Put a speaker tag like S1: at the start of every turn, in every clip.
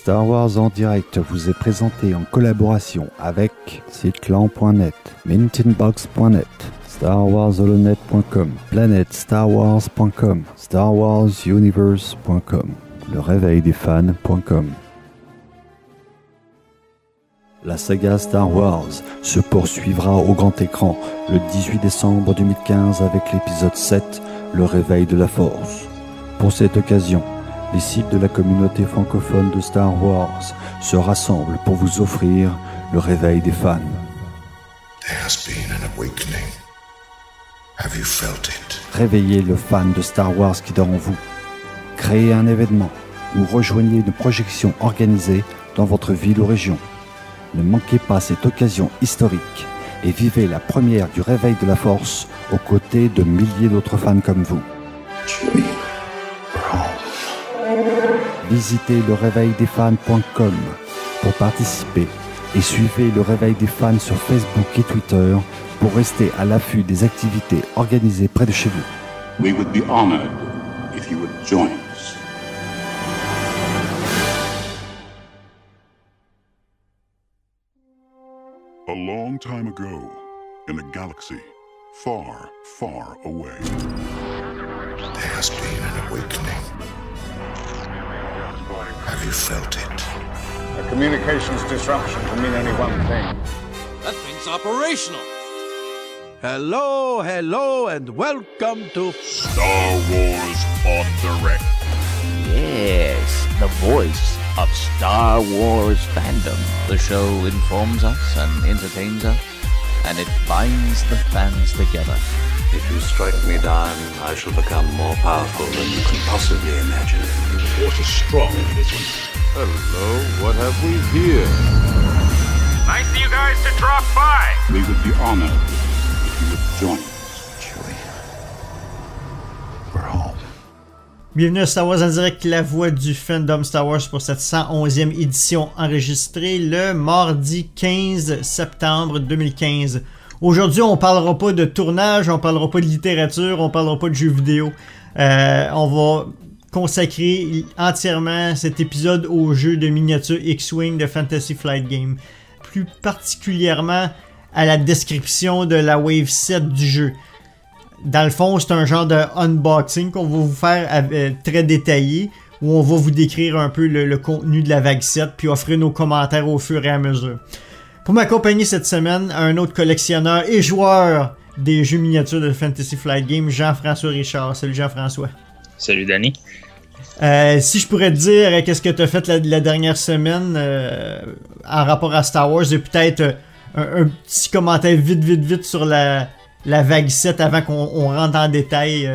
S1: Star Wars en direct vous est présenté en collaboration avec siteclan.net, mintinbox.net, starwarsholonet.com, planetstarwars.com, starwarsuniverse.com, leréveildesfans.com. La saga Star Wars se poursuivra au grand écran le 18 décembre 2015 avec l'épisode 7, Le Réveil de la Force. Pour cette occasion, les sites de la communauté francophone de Star Wars se rassemblent pour vous offrir Le Réveil des fans.
S2: There has been an awakening. Have you felt it?
S1: Réveillez le fan de Star Wars qui dort en vous. Créez un événement ou rejoignez une projection organisée dans votre ville ou région. Ne manquez pas cette occasion historique et vivez la première du Réveil de la Force aux côtés de milliers d'autres fans comme vous.
S2: Chewie, we're home.
S1: Visitez leréveildesfans.com pour participer et suivez Le Réveil des fans sur Facebook et Twitter pour rester à l'affût des activités organisées près de chez vous.
S3: We would be honored if you would join us.
S4: A long time ago, in a galaxy far, far away.
S2: There has been an awakening. Have you felt it?
S5: A communications disruption can mean only one thing.
S6: That thing's operational.
S7: Hello, and welcome to
S4: Star Wars on Direct.
S8: Yes, the voice of Star Wars fandom. The show informs us and entertains us, and it binds the fans together.
S9: If you strike me down, I shall become more powerful than you can possibly imagine.
S3: Force is strong in this one.
S7: Hello, what have we here?
S5: Nice of you guys to drop by.
S3: We would be honored if you would join us.
S2: Chewie, we're home.
S10: Bienvenue à Star Wars en direct, la voix du fandom Star Wars pour cette 111e édition enregistrée le mardi 15 septembre 2015. Aujourd'hui, on parlera pas de tournage, on parlera pas de littérature, on parlera pas de jeux vidéo. On va consacrer entièrement cet épisode au jeu de miniature X-Wing de Fantasy Flight Game. Plus particulièrement à la description de la Wave 7 du jeu. Dans le fond, c'est un genre de unboxing qu'on va vous faire très détaillé, où on va vous décrire un peu le contenu de la vague 7, puis offrir nos commentaires au fur et à mesure. Pour m'accompagner cette semaine, un autre collectionneur et joueur des jeux miniatures de Fantasy Flight Game, Jean-François Richard. Salut Jean-François.
S11: Salut Danny.
S10: Si je pourrais te dire qu'est-ce que tu as fait la dernière semaine en rapport à Star Wars, et peut-être un petit commentaire vite sur la vague 7 avant qu'on rentre en détail.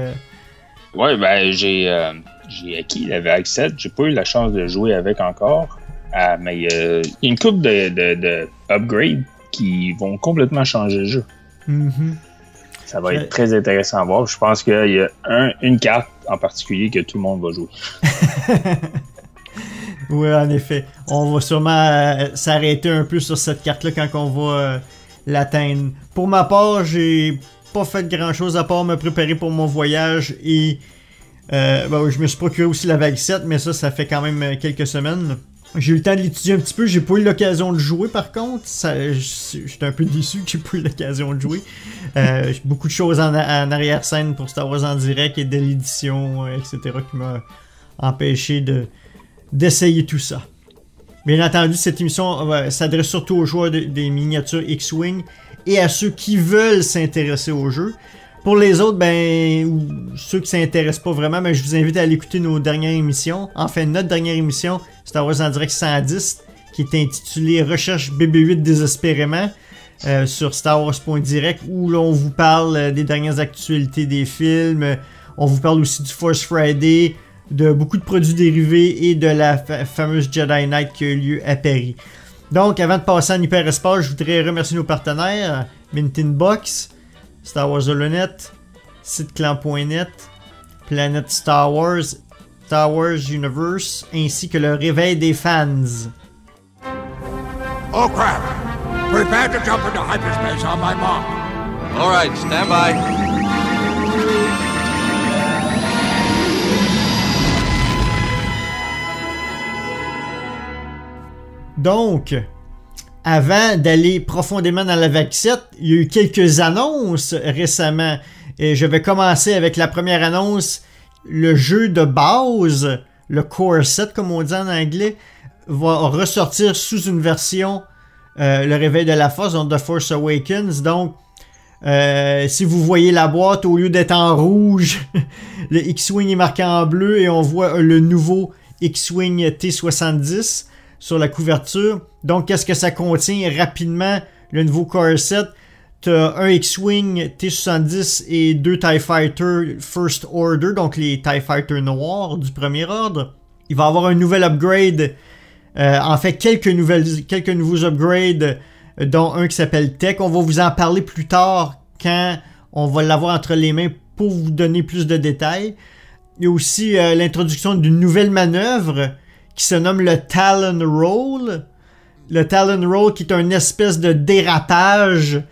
S11: Ouais, ben j'ai acquis la vague 7. J'ai pas eu la chance de jouer avec encore. Mais il y a une couple de upgrades qui vont complètement changer le jeu.
S10: Mm-hmm.
S11: Ça va être très intéressant à voir. Je pense qu'il y a une carte en particulier que tout le monde va jouer.
S10: Oui, en effet. On va sûrement s'arrêter un peu sur cette carte-là quand on va l'atteindre. Pour ma part, j'ai pas fait grand-chose à part me préparer pour mon voyage et je me suis procuré aussi la vague 7, mais ça fait quand même quelques semaines. J'ai eu le temps de l'étudier un petit peu, j'ai pas eu l'occasion de jouer par contre. J'étais un peu déçu que j'ai pas eu l'occasion de jouer. Beaucoup de choses en arrière-scène pour Star Wars en direct et de l'édition, etc. qui m'a empêché d'essayer tout ça. Bien entendu, cette émission s'adresse surtout aux joueurs des miniatures X-Wing et à ceux qui veulent s'intéresser au jeu. Pour les autres, ou ceux qui s'intéressent pas vraiment, je vous invite à aller écouter nos dernières émissions. Enfin, notre dernière émission, Star Wars en direct 110, qui est intitulée Recherche BB-8 désespérément sur Star Wars.direct, où on vous parle des dernières actualités des films. On vous parle aussi du Force Friday, de beaucoup de produits dérivés et de la fameuse Jedi Night qui a eu lieu à Paris. Donc, avant de passer en hyperespace, je voudrais remercier nos partenaires, Mintinbox, Star Wars Holonet, siteclan.net, Planète Star Wars, Star Wars Universe, ainsi que le Réveil des fans.
S5: Oh crap! Prepare to jump into hyperspace on my mark.
S6: All right, stand by.
S10: Donc, avant d'aller profondément dans la vague 7, il y a eu quelques annonces récemment. Et je vais commencer avec la première annonce. Le jeu de base, le Core Set comme on dit en anglais, va ressortir sous une version le réveil de la force, donc The Force Awakens. Donc, si vous voyez la boîte, au lieu d'être en rouge, le X-Wing est marqué en bleu et on voit le nouveau X-Wing T70 sur la couverture. Donc, qu'est-ce que ça contient rapidement, le nouveau Core Set? Tu as un X-Wing T70 et 2 TIE Fighter First Order, donc les TIE Fighter noirs du premier ordre. Il va y avoir un nouvel upgrade, en fait quelques nouveaux upgrades, dont un qui s'appelle Tech. On va vous en parler plus tard quand on va l'avoir entre les mains pour vous donner plus de détails. Il y a aussi l'introduction d'une nouvelle manœuvre qui se nomme le Talon Roll. Le Talon Roll qui est une espèce de dérapage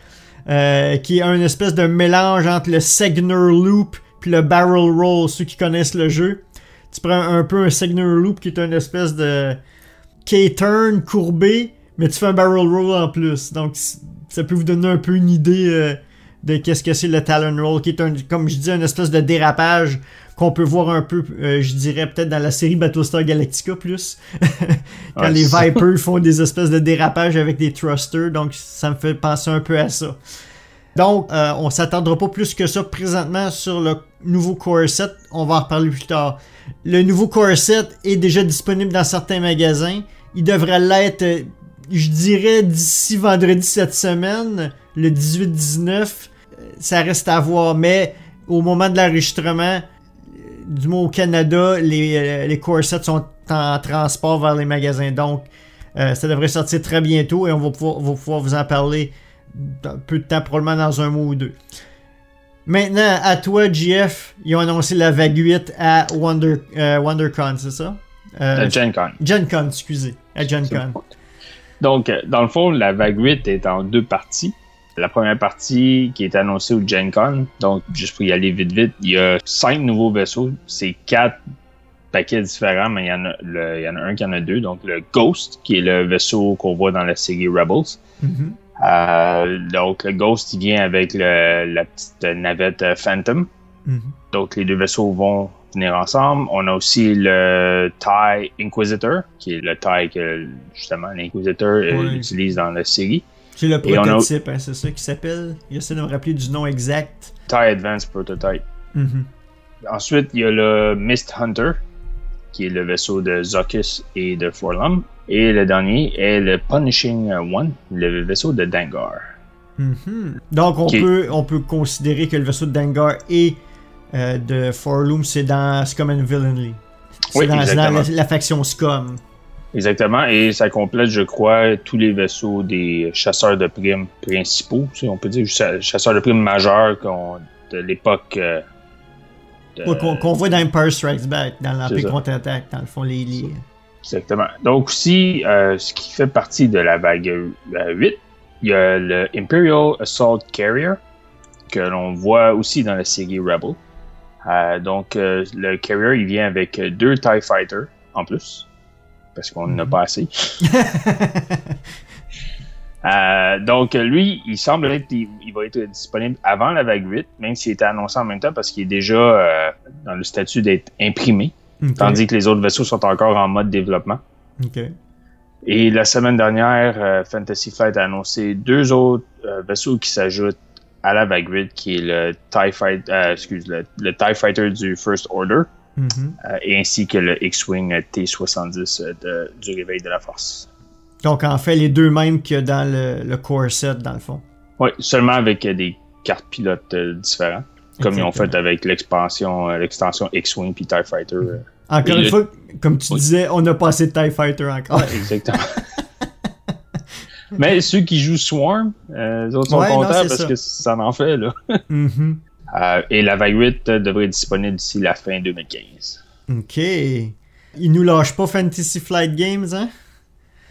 S10: qui est un espèce de mélange entre le Segner Loop puis le Barrel Roll, ceux qui connaissent le jeu. Tu prends un peu un Segner Loop qui est une espèce de K-turn courbé, mais tu fais un Barrel Roll en plus. Donc ça peut vous donner un peu une idée de qu'est-ce que c'est le Talon Roll, qui est comme je dis, une espèce de dérapage qu'on peut voir un peu, je dirais peut-être dans la série Battlestar Galactica plus. Quand les Vipers font des espèces de dérapages avec des thrusters, donc ça me fait penser un peu à ça. Donc, on s'attendra pas plus que ça présentement sur le nouveau Core Set, on va en reparler plus tard. Le nouveau Core Set est déjà disponible dans certains magasins, il devrait l'être, je dirais, d'ici vendredi cette semaine, le 18-19, ça reste à voir, mais au moment de l'enregistrement, du moins au Canada, les Core Sets sont en transport vers les magasins. Donc, ça devrait sortir très bientôt et on va pouvoir vous en parler un peu de temps, probablement dans un mois ou deux. Maintenant, à toi, JF, ils ont annoncé la vague 8 à WonderCon, c'est ça?
S11: Gen Con.
S10: Gen Con, excusez. À Gen Con.
S11: Donc, dans le fond, la vague 8 est en deux parties. La première partie qui est annoncée au Gen Con, donc juste pour y aller vite, il y a 5 nouveaux vaisseaux. C'est 4 paquets différents, mais il y en a un qui en a 2. Donc le Ghost, qui est le vaisseau qu'on voit dans la série Rebels. Mm-hmm. Donc le Ghost, il vient avec la petite navette Phantom. Mm-hmm. Donc les deux vaisseaux vont venir ensemble. On a aussi le TIE Inquisitor, qui est le TIE que justement l'Inquisitor utilise dans la série.
S10: C'est le prototype, hein, c'est ça qui s'appelle. J'essaie de me rappeler du nom exact.
S11: TIE Advanced Prototype. Mm-hmm. Ensuite, il y a le Mist Hunter, qui est le vaisseau de Zuckuss et de Forlum. Et le dernier est le Punishing One, le vaisseau de Dengar.
S10: Mm-hmm. Donc, on peut considérer que le vaisseau de Dengar et de Forlum, c'est dans Scum and Villainy. C'est dans la faction Scum.
S11: Exactement, et ça complète, je crois, tous les vaisseaux des chasseurs de primes principaux, on peut dire chasseurs de primes majeurs de l'époque...
S10: qu'on voit dans Empire Strikes Back, dans l'Empire Contre-Attaque, dans le fond, les...
S11: Exactement. Donc aussi, ce qui fait partie de la vague 8, il y a le Imperial Assault Carrier, que l'on voit aussi dans la série Rebel. Donc, le Carrier, il vient avec 2 TIE Fighters en plus. Parce qu'on n'en a pas assez. Donc, lui, il semble il va être disponible avant la vague 8, même s'il était annoncé en même temps, parce qu'il est déjà dans le statut d'être imprimé, tandis que les autres vaisseaux sont encore en mode développement. Et la semaine dernière, Fantasy Flight a annoncé 2 autres vaisseaux qui s'ajoutent à la vague 8, qui est le TIE Fighter du First Order. Et ainsi que le X-Wing T70 du Réveil de la Force.
S10: Donc en fait les deux mêmes qu'il y a dans le Core Set dans le fond.
S11: Oui, seulement avec des cartes pilotes différentes, comme ils ont fait avec l'extension X-Wing puis TIE Fighter.
S10: Encore une fois, comme tu disais, on n'a pas assez de TIE Fighter encore.
S11: Ouais, exactement. Mais ceux qui jouent Swarm, les autres sont contents parce que ça en fait là. Mm-hmm. Et la vague 8 devrait être disponible d'ici la fin 2015.
S10: OK. Ils nous lâchent pas Fantasy Flight Games, hein?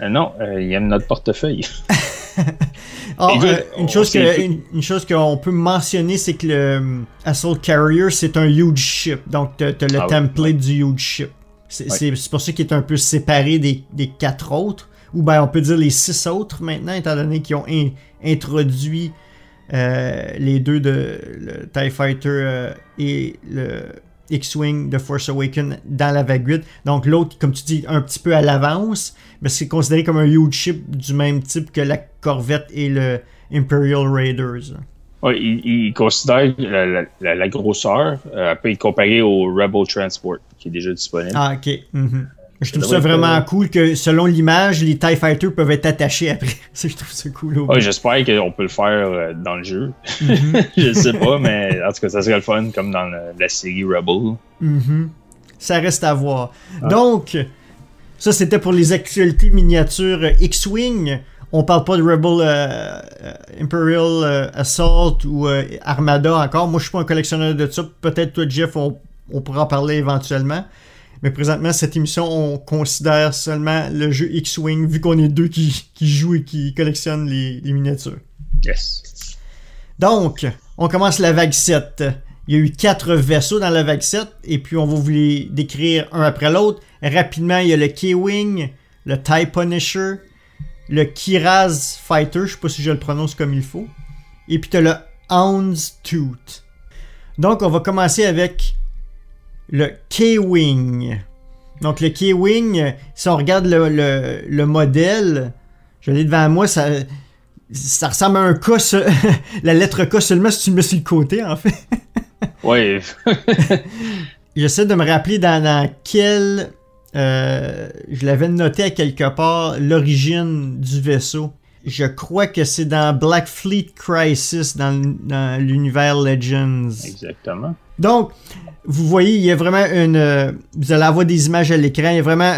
S11: Non, ils aiment notre portefeuille.
S10: Une chose qu'on peut mentionner, c'est que le Assault Carrier, c'est un huge ship. Donc, t'as le template du huge ship. C'est pour ça qu'il est un peu séparé des 4 autres. ou ben on peut dire les 6 autres maintenant, étant donné qu'ils ont introduit les deux de le TIE Fighter et le X-Wing de Force Awakens dans la vague 8. Donc l'autre, comme tu dis, un petit peu à l'avance, mais c'est considéré comme un huge ship du même type que la Corvette et le Imperial Raiders.
S11: Oui, il considère la grosseur, peut être comparée au Rebel Transport, qui est déjà disponible.
S10: Ah, ok. Mm-hmm. Je trouve ça vraiment cool que, selon l'image, les TIE Fighters peuvent être attachés après. Je trouve ça cool.
S11: Oui, j'espère qu'on peut le faire dans le jeu. Mm-hmm. Je sais pas, mais en tout cas, ça serait le fun, comme dans la série Rebel.
S10: Mm-hmm. Ça reste à voir. Ah. Donc, ça, c'était pour les actualités miniatures X-Wing. On parle pas de Rebel Imperial Assault ou Armada encore. Moi, je suis pas un collectionneur de ça. Peut-être toi, Jeff, on pourra en parler éventuellement. Mais présentement, cette émission, on considère seulement le jeu X-Wing, vu qu'on est deux qui jouent et qui collectionnent les miniatures.
S11: Yes.
S10: Donc, on commence la vague 7. Il y a eu 4 vaisseaux dans la vague 7, et puis on va vous les décrire un après l'autre. Rapidement, il y a le K-Wing, le TIE Punisher, le Kiraz Fighter, je sais pas si je le prononce comme il faut, et puis tu as le Houndstooth. Donc, on va commencer avec le K-Wing. Donc, le K-Wing, si on regarde le modèle, je l'ai devant moi, ça ressemble à un K, la lettre K seulement si tu le mets sur le côté, en fait.
S11: Oui.
S10: J'essaie de me rappeler dans quel... je l'avais noté à quelque part, l'origine du vaisseau. Je crois que c'est dans Black Fleet Crisis, dans l'univers Legends.
S11: Exactement.
S10: Donc, vous voyez, il y a vraiment vous allez avoir des images à l'écran, il y a vraiment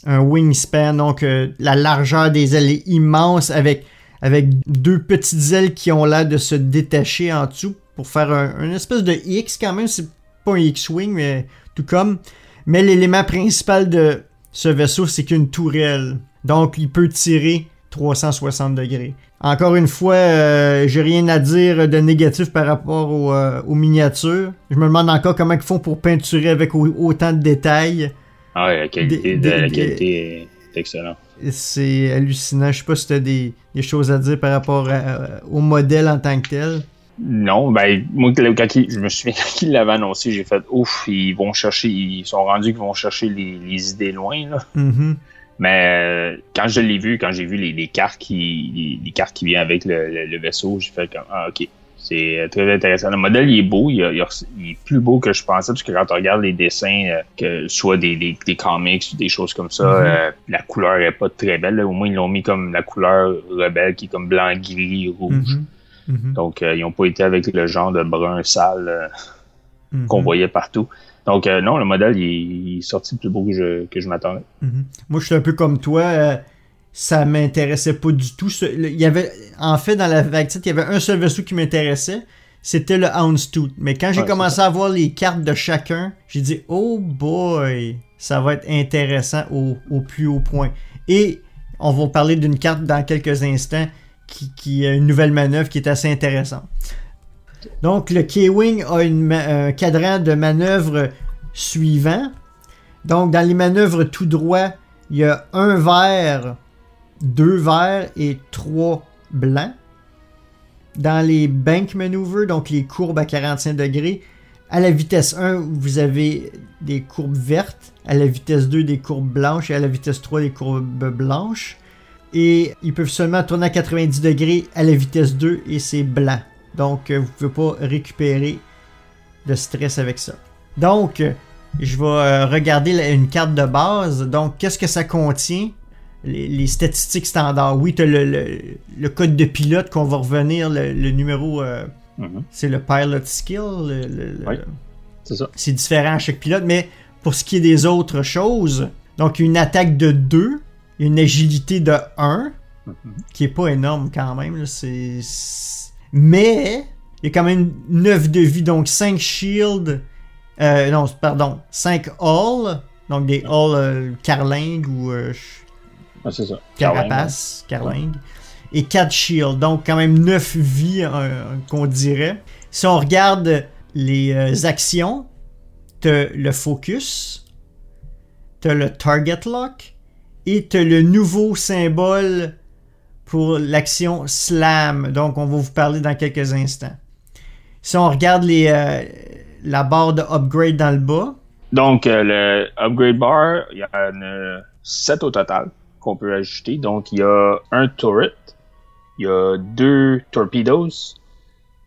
S10: un wingspan, donc la largeur des ailes est immense, avec 2 petites ailes qui ont l'air de se détacher en dessous pour faire une espèce de X quand même, c'est pas un X-Wing, mais tout comme. Mais l'élément principal de ce vaisseau, c'est qu'une tourelle. Donc, il peut tirer 360 degrés. Encore une fois, j'ai rien à dire de négatif par rapport aux miniatures. Je me demande encore comment ils font pour peinturer avec autant de détails.
S11: Ah ouais, la qualité est excellente.
S10: C'est hallucinant. Je sais pas si tu as des choses à dire par rapport au modèle en tant que tel.
S11: Non, ben moi je me souviens quand ils l'avaient annoncé, j'ai fait ouf, ils sont rendus qu'ils vont chercher les idées loin là.
S10: Mm-hmm.
S11: Mais quand j'ai vu les cartes qui viennent avec le vaisseau, j'ai fait comme ok, c'est très intéressant. Le modèle il est beau, il est plus beau que je pensais, parce que quand on regarde les dessins, que soit des comics ou des choses comme ça, la couleur est pas très belle. Là. Au moins ils l'ont mis comme la couleur rebelle qui est comme blanc, gris, rouge. Mm-hmm. Mm-hmm. Donc, ils n'ont pas été avec le genre de brun sale qu'on voyait partout. Donc, non, le modèle, il est sorti plus beau que je m'attendais.
S10: Mm-hmm. Moi, je suis un peu comme toi. Ça m'intéressait pas du tout. Il y avait, en fait, dans la vague 7, il y avait un seul vaisseau qui m'intéressait. C'était le Houndstooth. Mais quand j'ai commencé à voir les cartes de chacun, j'ai dit « Oh boy! Ça va être intéressant au plus haut point. » Et on va parler d'une carte dans quelques instants qui a une nouvelle manœuvre qui est assez intéressante. Donc, le K-Wing a un cadran de manœuvre suivant. Donc, dans les manœuvres tout droit, il y a 1 vert, 2 verts et 3 blancs. Dans les bank maneuvers, donc les courbes à 45 degrés, à la vitesse 1, vous avez des courbes vertes. À la vitesse 2, des courbes blanches. Et à la vitesse 3, des courbes blanches. Et ils peuvent seulement tourner à 90 degrés à la vitesse 2 et c'est blanc. Donc, vous ne pouvez pas récupérer de stress avec ça. Donc, je vais regarder une carte de base. Donc, qu'est-ce que ça contient? Les statistiques standards. Oui, tu as le code de pilote qu'on va revenir, le numéro... c'est le pilot skill.
S11: Oui, c'est ça.
S10: C'est différent à chaque pilote. Mais pour ce qui est des autres choses, donc une attaque de 2, une agilité de 1, qui est pas énorme quand même. Là, mais il y a quand même 9 de vie, donc 5 shield, 5 hull, donc des hull carlingues ou
S11: c'est ça.
S10: carapace, carlingue, et 4 shield, donc quand même 9 vies qu'on dirait. Si on regarde les actions, t'as le focus, t'as le target lock, Et tu as le nouveau symbole pour l'action slam. Donc, on va vous parler dans quelques instants. Si on regarde la barre de upgrade dans le bas.
S11: Donc, le upgrade bar, il y en a 7 au total qu'on peut ajouter. Donc, il y a un turret, il y a 2 torpedoes,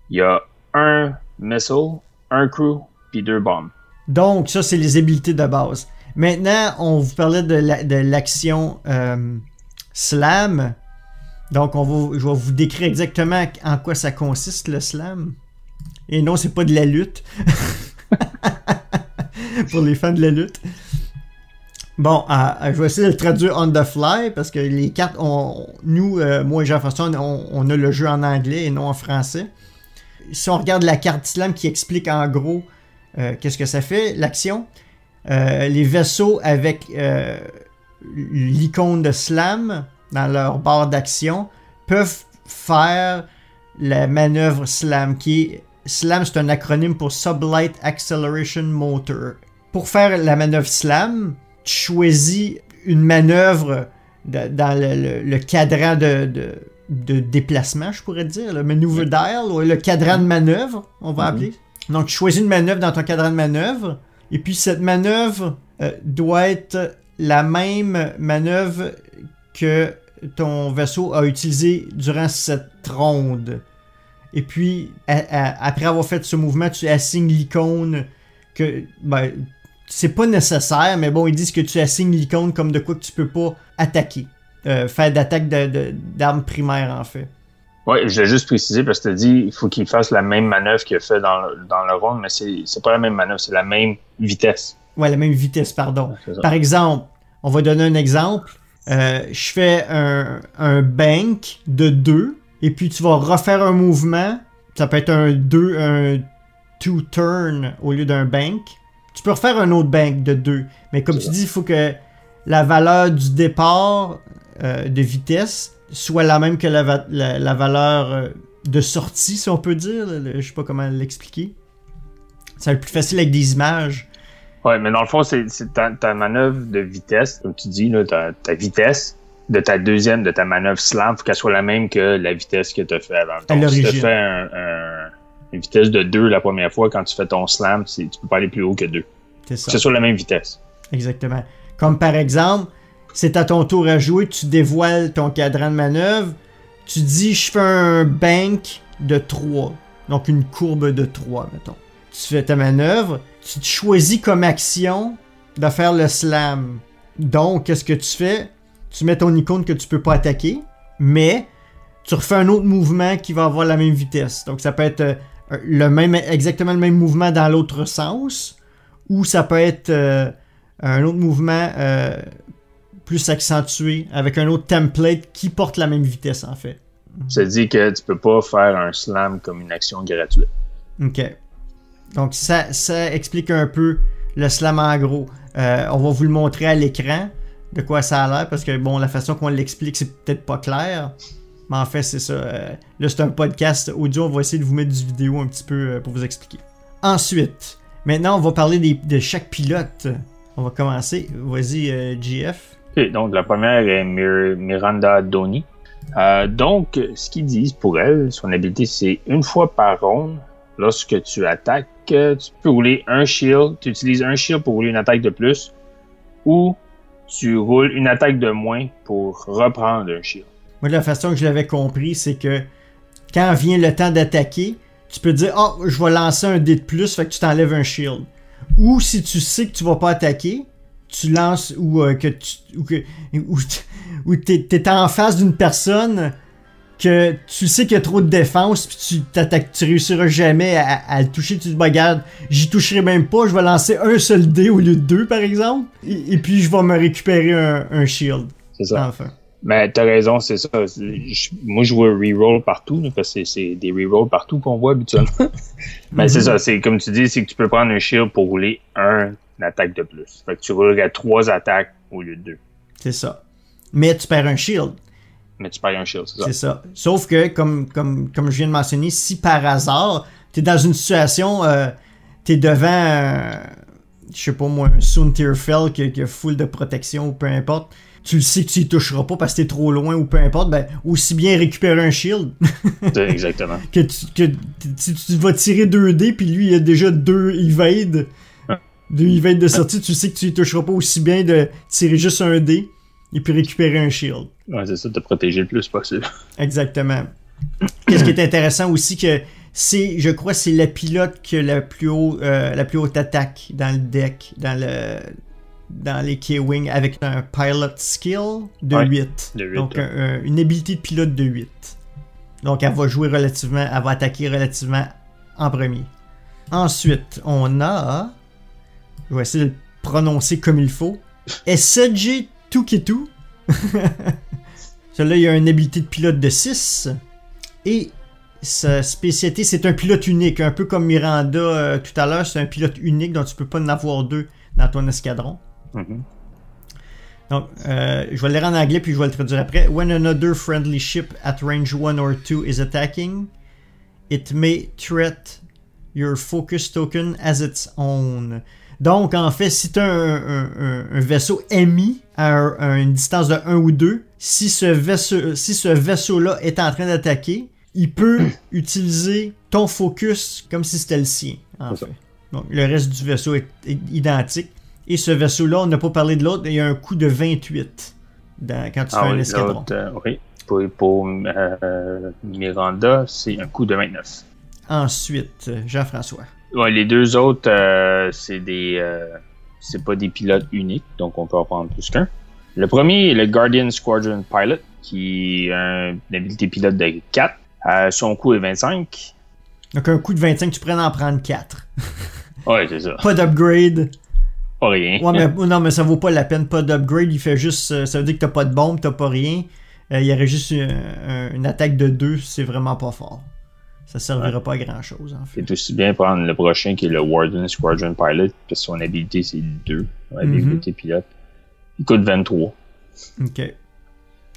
S11: il y a un missile, un crew, puis 2 bombes.
S10: Donc, ça, c'est les habilités de base. Maintenant, on vous parlait de l'action slam. Donc, je vais vous décrire exactement en quoi ça consiste, le slam. Et non, c'est pas de la lutte. Pour les fans de la lutte. Bon, je vais essayer de le traduire on the fly, parce que les cartes, moi et Jean-François, on a le jeu en anglais et non en français. Si on regarde la carte slam qui explique en gros qu'est-ce que ça fait, l'action, les vaisseaux avec l'icône de slam dans leur barre d'action peuvent faire la manœuvre slam SLAM, c'est un acronyme pour Sublight Acceleration Motor. Pour faire la manœuvre SLAM, tu choisis une manœuvre dans le cadran de déplacement, je pourrais dire, le maneuver dial, ou le cadran de manœuvre, on va appeler. Donc, tu choisis une manœuvre dans ton cadran de manœuvre, et puis cette manœuvre doit être la même manœuvre que ton vaisseau a utilisé durant cette ronde. Et puis, après avoir fait ce mouvement, tu assignes l'icône que... c'est pas nécessaire, mais bon, ils disent que tu assignes l'icône comme de quoi que tu peux pas attaquer. Faire d'attaque d'armes primaires, en fait.
S11: Ouais, je vais juste préciser, parce que tu as dit il faut qu'il fasse la même manœuvre qu'il a fait dans le round, mais c'est pas la même manœuvre, c'est la même vitesse.
S10: Ouais, la même vitesse, pardon. Par exemple, on va donner un exemple. Je fais un bank de 2, et puis tu vas refaire un mouvement. Ça peut être un 2 turn au lieu d'un bank. Tu peux refaire un autre bank de 2. Mais comme tu dis, il faut que la valeur du départ de vitesse soit la même que la valeur de sortie, si on peut dire. Je sais pas comment l'expliquer. Ça va être plus facile avec des images.
S11: Ouais, mais dans le fond, c'est ta manœuvre de vitesse, comme tu dis, là, ta vitesse de ta manœuvre slam, il faut qu'elle soit la même que la vitesse que tu as fait avant. Donc, si tu as fait une vitesse de 2 la première fois, quand tu fais ton slam, tu peux pas aller plus haut que 2.
S10: C'est ça.
S11: Que ce soit la même vitesse.
S10: Exactement. Comme par exemple, c'est à ton tour à jouer, tu dévoiles ton cadran de manœuvre, tu dis je fais un bank de 3, donc une courbe de 3, mettons. Tu fais ta manœuvre, tu te choisis comme action de faire le slam. Donc, qu'est-ce que tu fais? Tu mets ton icône que tu peux pas attaquer, mais tu refais un autre mouvement qui va avoir la même vitesse. Donc, ça peut être exactement le même mouvement dans l'autre sens, ou ça peut être un autre mouvement plus accentué avec un autre template qui porte la même vitesse, en fait.
S11: Ça dit que tu peux pas faire un slam comme une action gratuite.
S10: OK. Donc, ça explique un peu le slam en gros. On va vous le montrer à l'écran, de quoi ça a l'air, parce que, bon, la façon qu'on l'explique, c'est peut-être pas clair. Mais en fait, c'est ça. Là, c'est un podcast audio. On va essayer de vous mettre du vidéo un petit peu pour vous expliquer. Ensuite, maintenant, on va parler de chaque pilote. On va commencer. Vas-y, GF.
S11: Okay, donc, la première est Miranda Donnie. Donc, ce qu'ils disent pour elle, son habilité, c'est une fois par ronde, lorsque tu attaques, tu peux rouler un shield. Tu utilises un shield pour rouler une attaque de plus, ou tu roules une attaque de moins pour reprendre un shield.
S10: Moi, la façon que je l'avais compris, c'est que quand vient le temps d'attaquer, tu peux dire « Oh, je vais lancer un dé de plus, fait que tu t'enlèves un shield. » Ou si tu sais que tu vas pas attaquer, tu lances ou t'es en face d'une personne que tu sais qu'il y a trop de défense, puis tu réussiras jamais à le toucher. Tu te dis, regarde, j'y toucherai même pas, je vais lancer un seul dé au lieu de 2, par exemple, et puis je vais me récupérer un shield.
S11: C'est ça.
S10: Enfin.
S11: Mais t'as raison, c'est ça. Moi, je vois reroll partout, là, parce que c'est des rerolls partout qu'on voit habituellement. Mais c'est ça, c'est comme tu dis, c'est que tu peux prendre un shield pour rouler une attaque de plus. Fait que tu roulerais 3 attaques au lieu de 2.
S10: C'est ça. Mais tu perds un shield.
S11: Mais tu perds un shield, c'est ça.
S10: C'est ça. Sauf que, comme je viens de mentionner, si par hasard, t'es dans une situation, t'es devant, je sais pas moi, un Soontir Fel qui a full de protection ou peu importe, tu le sais que tu y toucheras pas parce que t'es trop loin ou peu importe, ben aussi bien récupérer un shield.
S11: Exactement.
S10: Si tu vas tirer 2 dés, puis lui il a déjà 2 evade. 2 evade de sortie, tu sais que tu y toucheras pas, aussi bien de tirer juste un dé et puis récupérer un shield.
S11: Ouais, c'est ça, te protéger le plus possible.
S10: Exactement. Qu'est-ce qui est intéressant aussi, que je crois que c'est la pilote qui a la plus haute attaque dans le deck, dans les K-Wing, avec un pilot skill de 8. Donc une habilité de pilote de 8. Donc elle va attaquer relativement en premier. Ensuite, on a, je vais essayer de le prononcer comme il faut, SG Tukitu. Celui-là, il a une habilité de pilote de 6. Et sa spécialité, c'est un pilote unique. Un peu comme Miranda tout à l'heure, c'est un pilote unique, donc tu peux pas en avoir 2 dans ton escadron.
S11: Mm-hmm.
S10: Donc, je vais le lire en anglais puis je vais le traduire après. When another friendly ship at range 1 or 2 is attacking, it may treat your focus token as its own. Donc, en fait, si tu as un vaisseau ennemi à une distance de 1 ou 2, si ce vaisseau-là est en train d'attaquer, il peut utiliser ton focus comme si c'était le sien, en fait. Donc, le reste du vaisseau est identique. Et ce vaisseau-là, on n'a pas parlé de l'autre, il y a un coût de 28 quand tu fais un escadron.
S11: Oui, pour Miranda, c'est un coût de 29.
S10: Ensuite, Jean-François.
S11: Ouais, les deux autres, c'est pas des pilotes uniques, donc on peut en prendre plus qu'un. Le premier est le Guardian Squadron Pilot, qui a une habilité pilote de 4. Son coût est 25.
S10: Donc un coût de 25, tu pourrais en prendre 4.
S11: Ouais, c'est ça.
S10: Pas d'upgrade.
S11: Pas rien.
S10: Ouais, non, mais ça vaut pas la peine, pas d'upgrade. Il fait juste. Ça veut dire que t'as pas de bombe, t'as pas rien. Il y aurait juste une attaque de 2, c'est vraiment pas fort. Ça servira pas à grand chose, en fait.
S11: C'est aussi bien prendre le prochain qui est le Warden Squadron Pilot, parce que son habilité c'est 2. Habilité pilote. Il coûte 23.
S10: Ok.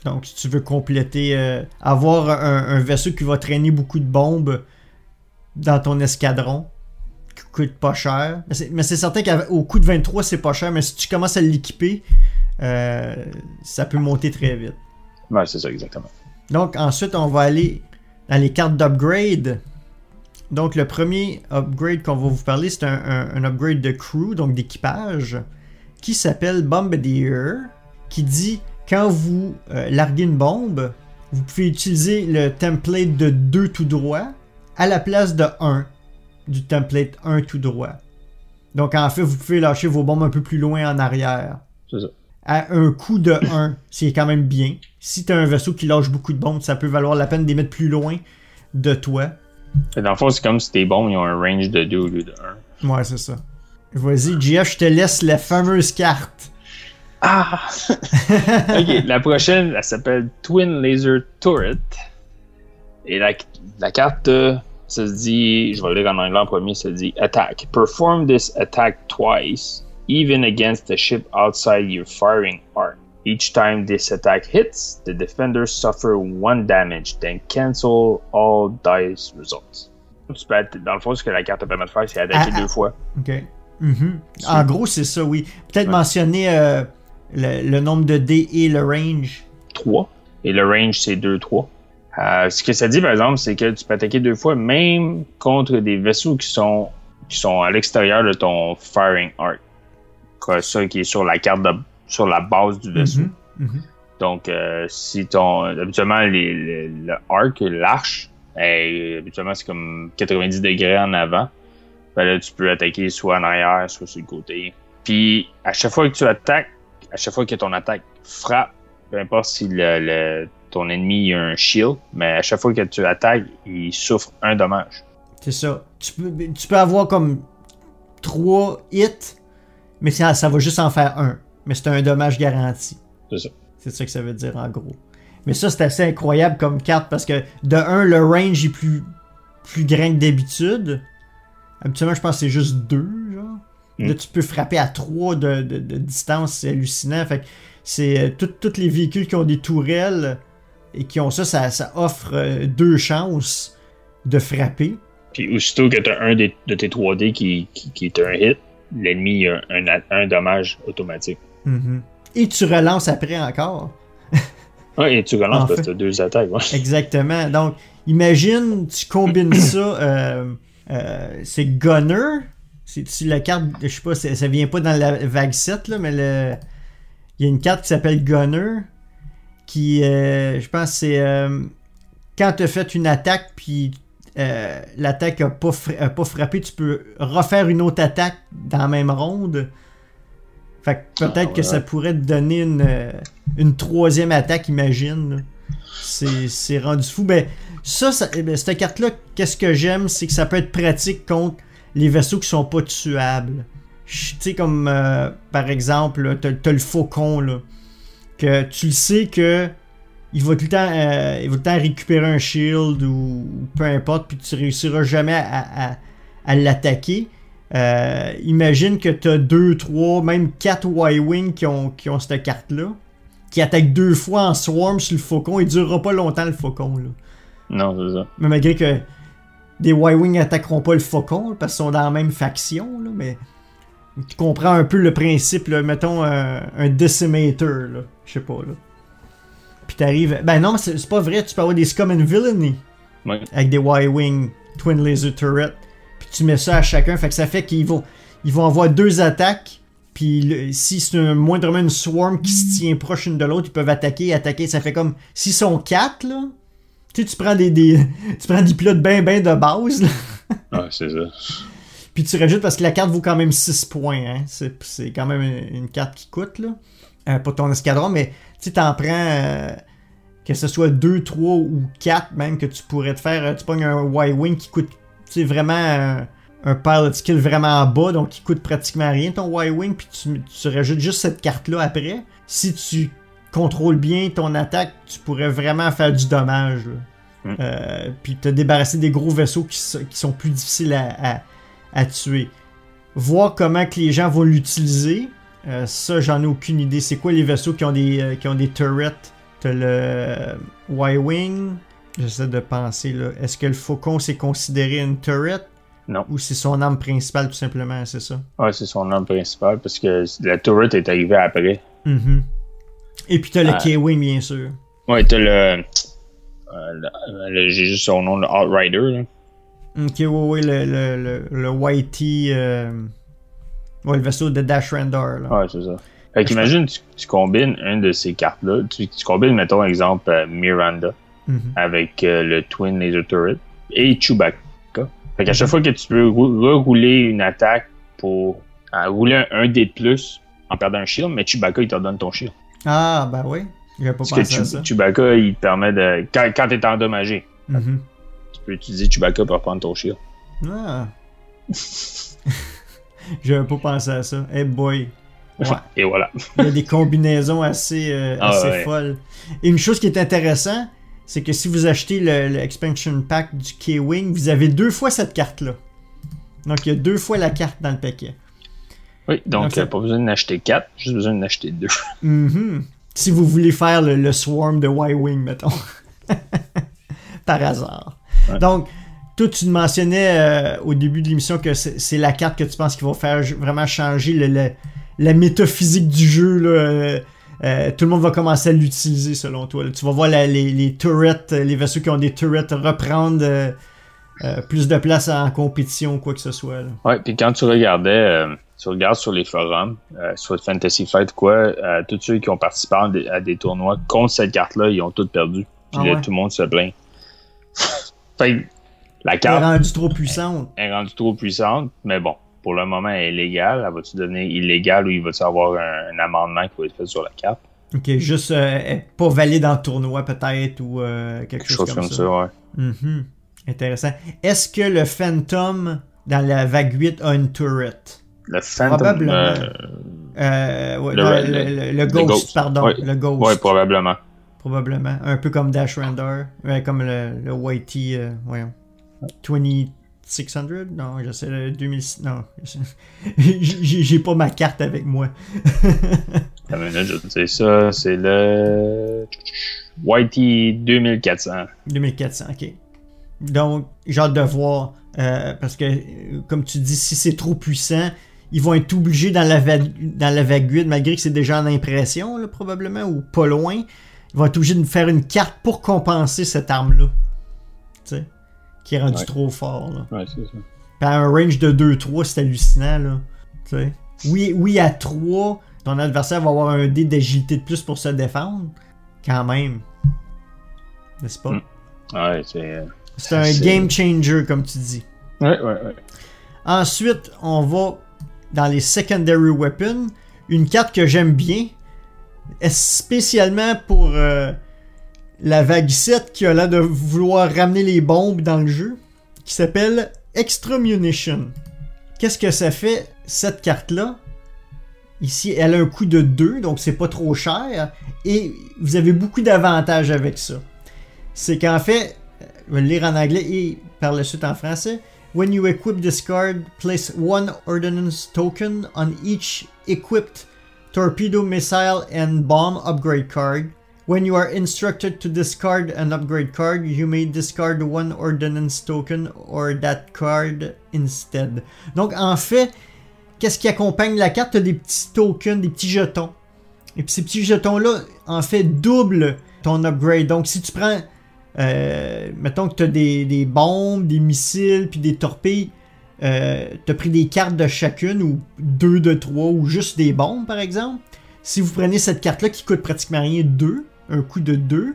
S10: Donc, si tu veux compléter, avoir un vaisseau qui va traîner beaucoup de bombes dans ton escadron, qui coûte pas cher. Mais c'est certain qu'au coût de 23, c'est pas cher, mais si tu commences à l'équiper, ça peut monter très vite.
S11: Ouais, c'est ça, exactement.
S10: Donc, ensuite, on va aller dans les cartes d'upgrade. Donc, le premier upgrade qu'on va vous parler, c'est un upgrade de crew, donc d'équipage, qui s'appelle Bombardier, qui dit, quand vous larguez une bombe, vous pouvez utiliser le template de 2 tout droit à la place de 1 du template 1 tout droit. Donc, en fait, vous pouvez lâcher vos bombes un peu plus loin en arrière.
S11: C'est ça.
S10: À un coût de 1, c'est quand même bien. Si tu as un vaisseau qui lâche beaucoup de bombes, ça peut valoir la peine de les mettre plus loin de toi.
S11: Dans le fond, c'est comme si tes bombes ils ont un range de 2 au lieu de 1.
S10: Ouais, c'est ça. Vas-y, GF, je te laisse la fameuse carte.
S11: Ah! Ok, la prochaine, elle s'appelle Twin Laser Turret. Et la carte, ça se dit, je vais le lire en anglais en premier, ça se dit Attack. Perform this attack twice, even against a ship outside your firing arc. Each time this attack hits, the defender suffer 1 damage, then cancel all dice results. Dans le fond, ce que la carte te permet de faire, c'est attaquer 2 fois.
S10: Ok. Mm-hmm. En gros, c'est ça, oui. Peut-être mentionner le nombre de dés et le range.
S11: 3. Et le range, c'est 2-3. Ce que ça dit, par exemple, c'est que tu peux attaquer 2 fois, même contre des vaisseaux qui sont à l'extérieur de ton firing arc. Ça qui est sur la carte sur la base du vaisseau.
S10: Mm-hmm. Mm-hmm.
S11: Donc, si habituellement, le arc, l'arche, habituellement, c'est comme 90 degrés en avant. Ben là, tu peux attaquer soit en arrière, soit sur le côté. Puis, à chaque fois que tu attaques, à chaque fois que ton attaque frappe, peu importe si ton ennemi a un shield, mais à chaque fois que tu attaques, il souffre 1 dommage.
S10: C'est ça. Tu peux avoir comme 3 hits, mais ça va juste en faire 1. Mais c'est un dommage garanti.
S11: C'est ça.
S10: C'est ça que ça veut dire en gros. Mais ça, c'est assez incroyable comme carte parce que de 1, le range est plus grand que d'habitude. Habituellement, je pense que c'est juste 2, genre. Là, tu peux frapper à 3 de distance, c'est hallucinant. Fait que c'est tous les véhicules qui ont des tourelles et qui ont ça offre 2 chances de frapper.
S11: Puis aussitôt que tu as un de tes 3D qui est un hit, l'ennemi a un dommage automatique.
S10: Mm-hmm. Et tu relances après encore.
S11: Ouais, et tu relances parce que t'as 2 attaques. Ouais.
S10: Exactement. Donc, imagine, tu combines ça. C'est Gunner. C'est la carte, je sais pas, ça vient pas dans la vague 7, là, mais il y a une carte qui s'appelle Gunner. Qui, je pense, c'est quand tu as fait une attaque, puis l'attaque n'a pas frappé, tu peux refaire une autre attaque dans la même ronde. Fait que peut-être que ça pourrait te donner une 3e attaque, imagine. Là. C'est rendu fou. Ben, cette carte-là, qu'est-ce que j'aime, c'est que ça peut être pratique contre les vaisseaux qui sont pas tuables. Tu sais, comme par exemple, t'as le faucon, là, que tu le sais que il va tout le temps récupérer un shield ou peu importe, puis tu réussiras jamais à l'attaquer. Imagine que tu as 2, 3, même 4 Y-Wing qui ont cette carte-là, qui attaquent 2 fois en swarm sur le faucon. Il durera pas longtemps, le faucon. Là.
S11: Non, c'est ça.
S10: Mais malgré que des Y-Wing attaqueront pas le faucon, parce qu'ils sont dans la même faction, là, mais tu comprends un peu le principe. Là. Mettons un Decimator, là. Je sais pas. Là. Puis t'arrives... Ben non, c'est pas vrai. Tu peux avoir des Scum and Villainy.
S11: Ouais.
S10: Avec des Y-Wing Twin Laser Turret. Puis tu mets ça à chacun. Fait que ça fait qu'ils vont avoir 2 attaques. Puis si c'est moindrement une swarm qui se tient proche une de l'autre, ils peuvent attaquer. Ça fait comme... S'ils sont 4, là... Tu sais, tu prends des pilotes ben de base, là.
S11: Ouais, c'est ça.
S10: Puis tu rajoutes parce que la carte vaut quand même 6 points. Hein. C'est quand même une carte qui coûte, là. Pas ton escadron, mais tu t'en prends que ce soit 2, 3 ou 4 même que tu pourrais te faire. Tu pognes un Y-Wing qui coûte vraiment un pilot skill vraiment bas, donc qui coûte pratiquement rien ton Y-Wing, puis tu rajoutes juste cette carte-là après. Si tu contrôles bien ton attaque, tu pourrais vraiment faire du dommage. Puis te débarrasser des gros vaisseaux qui sont plus difficiles à tuer. Voir comment que les gens vont l'utiliser. Ça, j'en ai aucune idée. C'est quoi les vaisseaux qui ont des turrets? T'as le Y-Wing. J'essaie de penser, là. Est-ce que le faucon, c'est considéré une turret?
S11: Non.
S10: Ou c'est son arme principale, tout simplement, c'est ça?
S11: Ouais, c'est son arme principale, parce que la turret est arrivée après.
S10: Mm-hmm. Et puis t'as le K-Wing, bien sûr.
S11: Ouais, t'as le j'ai juste son nom, le Outrider, là.
S10: Ok, ouais, le YT... Ouais, le vaisseau de Dash Rendar, là.
S11: Ouais, c'est ça. Fait qu'imagine, tu combines une de ces cartes-là. Tu combines, mettons, exemple, Miranda avec le Twin Laser Turret et Chewbacca. Fait qu'à chaque fois que tu peux rerouler une attaque pour rouler un dé de plus en perdant un shield, mais Chewbacca, il te donne ton shield.
S10: Ah, ben oui. J'avais pas pensé à ça.
S11: Chewbacca, il te permet de... Quand t'es endommagé, tu peux utiliser Chewbacca pour prendre ton shield.
S10: Ah. J'avais pas pensé à ça. Hey boy.
S11: Ouais. Et voilà.
S10: Il y a des combinaisons assez folles. Et une chose qui est intéressante, c'est que si vous achetez le expansion pack du K-Wing, vous avez 2 fois cette carte-là. Donc il y a 2 fois la carte dans le paquet.
S11: Oui, donc pas besoin d'en acheter 4, juste besoin d'en acheter 2.
S10: Si vous voulez faire le swarm de Y-Wing, mettons. Par hasard. Ouais. Donc, toi, tu mentionnais au début de l'émission que c'est la carte que tu penses qui va faire vraiment changer la métaphysique du jeu. Là. Tout le monde va commencer à l'utiliser, selon toi. Là. Tu vas voir les turrets, les vaisseaux qui ont des turrets reprendre plus de place en compétition, quoi que ce soit. Là.
S11: Ouais, puis quand tu regardais... tu regardes sur les forums, soit de Fantasy Fight quoi, tous ceux qui ont participé à des tournois contre cette carte-là, ils ont tous perdu. Puis là, tout le monde se plaint. Fait la carte...
S10: Elle est rendue trop puissante.
S11: Elle est rendue trop puissante, mais bon, pour le moment, elle est légale. Elle va-tu devenir illégale ou il va-tu avoir un amendement qui va être fait sur la carte?
S10: Ok, juste pas valide en tournoi peut-être ou quelque chose comme ça.
S11: Ouais.
S10: Mm-hmm. Intéressant. Est-ce que le Phantom dans la vague 8 a une turret?
S11: Le Phantom...
S10: Probablement. Le Ghost, pardon.
S11: Ouais.
S10: Le Ghost.
S11: Oui, probablement.
S10: Probablement. Un peu comme Dash Rendar. Comme le YT, voyons. 2600? Non, je sais, le 2006. Non. J'ai pas ma carte avec moi.
S11: Je sais ça, c'est le YT 2400.
S10: 2400, ok. Donc, j'ai hâte de voir. Parce que, comme tu dis, si c'est trop puissant, ils vont être obligés dans la vaguette, malgré que c'est déjà en impression, là, probablement, ou pas loin, ils vont être obligés de faire une carte pour compenser cette arme-là. Tu sais, qui est rendu trop fort, là.
S11: Ouais, c'est ça.
S10: Puis à un range de 2-3, c'est hallucinant, là. Tu sais. Oui, à 3, ton adversaire va avoir un dé d'agilité de plus pour se défendre. Quand même. N'est-ce pas?
S11: Ouais,
S10: c'est un game changer, comme tu dis.
S11: Ouais.
S10: Ensuite, on va dans les secondary weapons. Une carte que j'aime bien, spécialement pour la vague 7 qui a l'air de vouloir ramener les bombes dans le jeu, qui s'appelle Extra Munition. Qu'est-ce que ça fait, cette carte-là? Ici, elle a un coût de 2, donc c'est pas trop cher. Et vous avez beaucoup d'avantages avec ça. C'est qu'en fait, je vais le lire en anglais et par la suite en français. When you equip this card, place one ordnance token on each equipped torpedo, missile, and bomb upgrade card. When you are instructed to discard an upgrade card, you may discard one ordnance token or that card instead. Donc en fait, qu'est-ce qui accompagne la carte? Tu as des petits tokens, des petits jetons. Et puis ces petits jetons-là, en fait, doublent ton upgrade. Donc si tu prends, mettons que tu as des bombes, des missiles, puis des torpilles, tu as pris des cartes de chacune, ou 2 de 3, ou juste des bombes, par exemple. Si vous prenez cette carte-là qui coûte pratiquement rien, 2, un coût de 2,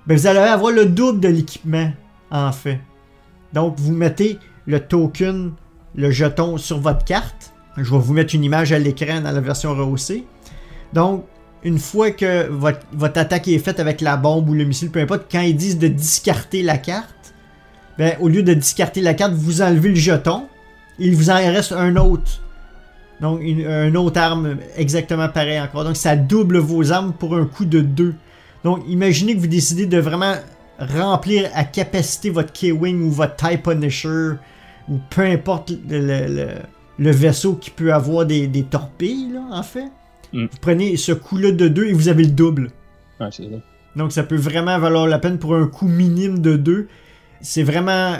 S10: ben vous allez avoir le double de l'équipement, en fait. Donc vous mettez le token, le jeton sur votre carte. Je vais vous mettre une image à l'écran dans la version rehaussée. Donc, une fois que votre attaque est faite avec la bombe ou le missile, peu importe, quand ils disent de discarter la carte, ben, au lieu de discarter la carte, vous enlevez le jeton, il vous en reste un autre. Donc, une autre arme exactement pareille encore. Donc, ça double vos armes pour un coût de 2. Donc, imaginez que vous décidez de vraiment remplir à capacité votre K-Wing ou votre TIE Punisher, ou peu importe le vaisseau qui peut avoir des torpilles, là, en fait. Vous prenez ce coût-là de 2 et vous avez le double.
S11: Ouais, c'est ça.
S10: Donc, ça peut vraiment valoir la peine pour un coût minime de 2. C'est vraiment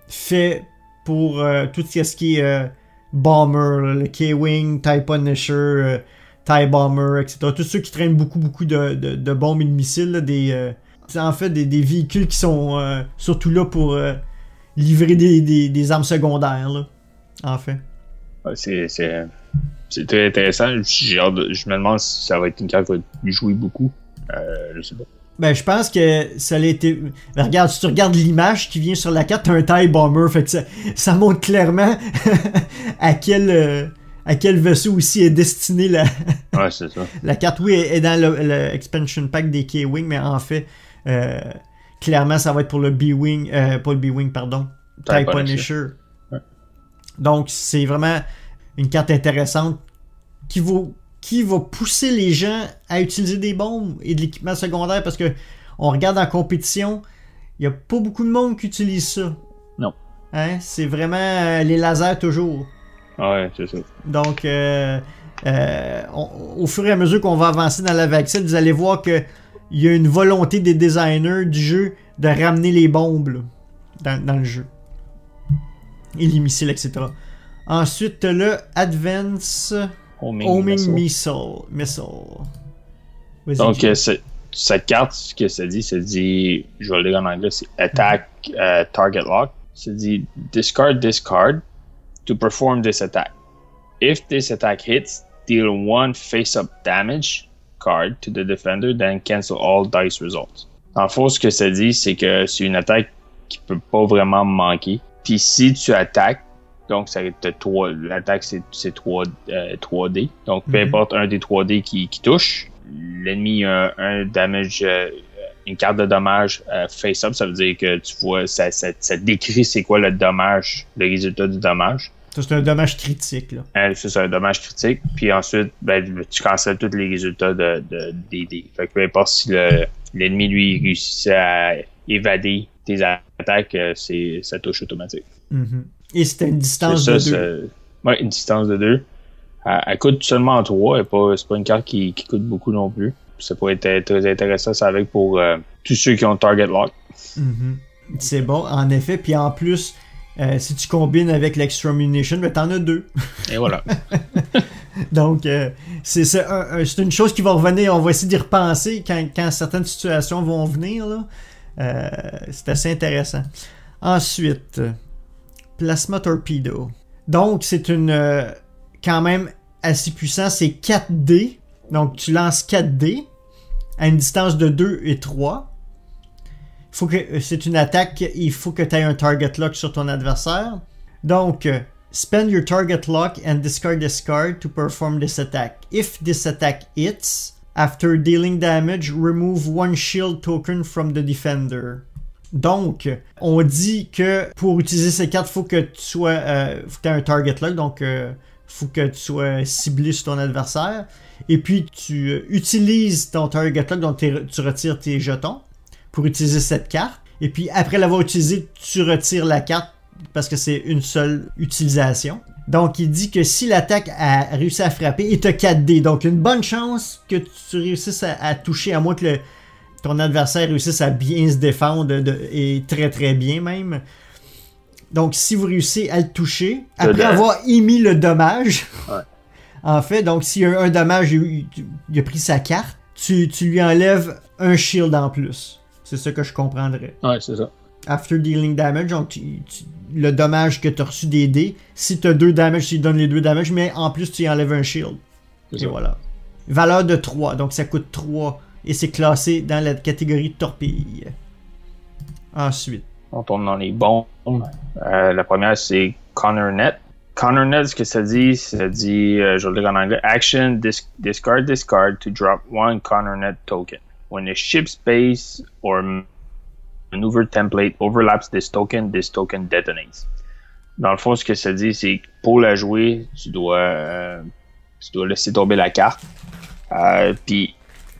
S10: fait pour tout ce qui est bomber, là, le K-Wing, TIE Punisher, TIE Bomber, etc. Tous ceux qui traînent beaucoup de bombes et de missiles, là, c'est en fait des véhicules qui sont surtout là pour livrer des armes secondaires, là, en fait.
S11: Ouais, c'est très intéressant. Je me demande si ça va être une carte qui va être jouée beaucoup. Je sais pas.
S10: Ben, je pense que ça a été... Ben, regarde, si tu regardes l'image qui vient sur la carte, t'as un TIE Bomber. Fait que ça montre clairement à quel vaisseau aussi est destiné
S11: ouais, c'est ça.
S10: La carte. Oui, est dans le expansion pack des K-Wing, mais en fait, clairement, ça va être pour le B-Wing, pas le B-Wing, pardon, TIE Punisher. Ouais. Donc, c'est vraiment une carte intéressante qui va pousser les gens à utiliser des bombes et de l'équipement secondaire, parce que on regarde en compétition, il n'y a pas beaucoup de monde qui utilise ça.
S11: Non.
S10: Hein? C'est vraiment les lasers toujours.
S11: Ouais, c'est ça.
S10: Donc, au fur et à mesure qu'on va avancer dans la vague 7, vous allez voir qu'il y a une volonté des designers du jeu de ramener les bombes là, dans le jeu. Et les missiles, etc. Ensuite, le Advance Homing Missile.
S11: Donc, cette carte, ce que ça dit, je vais le lire en anglais, c'est Attack Target Lock. Ça dit discard this card to perform this attack. If this attack hits, deal 1 face-up damage card to the defender, then cancel all dice results. En fait, ce que ça dit, c'est que c'est une attaque qui peut pas vraiment manquer. Puis si tu attaques, donc l'attaque c'est 3D. Donc peu importe un des 3D qui touche, l'ennemi a un damage, une carte de dommage face-up, ça veut dire que tu vois, ça décrit c'est quoi le dommage, le résultat du dommage.
S10: Ça, c'est un dommage critique, là.
S11: C'est un dommage critique. Puis ensuite, tu cancelles tous les résultats des dés. Fait que peu importe si l'ennemi, lui, réussit à évader tes attaques, ça touche automatique.
S10: Mm-hmm. Et c'était une distance de 2.
S11: Ouais, une distance de 2. Elle coûte seulement 3. C'est pas une carte qui coûte beaucoup non plus. Ça pourrait être très intéressant, ça, avec pour tous ceux qui ont Target Lock.
S10: Mm-hmm. C'est bon, en effet. Puis en plus, Si tu combines avec l'Extra Munition, ben, t'en as 2.
S11: Et voilà.
S10: Donc, c'est une chose qui va revenir. On va essayer d'y repenser quand certaines situations vont venir. Là. C'est assez intéressant. Ensuite, Plasma Torpedo. Donc, c'est quand même assez puissant. C'est 4D. Donc, tu lances 4D à une distance de 2 et 3. C'est une attaque, il faut que tu aies un target lock sur ton adversaire. Donc, spend your target lock and discard this card to perform this attack. If this attack hits, after dealing damage, remove one shield token from the defender. Donc, on dit que pour utiliser ces cartes, il faut que tu aies un target lock, donc faut que tu sois ciblé sur ton adversaire. Et puis, tu utilises ton target lock, donc tu retires tes jetons pour utiliser cette carte. Et puis, après l'avoir utilisé, tu retires la carte parce que c'est une seule utilisation. Donc, il dit que si l'attaque a réussi à frapper, et tu as 4D. Donc, une bonne chance que tu réussisses à toucher, à moins que ton adversaire réussisse à bien se défendre, et très très bien même. Donc, si vous réussissez à le toucher, après avoir émis le dommage, en fait, donc s'il y a un dommage, il a pris sa carte, tu lui enlèves un shield en plus. C'est ça que je comprendrais.
S11: Ouais, c'est ça.
S10: After dealing damage, donc le dommage que tu as reçu des dés, si tu as 2 damage, tu lui donnes les 2 damage, mais en plus tu y enlèves un shield. Et voilà. Valeur de 3, donc ça coûte 3 et c'est classé dans la catégorie torpille. Ensuite.
S11: On tourne dans les bombes. La première, c'est ConnorNet. ConnorNet, ce que ça dit, je vais le dire en anglais. Action, discard this card to drop one ConnorNet token. When a ship space or maneuver template overlaps this token detonates. Dans le fond, ce que ça dit, c'est que pour la jouer, tu dois laisser tomber la carte. Puis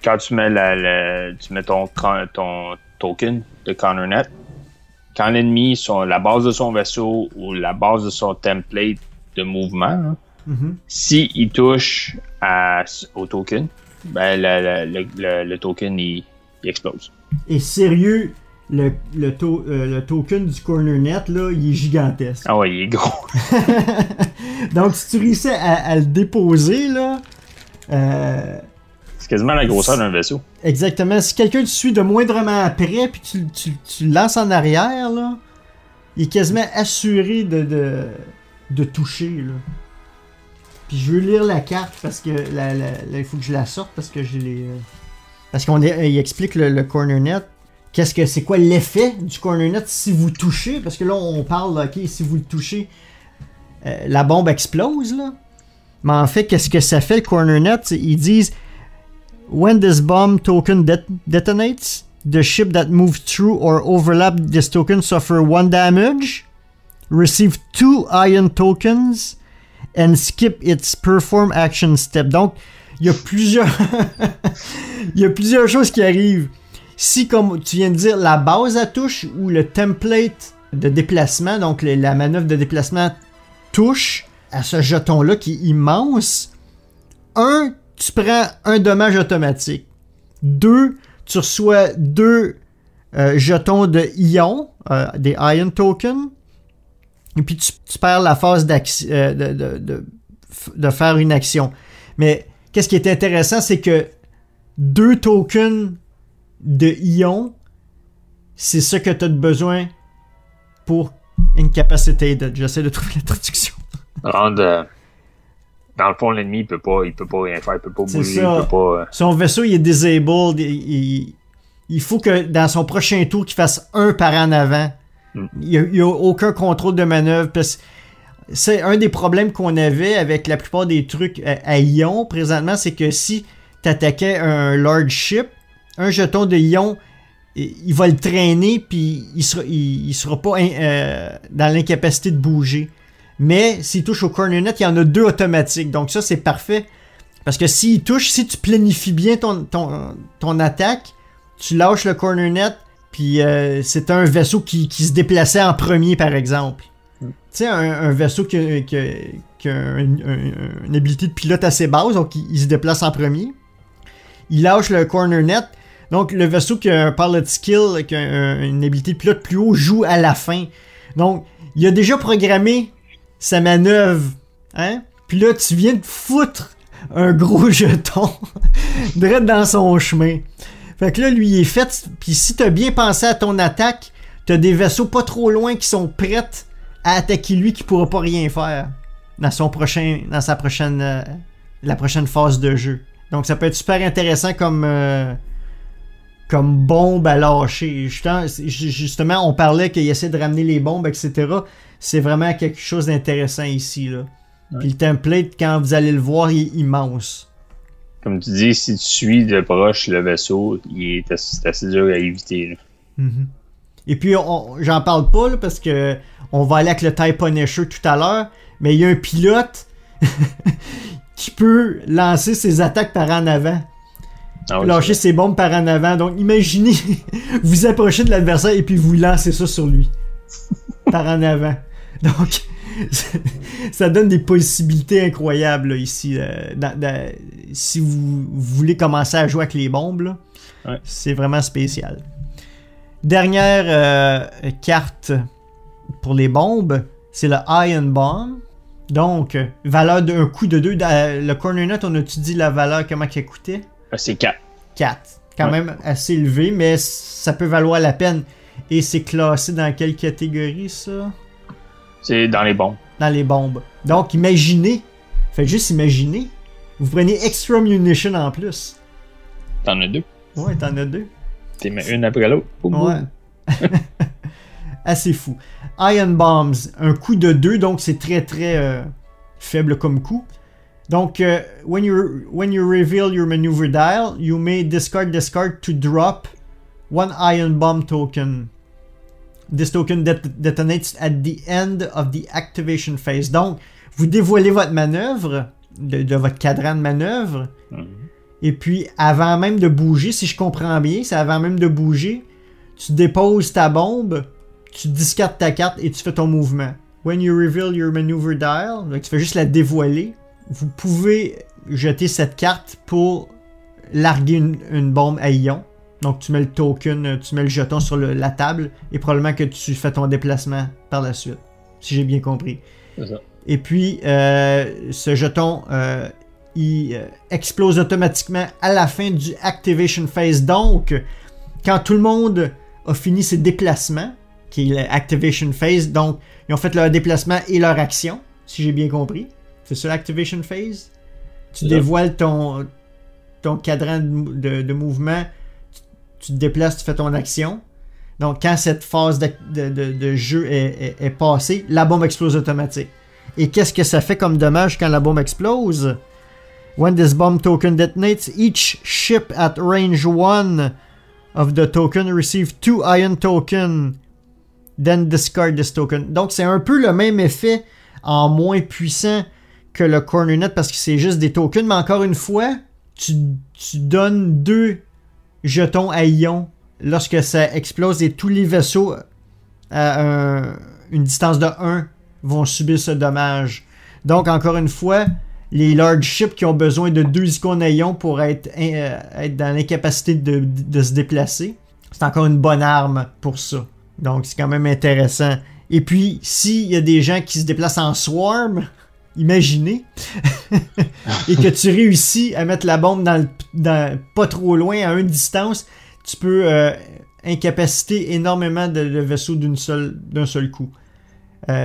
S11: quand tu mets ton token de ConnorNet, quand l'ennemi la base de son vaisseau ou la base de son template de mouvement, si il touche au token, ben le token il explose.
S10: Et sérieux, le token du CornerNet là, il est gigantesque.
S11: Ah ouais, il est gros.
S10: Donc si tu réussis à le déposer là,
S11: c'est quasiment la grosseur d'un vaisseau.
S10: Exactement. Si quelqu'un te suit de moindrement après puis tu le lances en arrière là, il est quasiment assuré de toucher là. Puis je veux lire la carte parce que là, il faut que je la sorte parce que j'ai les. Parce il explique le CornerNet. C'est quoi l'effet du CornerNet si vous touchez? Parce que là, on parle, ok, si vous le touchez, la bombe explose, là. Mais en fait, qu'est-ce que ça fait le CornerNet? Ils disent when this bomb token detonates, the ship that moves through or overlap this token suffer 1 damage, receive 2 iron tokens, and skip its perform action step. Donc, il y a plusieurs choses qui arrivent. Si, comme tu viens de dire, la base à touche ou le template de déplacement, donc la manœuvre de déplacement touche à ce jeton-là qui est immense, 1, tu prends un dommage automatique. 2, tu reçois 2 jetons de ion, des ion tokens. Et puis tu perds la phase de faire une action. Mais qu'est-ce qui est intéressant, c'est que 2 tokens de ion, c'est ce que tu as besoin pour incapacitated. J'essaie de trouver la traduction.
S11: Dans le fond, l'ennemi, il peut pas rien faire, il peut pas bouger, il peut pas...
S10: Son vaisseau, il est disabled. Il faut que dans son prochain tour, qu'il fasse un par en avant. Il n'y a aucun contrôle de manœuvre. Parce que c'est un des problèmes qu'on avait avec la plupart des trucs à ion présentement, c'est que si tu attaquais un large ship, un jeton de ion, il va le traîner puis il sera pas dans l'incapacité de bouger. Mais s'il touche au CornerNet, il y en a 2 automatiques. Donc ça, c'est parfait. Parce que s'il touche, si tu planifies bien ton attaque, tu lâches le CornerNet, puis c'est un vaisseau qui se déplaçait en premier, par exemple. Tu sais, un vaisseau qui a une habilité de pilote assez basse, donc il se déplace en premier. Il lâche le CornerNet. Donc, le vaisseau qui a un pilot skill, qui a une habilité de pilote plus haut, joue à la fin. Donc, il a déjà programmé sa manœuvre. Hein? Puis là, tu viens de foutre un gros jeton direct dans son chemin. Fait que là, lui, il est fait. Puis si t'as bien pensé à ton attaque, t'as des vaisseaux pas trop loin qui sont prêts à attaquer lui qui pourra pas rien faire dans sa prochaine la prochaine phase de jeu. Donc ça peut être super intéressant comme bombe à lâcher. Justement, on parlait qu'il essaie de ramener les bombes, etc. C'est vraiment quelque chose d'intéressant ici, là. Ouais. Puis le template, quand vous allez le voir, il est immense.
S11: Comme tu dis, si tu suis de proche le vaisseau, c'est assez dur à éviter.
S10: Mm-hmm. Et puis, j'en parle pas là, parce que on va aller avec le TIE Punisher tout à l'heure, mais il y a un pilote qui peut lancer ses attaques par en avant. Lâcher ses bombes par en avant. Donc, imaginez, vous approchez de l'adversaire et puis vous lancez ça sur lui. Par en avant. Donc, ça donne des possibilités incroyables là, ici. Si vous voulez commencer à jouer avec les bombes, là, ouais. C'est vraiment spécial. Dernière carte pour les bombes, c'est le Ion Bomb. Donc, valeur d'un coup de 2. Le Corner Nut, on a-tu dit la valeur, comment qu'elle coûtait?
S11: C'est 4.
S10: 4. Quand même assez élevé, mais ça peut valoir la peine. Et c'est classé dans quelle catégorie, ça?
S11: C'est dans les bombes.
S10: Dans les bombes. Donc, imaginez. Faites juste imaginer. Vous prenez Extra Munition en plus.
S11: T'en as 2.
S10: Ouais, t'en as 2.
S11: T'es mets une après l'autre.
S10: Ouais. Assez fou. Ion Bombs. Un coup de 2, donc c'est très très faible comme coup. Donc, when you reveal your maneuver dial, you may discard to drop one Ion Bomb token. This token detonates at the end of the activation phase. Donc, vous dévoilez votre manœuvre, de votre cadran de manœuvre, et puis avant même de bouger, si je comprends bien, c'est avant même de bouger, tu déposes ta bombe, tu discardes ta carte et tu fais ton mouvement. When you reveal your maneuver dial, donc tu fais juste la dévoiler, vous pouvez jeter cette carte pour larguer une bombe à ion. Donc tu mets le token, tu mets le jeton sur la table et probablement que tu fais ton déplacement par la suite, si j'ai bien compris.
S11: C'est ça.
S10: Et puis ce jeton il explose automatiquement à la fin du activation phase. Donc quand tout le monde a fini ses déplacements, qui est l'activation phase, donc ils ont fait leur déplacement et leur action, si j'ai bien compris. C'est ça l'activation phase? Tu dévoiles ton cadran de mouvement, tu te déplaces, tu fais ton action. Donc quand cette phase de jeu est passée, la bombe explose automatique. Et qu'est-ce que ça fait comme dommage quand la bombe explose? When this bomb token detonates, each ship at range 1 of the token receive 2 ion tokens. Then discard this token. Donc c'est un peu le même effet en moins puissant que le Corner Nut parce que c'est juste des tokens, mais encore une fois, tu donnes 2 jetons à ion lorsque ça explose et tous les vaisseaux à une distance de 1 vont subir ce dommage. Donc encore une fois, les large ships qui ont besoin de 2 icônes à ion pour être dans l'incapacité de se déplacer, c'est encore une bonne arme pour ça. Donc c'est quand même intéressant. Et puis, s'il y a des gens qui se déplacent en swarm, imaginez, et que tu réussis à mettre la bombe dans pas trop loin, à une distance, tu peux incapaciter énormément de vaisseaux d'un seul coup.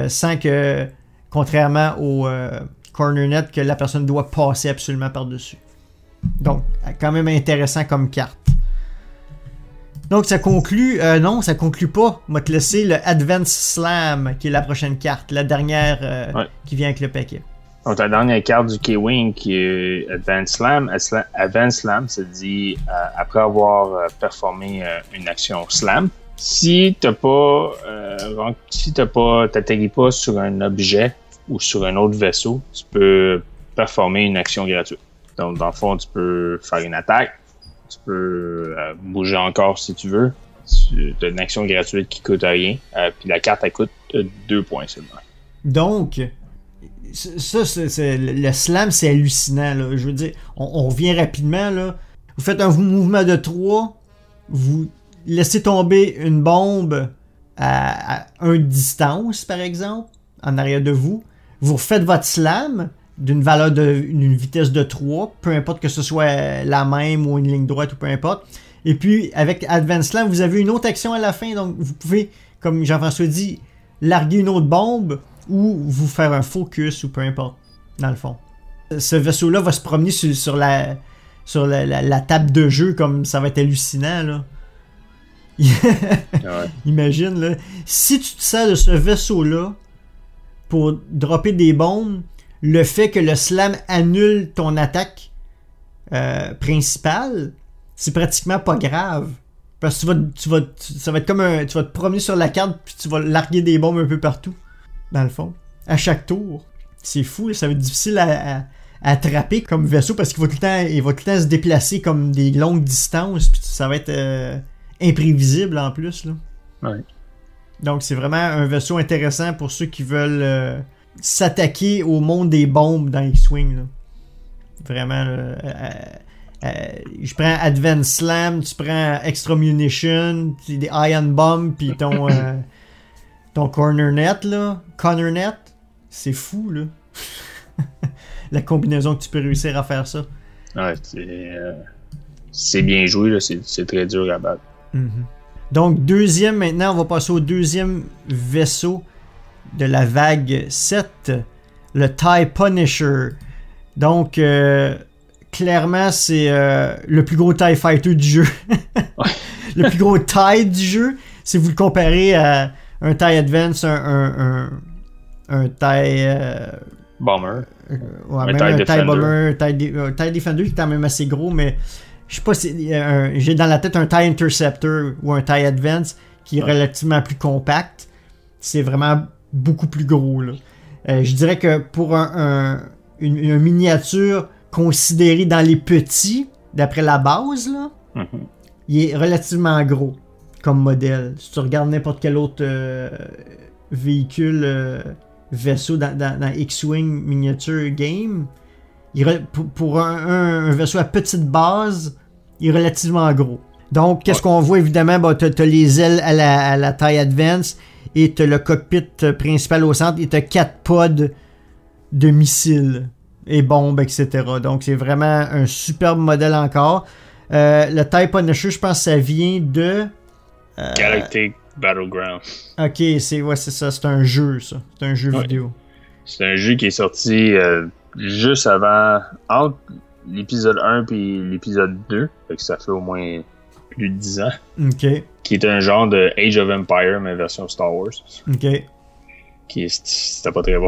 S10: Sans que, contrairement au Corner Nut, que la personne doit passer absolument par-dessus. Donc, quand même intéressant comme carte. Donc, ça conclut... non, ça conclut pas. On va te laisser le Advance Slam, qui est la prochaine carte, la dernière qui vient avec le paquet.
S11: Donc, la dernière carte du K-Wing, qui est Advance Slam. Advance Slam, ça dit après avoir performé une action Slam. Si t'atterris pas sur un objet ou sur un autre vaisseau, tu peux performer une action gratuite. Donc, dans le fond, tu peux faire une attaque. Tu peux bouger encore si tu veux. Tu as une action gratuite qui coûte rien. Puis la carte, elle coûte 2 points seulement.
S10: Donc, ça, le slam, c'est hallucinant. Là. Je veux dire, on revient rapidement. Là. Vous faites un mouvement de 3. Vous laissez tomber une bombe à 1 distance, par exemple, en arrière de vous. Vous refaites votre slam d'une valeur d'une vitesse de 3, peu importe que ce soit la même ou une ligne droite ou peu importe. Et puis, avec Advanced Slam, vous avez une autre action à la fin, donc vous pouvez, comme Jean-François dit, larguer une autre bombe ou vous faire un focus ou peu importe, dans le fond. Ce vaisseau-là va se promener sur la table de jeu comme ça va être hallucinant, là.
S11: Ouais.
S10: Imagine, là. Si tu te sers de ce vaisseau-là pour dropper des bombes, le fait que le slam annule ton attaque principale, c'est pratiquement pas grave. Parce que ça va être comme tu vas te promener sur la carte puis tu vas larguer des bombes un peu partout, dans le fond, à chaque tour. C'est fou, là, ça va être difficile à attraper comme vaisseau parce qu'il va tout le temps se déplacer comme des longues distances puis ça va être imprévisible en plus, là.
S11: Ouais.
S10: Donc c'est vraiment un vaisseau intéressant pour ceux qui veulent s'attaquer au monde des bombes dans X-Wing, là. Vraiment, je prends Advanced Slam, tu prends Extra Munition, des Ion Bomb, puis ton Corner Net, là. Corner Net, c'est fou, là. La combinaison que tu peux réussir à faire ça.
S11: Ouais, c'est bien joué, là. C'est très dur à battre.
S10: Mm-hmm. Donc, deuxième, maintenant, on va passer au deuxième vaisseau de la vague 7, le TIE Punisher. Donc, clairement, c'est le plus gros TIE Fighter du jeu. Le plus gros TIE du jeu. Si vous le comparez à un TIE Advance, un TIE...
S11: Bomber.
S10: Ouais, même un TIE Bomber, TIE Defender qui est quand même assez gros, mais je sais pas si j'ai dans la tête un TIE Interceptor ou un TIE Advance qui est relativement plus compact. C'est vraiment beaucoup plus gros, là. Je dirais que pour une miniature considérée dans les petits, d'après la base, là, il est relativement gros comme modèle. Si tu regardes n'importe quel autre véhicule, vaisseau dans X-Wing Miniature Game, pour un vaisseau à petite base, il est relativement gros. Donc, qu'est-ce qu'on voit, évidemment? Bah, t'as les ailes à la TIE Advance et t'as le cockpit principal au centre et t'as 4 pods de missiles et bombes, etc. Donc, c'est vraiment un superbe modèle encore. Le TIE Punisher, je pense que ça vient de...
S11: Galactic Battleground.
S10: Ok, c'est ça. C'est un jeu, ça. C'est un jeu vidéo.
S11: C'est un jeu qui est sorti juste avant, entre l'épisode 1 et l'épisode 2. Fait que ça fait au moins plus de 10 ans.
S10: Ok.
S11: Qui est un genre de Age of Empire, mais version Star Wars.
S10: Ok.
S11: C'était pas très bon.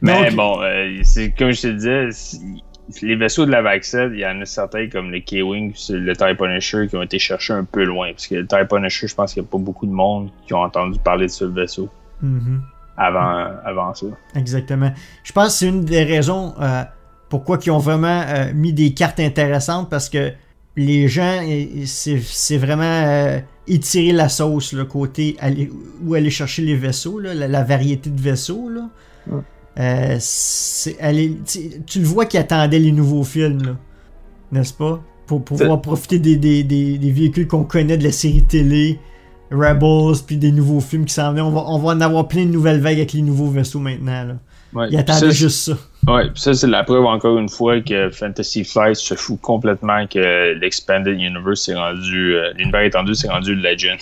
S11: Mais donc, bon, c'est comme je te disais, les vaisseaux de la vague 7, il y en a certains comme le K-Wing, le TIE Punisher qui ont été cherchés un peu loin. Parce que le TIE Punisher, je pense qu'il n'y a pas beaucoup de monde qui ont entendu parler de ce vaisseau avant ça.
S10: Exactement. Je pense que c'est une des raisons pourquoi ils ont vraiment mis des cartes intéressantes, parce que les gens, c'est vraiment étirer la sauce, le côté où aller chercher les vaisseaux, là, la variété de vaisseaux, là. Tu le vois qu'ils attendaient les nouveaux films, là, n'est-ce pas? Pour pouvoir profiter des véhicules qu'on connaît de la série télé, Rebels, puis des nouveaux films qui s'en viennent. On va en avoir plein de nouvelles vagues avec les nouveaux vaisseaux maintenant, là. Ouais, ils attendaient juste ça.
S11: Ouais, pis ça, c'est la preuve encore une fois que Fantasy Flight se fout complètement que l'Expanded Universe s'est rendu, l'univers étendu s'est rendu Legend.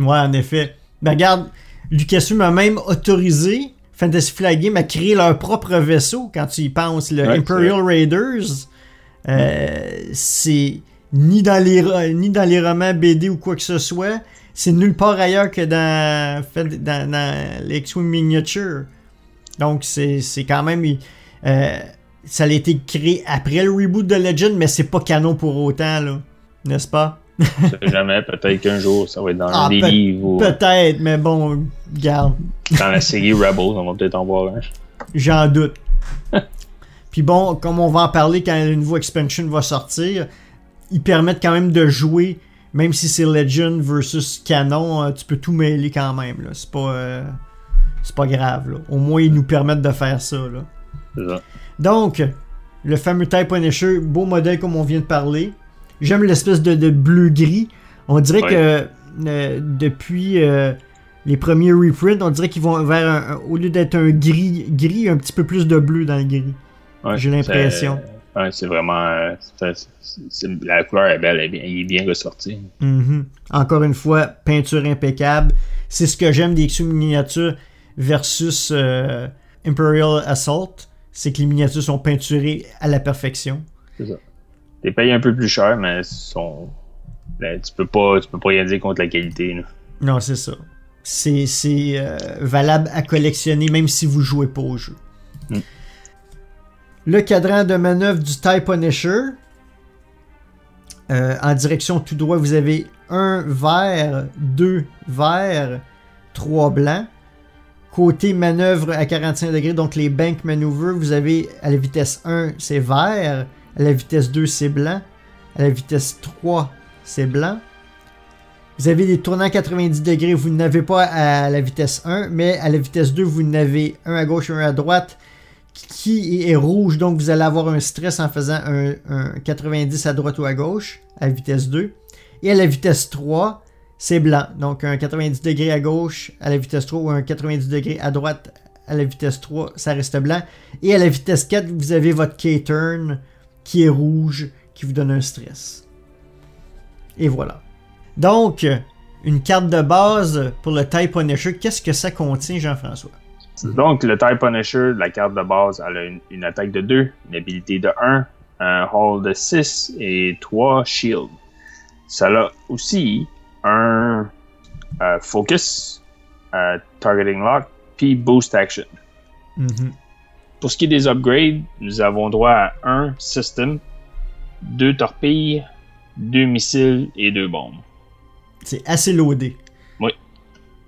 S10: Ouais, en effet. Ben regarde, Lucasfilm a même autorisé Fantasy Flight Games à créer leur propre vaisseau, quand tu y penses. Le Imperial Raiders, c'est ni dans les romans BD ou quoi que ce soit, c'est nulle part ailleurs que dans les X-Wing Miniature. Donc c'est quand même ça a été créé après le reboot de Legend, mais c'est pas canon pour autant, là, n'est-ce pas?
S11: Jamais, peut-être qu'un jour ça va être dans des livres ou...
S10: Peut-être, mais bon, garde.
S11: Dans la série Rebels, on va peut-être en voir un.
S10: J'en doute. Puis bon, comme on va en parler quand le nouveau expansion va sortir, ils permettent quand même de jouer, même si c'est Legend versus canon, tu peux tout mêler quand même, là. C'est pas grave, là. Au moins, ils nous permettent de faire ça, là.
S11: C'est ça.
S10: Donc, le fameux TIE Punisher, beau modèle comme on vient de parler. J'aime l'espèce de bleu-gris. On dirait que depuis les premiers reprints, on dirait qu'ils vont vers au lieu d'être un gris, un petit peu plus de bleu dans le gris.
S11: Ouais,
S10: j'ai l'impression.
S11: Ouais, c'est vraiment... la couleur est belle, il est bien ressorti.
S10: Mm-hmm. Encore une fois, peinture impeccable. C'est ce que j'aime des X-Wing miniatures versus Imperial Assault. C'est que les miniatures sont peinturées à la perfection.
S11: C'est ça. T'es payé un peu plus cher, mais tu peux pas rien dire contre la qualité. Là.
S10: Non, c'est ça. C'est valable à collectionner même si vous jouez pas au jeu. Le cadran de manœuvre du TIE Punisher. En direction tout droit, vous avez 1 vert, 2 verts, 3 blancs. Côté manœuvre à 45 degrés, donc les bank maneuvers, vous avez à la vitesse 1, c'est vert. À la vitesse 2, c'est blanc. À la vitesse 3, c'est blanc. Vous avez des tournants à 90 degrés, vous n'avez pas à la vitesse 1, mais à la vitesse 2, vous n'avez un à gauche et un à droite qui est rouge, donc vous allez avoir un stress en faisant un 90 à droite ou à gauche à la vitesse 2. Et à la vitesse 3, c'est blanc, donc un 90 degrés à gauche à la vitesse 3 ou un 90 degrés à droite à la vitesse 3, ça reste blanc. Et à la vitesse 4, vous avez votre K-turn qui est rouge, qui vous donne un stress. Et voilà. Donc, une carte de base pour le TIE Punisher, qu'est-ce que ça contient, Jean-François?
S11: Donc, le TIE Punisher, la carte de base, elle a une attaque de 2, une habilité de 1, un hull de 6 et 3 shield. Ça a aussi un focus, targeting lock, puis boost action.
S10: Mm-hmm.
S11: Pour ce qui est des upgrades, nous avons droit à 1 system, 2 torpilles, 2 missiles et 2 bombes.
S10: C'est assez loadé.
S11: Oui.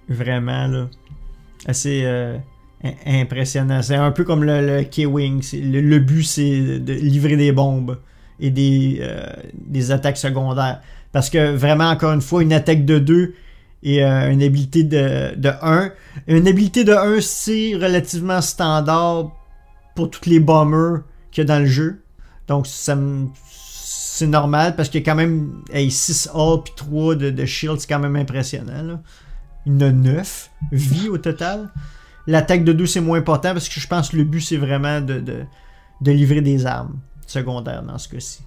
S10: Vraiment, là. Assez impressionnant. C'est un peu comme le K-Wing. Le but, c'est de livrer des bombes et des attaques secondaires. Parce que vraiment, encore une fois, une attaque de 2 et une habilité de 1. Une habilité de 1, c'est relativement standard pour tous les bombers qu'il y a dans le jeu. Donc, c'est normal parce qu'il y a quand même 6 hull puis 3 de shield, c'est quand même impressionnant. Là. Il y en a 9 vies au total. L'attaque de 2, c'est moins important parce que je pense que le but, c'est vraiment de livrer des armes secondaires dans ce cas-ci.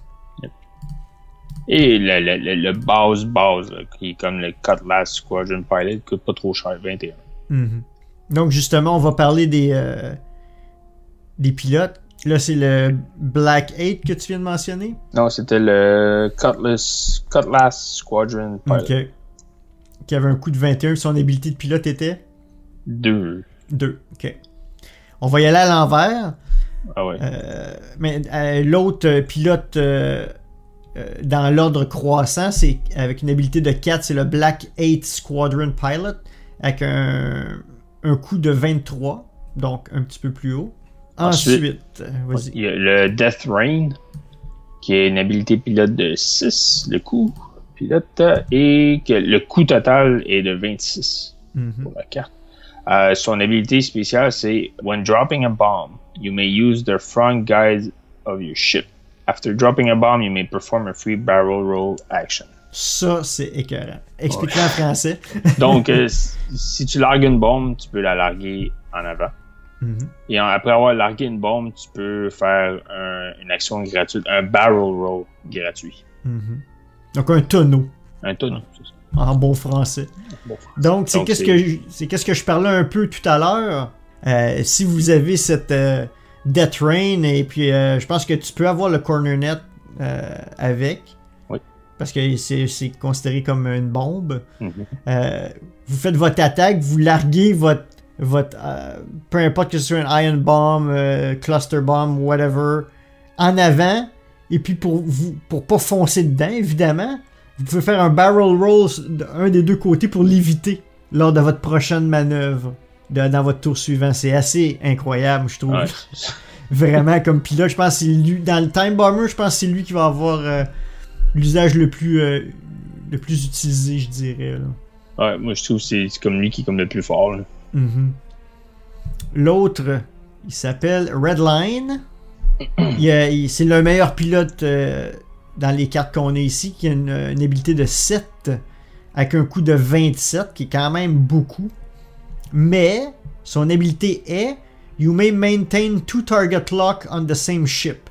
S11: Et le base, là, qui est comme le Cutlass Squadron Pilot, coûte pas trop cher, 21.
S10: Mm-hmm. Donc, justement, on va parler des pilotes. Là, c'est le Black 8 que tu viens de mentionner?
S11: Non, c'était le Cutlass Squadron Pilot.
S10: OK. Qui avait un coût de 21. Son habilité de pilote était?
S11: 2.
S10: OK. On va y aller à l'envers.
S11: Ah ouais.
S10: Mais l'autre pilote dans l'ordre croissant, c'est avec une habilité de 4, c'est le Black 8 Squadron Pilot avec un coût de 23, donc un petit peu plus haut. Ensuite, vas-y.
S11: Il y a le Death Rain, qui est une habilité pilote de 6, le coût pilote, et que le coût total est de 26 pour la carte. Son habilité spéciale, c'est When dropping a bomb, you may use the front guide of your ship. After dropping a bomb, you may perform a free barrel roll action.
S10: Ça, c'est écœurant. Explique-le en français.
S11: Donc, si tu largues une bombe, tu peux la larguer en avant.
S10: Mm-hmm.
S11: Et après avoir largué une bombe, tu peux faire une action gratuite, un barrel roll gratuit.
S10: Mm-hmm. Donc, un tonneau.
S11: Un tonneau, c'est ça.
S10: En bon français. Donc, c'est qu'est-ce que je parlais un peu tout à l'heure. Si vous avez cette Death Rain, et puis je pense que tu peux avoir le Corner Net avec.
S11: Oui.
S10: Parce que c'est considéré comme une bombe.
S11: Mm-hmm.
S10: Vous faites votre attaque, vous larguez votre peu importe que ce soit un Iron Bomb, Cluster Bomb, whatever, en avant. Et puis pour pas foncer dedans, évidemment, vous pouvez faire un barrel roll d'un des deux côtés pour l'éviter lors de votre prochaine manœuvre dans votre tour suivant. C'est assez incroyable, je trouve. Ouais. Vraiment, comme pilote, je pense que c'est lui, dans le Time Bomber, je pense que c'est lui qui va avoir l'usage le plus utilisé, je dirais. Là.
S11: Ouais, moi je trouve que c'est comme lui qui est comme le plus fort. Là.
S10: Mm-hmm. L'autre, il s'appelle Redline. C'est le meilleur pilote dans les cartes qu'on a ici, qui a une habilité de 7 avec un coût de 27, qui est quand même beaucoup. Mais son habilité est You may maintain 2 target lock on the same ship.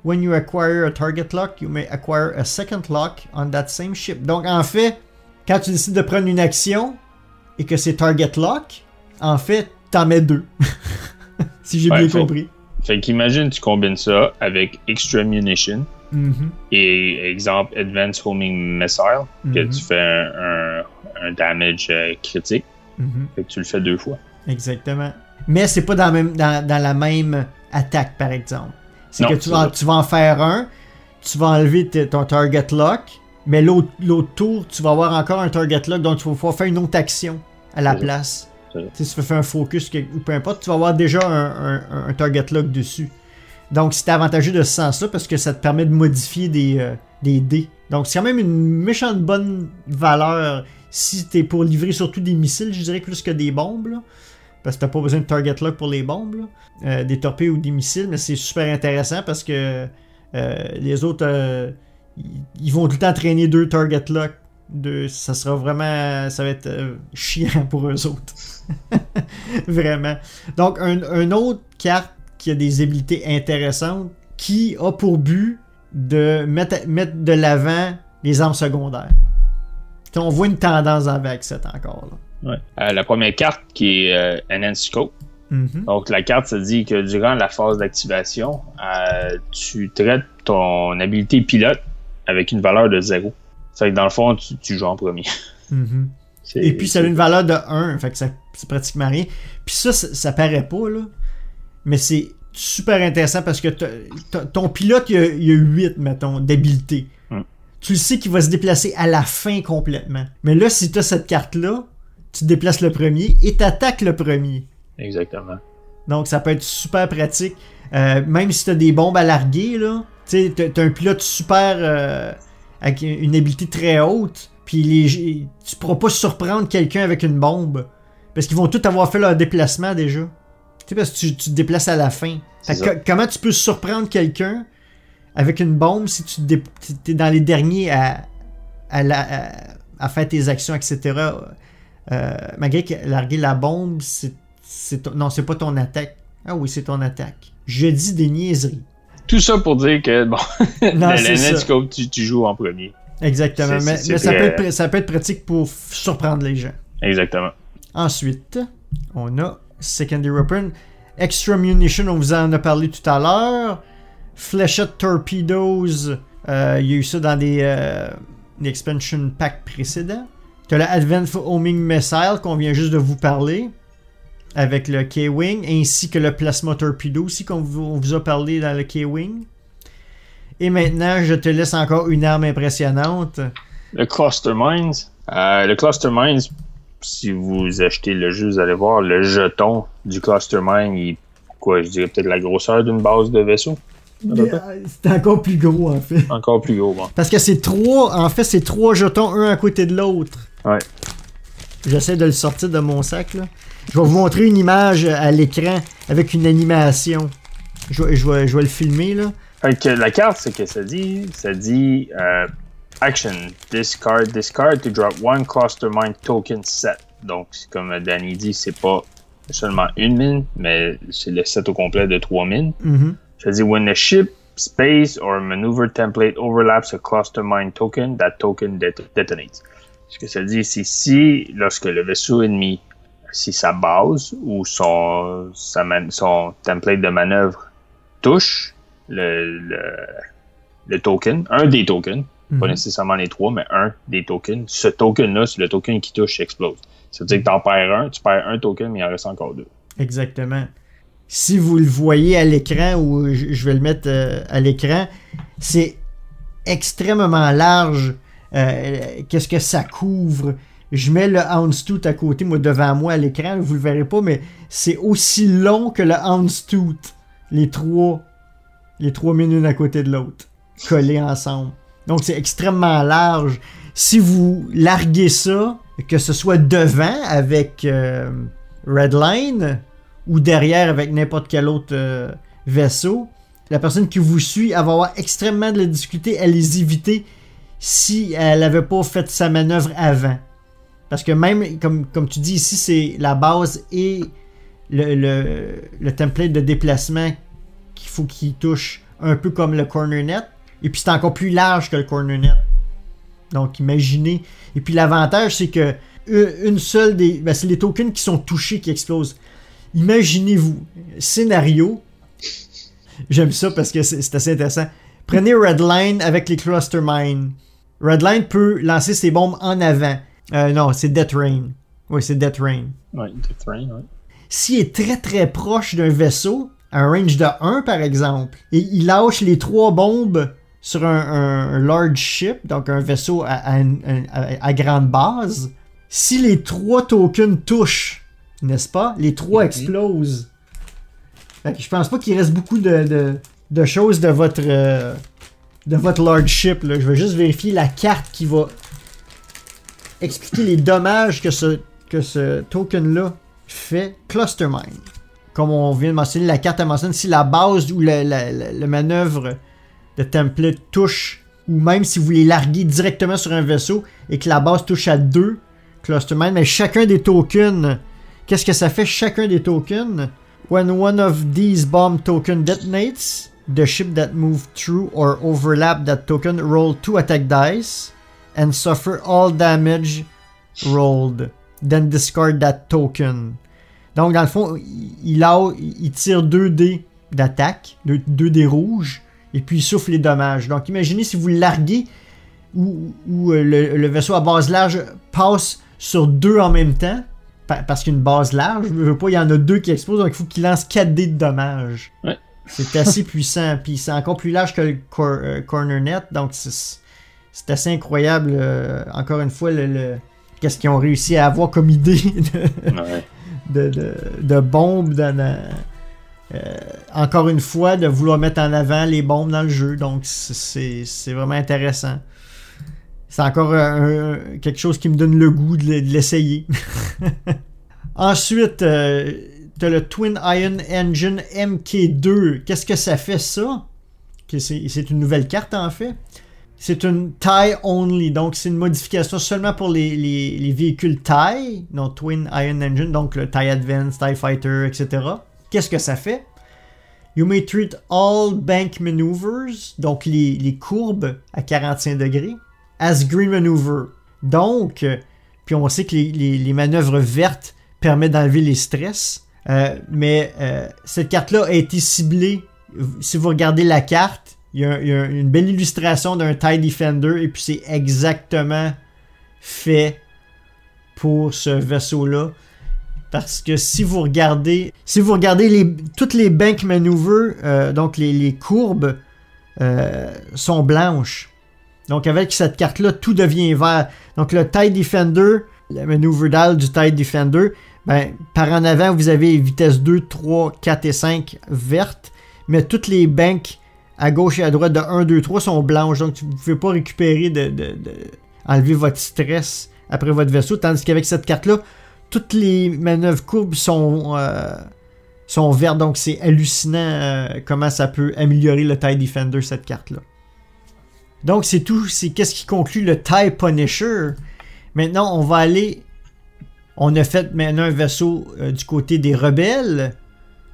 S10: When you acquire a target lock, you may acquire a second lock on that same ship. Donc en fait, quand tu décides de prendre une action et que c'est target lock, en fait, t'en mets 2. Si j'ai bien compris.
S11: Fait qu'imagine, tu combines ça avec Extra Munition et exemple Advanced Homing Missile, que tu fais un damage critique. Fait que tu le fais 2 fois.
S10: Exactement. Mais c'est pas dans la même attaque, par exemple. C'est que tu vas en faire un, tu vas enlever ton target lock, mais l'autre tour, tu vas avoir encore un target lock, donc tu vas pouvoir faire une autre action à la place. Si tu veux faire un focus ou peu importe, tu vas avoir déjà un target lock dessus. Donc c'est avantageux de ce sens-là parce que ça te permet de modifier des dés. Donc c'est quand même une méchante bonne valeur si t'es pour livrer surtout des missiles, je dirais, plus que des bombes, là. Parce que t'as pas besoin de target lock pour les bombes, là. Des torpilles ou des missiles, mais c'est super intéressant parce que les autres ils vont tout le temps traîner 2 target lock. Ça va être chiant pour eux autres. Vraiment. Donc un autre carte qui a des habilités intéressantes qui a pour but de mettre de l'avant les armes secondaires. On voit une tendance avec ça encore là.
S11: Ouais. La première carte qui est Enhanced Scope. Donc la carte se dit que durant la phase d'activation, tu traites ton habilité pilote avec une valeur de 0. C'est que dans le fond, tu joues en premier.
S10: Et puis ça a une valeur de 1, fait que c'est pratiquement rien. Puis ça paraît pas là, mais c'est super intéressant parce que ton pilote il y a 8 mettons d'habilité. Tu le sais qu'il va se déplacer à la fin complètement. Mais là, si tu as cette carte-là, tu te déplaces le premier et t'attaques le premier.
S11: Exactement.
S10: Donc, ça peut être super pratique. Même si tu as des bombes à larguer, là, tu sais, t'as un pilote super avec une habilité très haute, puis tu pourras pas surprendre quelqu'un avec une bombe. Parce qu'ils vont tous avoir fait leur déplacement déjà. Tu sais, parce que tu te déplaces à la fin. Comment tu peux surprendre quelqu'un avec une bombe si tu es dans les derniers à faire tes actions, etc. Malgré que larguer la bombe, non, c'est pas ton attaque. Ah oui, c'est ton attaque. Je dis des niaiseries.
S11: Tout ça pour dire que, bon,
S10: non,
S11: le Netscope, tu joues en premier.
S10: Exactement, mais ça peut être pratique pour surprendre les gens.
S11: Exactement.
S10: Ensuite, on a Secondary Weapon. Extra Munition, on vous en a parlé tout à l'heure. Flechette Torpedoes, il y a eu ça dans des expansion packs précédents. Tu as le Advanced Homing Missile qu'on vient juste de vous parler, avec le K-Wing, ainsi que le Plasma Torpedo aussi qu'on vous a parlé dans le K-Wing. Et maintenant, je te laisse encore une arme impressionnante.
S11: Le Cluster Mines. Le Cluster Mines, si vous achetez le jeu, vous allez voir, le jeton du Cluster Mine, il est, je dirais peut-être la grosseur d'une base de vaisseau.
S10: C'est encore plus gros, en fait.
S11: Encore plus gros, bon.
S10: Parce que c'est 3 jetons, un à côté de l'autre.
S11: Ouais.
S10: J'essaie de le sortir de mon sac, là. Je vais vous montrer une image à l'écran avec une animation. Je vais le filmer, là.
S11: Fait que la carte, c'est que ça dit Action, discard to drop 1 Cluster Mine token set. Donc, comme Danny dit, c'est pas seulement une mine, mais c'est le set au complet de 3 mines. Ça dit when the ship, space, or maneuver template overlaps a cluster mine token, that token detonates. Ce que ça dit, c'est si, lorsque le vaisseau ennemi, si sa base ou son template de manœuvre touche le token, un des tokens, pas nécessairement les 3, mais un des tokens, ce token-là, c'est le token qui touche, explose. Ça veut dire que t'en perds tu perds un token, mais il en reste encore 2.
S10: Exactement. Si vous le voyez à l'écran, ou je vais le mettre à l'écran, c'est extrêmement large. Qu'est-ce que ça couvre? Je mets le Houndstooth à côté, moi, devant moi à l'écran, vous le verrez pas, mais c'est aussi long que le Houndstooth. Les trois mines une à côté de l'autre, collés ensemble. Donc c'est extrêmement large. Si vous larguez ça, que ce soit devant avec Redline, ou derrière avec n'importe quel autre vaisseau, la personne qui vous suit, elle va avoir extrêmement de la difficulté à les éviter. si elle avait pas fait sa manœuvre avant. Parce que même, comme tu dis ici, c'est la base et le template de déplacement qu'il faut qu'il touche, un peu comme le corner net. Et puis c'est encore plus large que le corner net. Donc imaginez. Et puis l'avantage, c'est que une seule des... c'est les tokens qui sont touchés qui explosent. Imaginez-vous, scénario. J'aime ça parce que c'est assez intéressant. Prenez Redline avec les Cluster Mine. Redline peut lancer ses bombes en avant. Non, c'est Death Rain. Oui, c'est Death Rain.
S11: Oui, Death Rain, oui.
S10: S'il est très très proche d'un vaisseau, à un range de 1 par exemple, et il lâche les 3 bombes sur un large ship, donc un vaisseau à grande base, si les 3 tokens touchent, n'est-ce pas, les 3 explosent. Fait que je pense pas qu'il reste beaucoup de choses de votre large ship. Là. Je vais juste vérifier la carte qui va expliquer les dommages que ce token-là fait. Cluster Mine. Comme on vient de mentionner, la carte mentionne si la base ou la manœuvre de template touche, ou même si vous les larguez directement sur un vaisseau et que la base touche à 2 Cluster Mine, mais chacun des tokens, qu'est-ce que ça fait chacun des tokens? When one of these bomb token detonates, the ship that moved through or overlap that token roll 2 attack dice and suffer all damage rolled. Then discard that token. Donc dans le fond, il tire 2 dés d'attaque, 2 dés rouges, et puis il souffle les dommages. Donc imaginez si vous le larguez ou le vaisseau à base large passe sur 2 en même temps. Parce qu'une base large, je veux pas, il y en a 2 qui explosent, donc il faut qu'il lance 4 dés de dommages.
S11: Ouais.
S10: C'est assez puissant, puis c'est encore plus large que le corner net, donc c'est assez incroyable. Encore une fois, qu'est-ce qu'ils ont réussi à avoir comme idée de bombes. Encore une fois, de vouloir mettre en avant les bombes dans le jeu, donc c'est vraiment intéressant. C'est encore quelque chose qui me donne le goût de l'essayer. Ensuite, t'as le Twin Ion Engine MK2. Qu'est-ce que ça fait, ça? C'est une nouvelle carte, en fait. C'est une TIE Only. Donc, c'est une modification seulement pour les véhicules TIE. Non, Twin Ion Engine. Donc, le TIE Advance, TIE Fighter, etc. Qu'est-ce que ça fait? You may treat all bank maneuvers. Donc, les courbes à 45 degrés. As green maneuver. Donc, puis on sait que les manœuvres vertes permettent d'enlever les stress. Mais cette carte-là a été ciblée. Si vous regardez la carte, il y a une belle illustration d'un TIE Defender. Et puis c'est exactement fait pour ce vaisseau-là. Parce que si vous regardez toutes les bank maneuvers, donc les courbes, sont blanches. Donc avec cette carte-là, tout devient vert. Donc le TIE Defender, le maneuver dial du TIE Defender, par en avant, vous avez vitesse 2, 3, 4 et 5 vertes. Mais toutes les banks à gauche et à droite de 1, 2, 3 sont blanches. Donc vous ne pouvez pas récupérer enlever votre stress après votre vaisseau. Tandis qu'avec cette carte-là, toutes les manœuvres courbes sont vertes. Donc c'est hallucinant comment ça peut améliorer le TIE Defender, cette carte-là. Donc c'est tout, c'est qu'est-ce qui conclut le TIE Punisher. Maintenant on va aller, on a fait maintenant un vaisseau du côté des rebelles,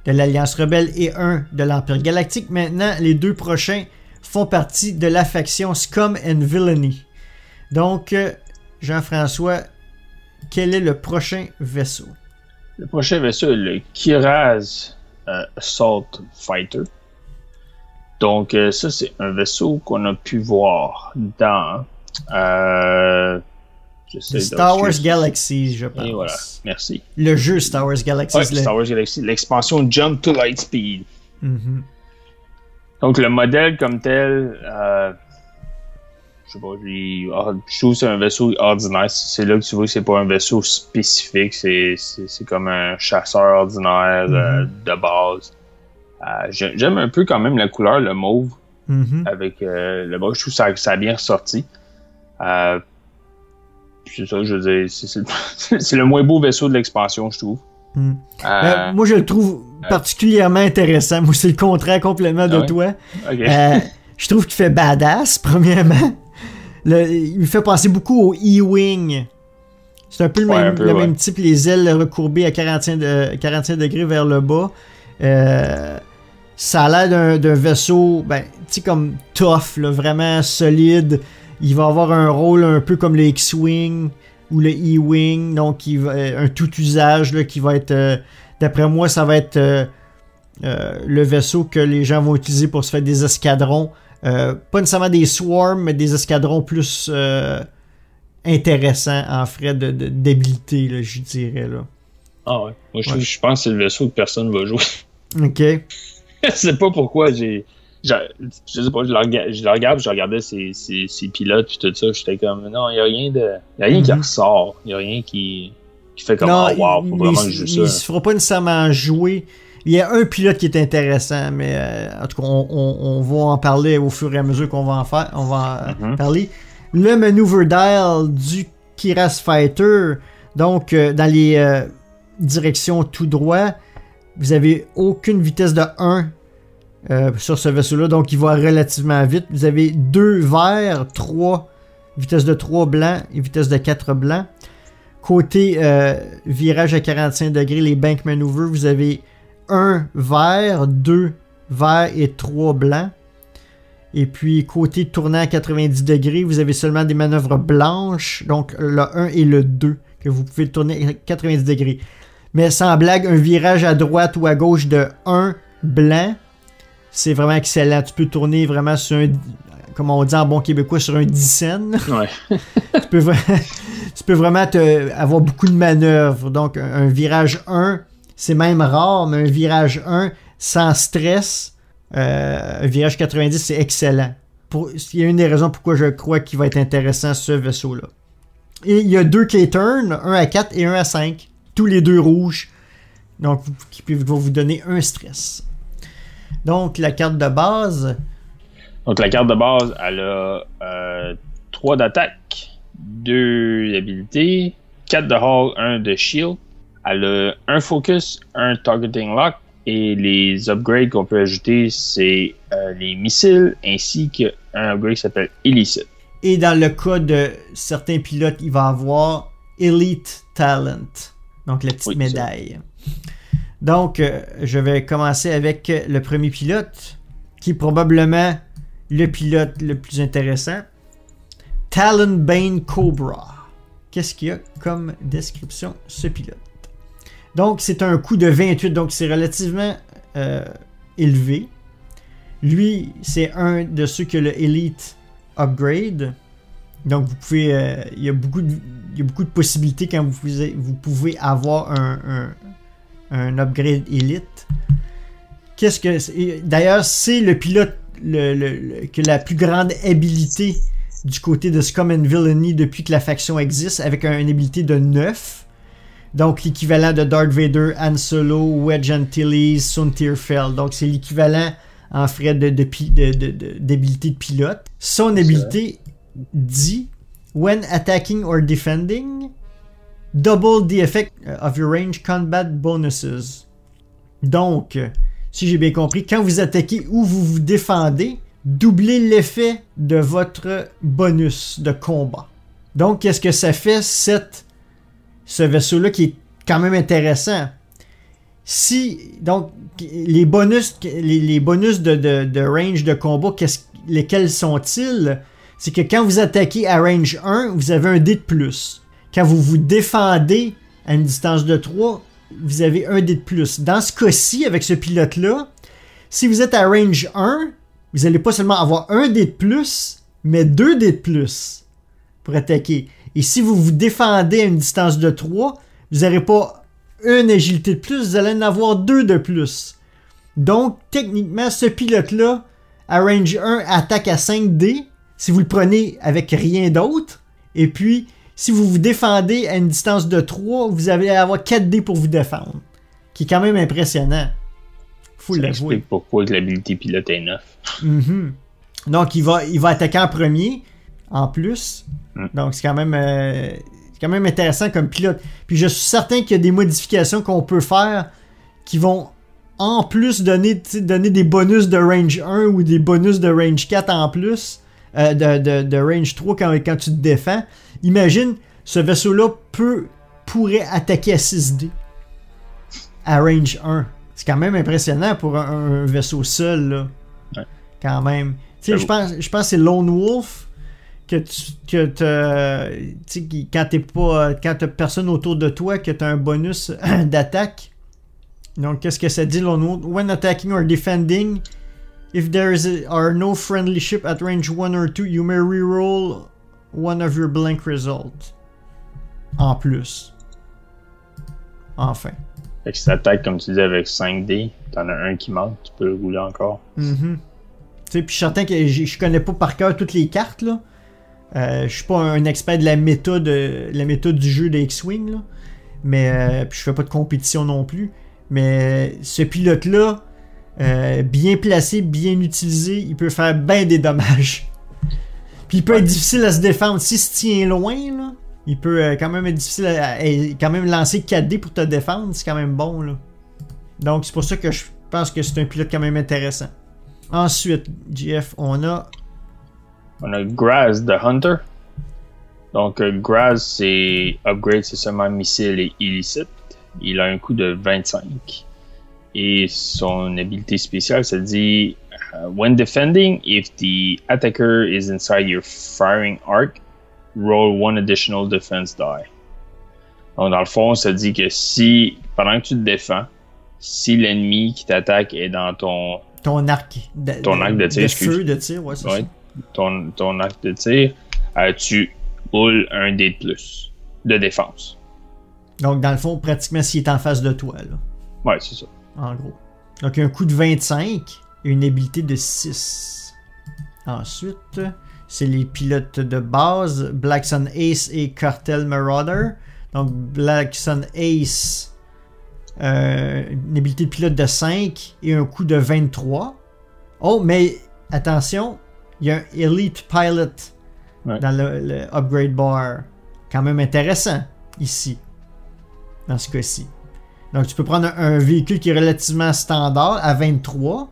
S10: de l'Alliance Rebelle et un de l'Empire Galactique. Maintenant les 2 prochains font partie de la faction Scum and Villainy. Donc Jean-François, quel est le prochain vaisseau?
S11: Le prochain vaisseau est le Kiraz Assault Fighter. Donc, ça, c'est un vaisseau qu'on a pu voir dans
S10: Star Wars Galaxies, je pense.
S11: Et voilà, merci.
S10: Le jeu Star Wars Galaxies.
S11: Ouais, Star Wars Galaxies, l'expansion Jump to Lightspeed.
S10: Mm-hmm.
S11: Donc, le modèle comme tel, je sais pas, je trouve que c'est un vaisseau ordinaire. C'est là que tu vois que c'est pas un vaisseau spécifique. C'est comme un chasseur ordinaire de base. J'aime un peu quand même la couleur, le mauve, avec le mauve. Je trouve que ça a bien ressorti. C'est ça, je veux dire, c'est le moins beau vaisseau de l'expansion, je trouve.
S10: Moi, je le trouve particulièrement intéressant. Moi, c'est le contraire complètement de toi.
S11: Okay.
S10: Je trouve qu'il fait badass, premièrement. il me fait penser beaucoup au E-Wing. C'est un peu le même type, les ailes recourbées à 45 degrés vers le bas. Ça a l'air d'un vaisseau, tu sais, comme tough, là, vraiment solide. Il va avoir un rôle un peu comme le X-Wing ou le E-Wing, donc un tout usage là, qui va être, d'après moi, ça va être le vaisseau que les gens vont utiliser pour se faire des escadrons. Pas nécessairement des swarms, mais des escadrons plus intéressants en frais d'habilité, là, je dirais. Là.
S11: Ah ouais. Moi, je pense que c'est le vaisseau que personne va jouer.
S10: OK.
S11: Je sais pas pourquoi je sais pas, je regardais ses pilotes puis tout ça, j'étais comme non, il y a rien qui ressort, il y a rien qui fait comme wow, faut vraiment que je joue ça.
S10: Il se fera pas nécessairement jouer. Il y a un pilote qui est intéressant, mais en tout cas, on va en parler au fur et à mesure qu'on va en parler. Le maneuver dial du Kiras Fighter, donc dans les directions tout droit, vous avez aucune vitesse de 1 sur ce vaisseau-là, donc il va relativement vite. Vous avez 2 verts, 3, vitesse de 3 blancs et vitesse de 4 blancs. Côté virage à 45 degrés, les bank maneuvers, vous avez 1 vert, 2 verts et 3 blancs. Et puis côté tournant à 90 degrés, vous avez seulement des manœuvres blanches, donc le 1 et le 2, que vous pouvez tourner à 90 degrés. Mais sans blague, un virage à droite ou à gauche de 1 blanc, c'est vraiment excellent. Tu peux tourner vraiment sur un, comme on dit en bon québécois, sur un 10 cents.
S11: Ouais.
S10: tu peux vraiment avoir beaucoup de manœuvres. Donc, un virage 1, c'est même rare, mais un virage 1 sans stress, un virage 90, c'est excellent. Il y a une des raisons pourquoi je crois qu'il va être intéressant ce vaisseau-là. Et il y a 2 K-turns, un à 4 et un à 5. Tous les 2 rouges. Donc, qui vont vous donner un stress. Donc, la carte de base.
S11: Donc, la carte de base, elle a 3 d'attaque, 2 d'habilité, 4 de hull, 1 de shield. Elle a un focus, un targeting lock. Et les upgrades qu'on peut ajouter, c'est les missiles ainsi qu'un upgrade qui s'appelle Illicit.
S10: Et dans le cas de certains pilotes, il va avoir Elite Talent. Donc, la petite médaille. Donc, je vais commencer avec le premier pilote, qui est probablement le pilote le plus intéressant. Talonbane Cobra. Qu'est-ce qu'il y a comme description, ce pilote? Donc, c'est un coût de 28, donc c'est relativement élevé. Lui, c'est un de ceux qui a le Elite Upgrade. Donc, vous pouvez, il y a beaucoup de possibilités quand vous pouvez avoir un upgrade Elite. D'ailleurs, c'est le pilote qui a la plus grande habilité du côté de Scum and Villainy depuis que la faction existe, avec une habilité de 9. Donc, l'équivalent de Darth Vader, Han Solo, Wedge Antilles, Suntirfell. Donc, c'est l'équivalent en frais d'habilité de pilote. Son habilité dit when attacking or defending, double the effect of your range combat bonuses. Donc, si j'ai bien compris, quand vous attaquez ou vous vous défendez, doublez l'effet de votre bonus de combat. Donc, qu'est-ce que ça fait, ce vaisseau-là qui est quand même intéressant? Donc, les bonus de range de combat, lesquels sont-ils? C'est que quand vous attaquez à range 1, vous avez un dé de plus. Quand vous vous défendez à une distance de 3, vous avez un dé de plus. Dans ce cas-ci, avec ce pilote-là, si vous êtes à range 1, vous n'allez pas seulement avoir un dé de plus, mais 2 dés de plus pour attaquer. Et si vous vous défendez à une distance de 3, vous n'aurez pas une agilité de plus, vous allez en avoir 2 de plus. Donc, techniquement, ce pilote-là, à range 1, attaque à 5 dés, si vous le prenez avec rien d'autre. Et puis, si vous vous défendez à une distance de 3, vous allez avoir 4 dés pour vous défendre. Qui est quand même impressionnant. Faut l'avouer. Ça
S11: explique pourquoi l'habilité pilote est 9.
S10: Mm-hmm. Donc, il va attaquer en premier, en plus. Donc, c'est quand même intéressant comme pilote. Puis, je suis certain qu'il y a des modifications qu'on peut faire qui vont, en plus, donner des bonus de range 1 ou des bonus de range 4 en plus. de range 3 quand tu te défends. Imagine, ce vaisseau-là pourrait attaquer à 6D à range 1. C'est quand même impressionnant pour un vaisseau seul, là.
S11: Ouais.
S10: Quand même. Tu sais, je pense que c'est Lone Wolf quand t'as personne autour de toi, que t'as un bonus d'attaque. Donc, qu'est-ce que ça dit, Lone Wolf? When attacking or defending, if there are no friendly ship at range 1 or 2, you may reroll one of your blank results. En plus. Enfin.
S11: Fait que si t'attaques, comme tu dis, avec 5D, t'en as un qui manque, tu peux le rouler encore.
S10: Mm-hmm. Tu sais, puis je suis certain que je connais pas par cœur toutes les cartes, là. Je suis pas un expert de la méta du jeu de X-Wing, là. Mais puis je fais pas de compétition non plus. Mais ce pilote-là, bien placé, bien utilisé, il peut faire bien des dommages. Puis il peut être difficile à se défendre. S'il se tient loin, là, il peut quand même être difficile à quand même lancer 4D pour te défendre. C'est quand même bon, là. Donc c'est pour ça que je pense que c'est un pilote quand même intéressant. Ensuite, JF, on a
S11: Graz the Hunter. Donc Graz, c'est upgrade, c'est seulement missile et illicite. Il a un coût de 25. Et son habilité spéciale, ça dit when defending, if the attacker is inside your firing arc, roll one additional defense die. Donc dans le fond, ça dit que si, pendant que tu te défends, si l'ennemi qui t'attaque est dans ton arc de tir,
S10: feu de tir, ouais, c'est ça.
S11: Ton arc de tir, tu roules un dé de plus de défense.
S10: Donc, dans le fond, pratiquement s'il est en face de toi, là.
S11: Ouais, c'est ça.
S10: En gros. Donc, un coup de 25 et une habilité de 6. Ensuite, c'est les pilotes de base, Black Sun Ace et Cartel Marauder. Donc, Black Sun Ace, une habilité de pilote de 5 et un coup de 23. Oh, mais attention, il y a un Elite Pilot dans le upgrade bar. Quand même intéressant, ici. Dans ce cas-ci. Donc, tu peux prendre un véhicule qui est relativement standard à 23.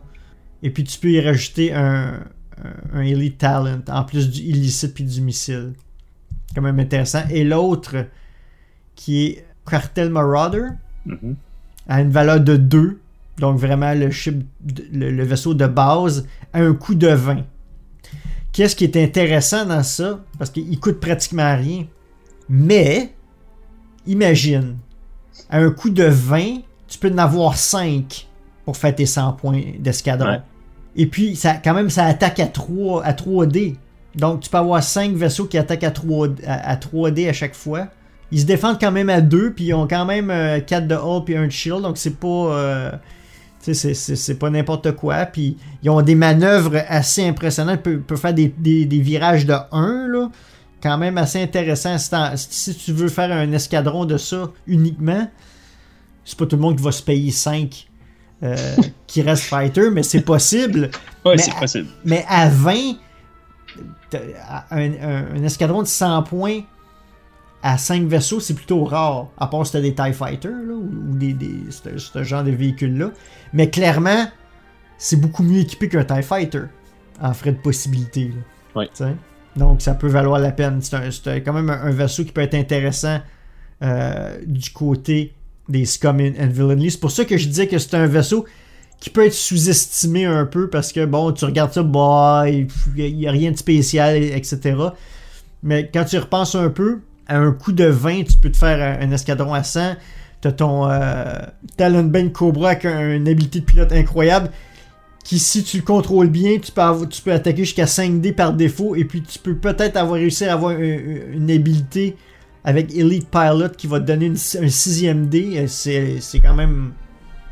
S10: Et puis, tu peux y rajouter un Elite Talent, en plus du illicite puis du missile. Quand même intéressant. Et l'autre, qui est Cartel Marauder, a une valeur de 2. Donc, vraiment, le vaisseau de base a un coût de 20. Qu'est-ce qui est intéressant dans ça? Parce qu'il coûte pratiquement rien. Mais, imagine, à un coût de 20, tu peux en avoir 5 pour faire tes 100 points d'escadron. Ouais. Et puis, ça attaque à 3D. Donc, tu peux avoir 5 vaisseaux qui attaquent à 3D à chaque fois. Ils se défendent quand même à 2, puis ils ont quand même 4 de hull puis 1 de shield. Donc, c'est pas... c'est pas n'importe quoi. Puis, ils ont des manœuvres assez impressionnantes. Ils peuvent faire des virages de 1, là. Quand même assez intéressant. Si tu veux faire un escadron de ça uniquement, c'est pas tout le monde qui va se payer 5 qui reste fighter, mais c'est possible.
S11: Ouais, c'est possible.
S10: Mais à 20, un escadron de 100 points à 5 vaisseaux, c'est plutôt rare. À part si t'as des TIE Fighters là, ou ce genre de véhicules-là. Mais clairement, c'est beaucoup mieux équipé qu'un TIE Fighter en frais de possibilité. Là.
S11: Ouais.
S10: T'sais? Donc, ça peut valoir la peine. C'est quand même un vaisseau qui peut être intéressant du côté des Scum and Villainy. C'est pour ça que je disais que c'est un vaisseau qui peut être sous-estimé un peu parce que, bon, tu regardes ça, il n'y a rien de spécial, etc. Mais quand tu y repenses un peu, à un coup de 20, tu peux te faire un escadron à 100. Tu as ton Talonbane Cobra avec une habilité de pilote incroyable. Qui, si tu le contrôles bien, tu peux attaquer jusqu'à 5D par défaut, et puis tu peux peut-être réussir à avoir une habilité avec Elite Pilot qui va te donner un 6e D. C'est quand même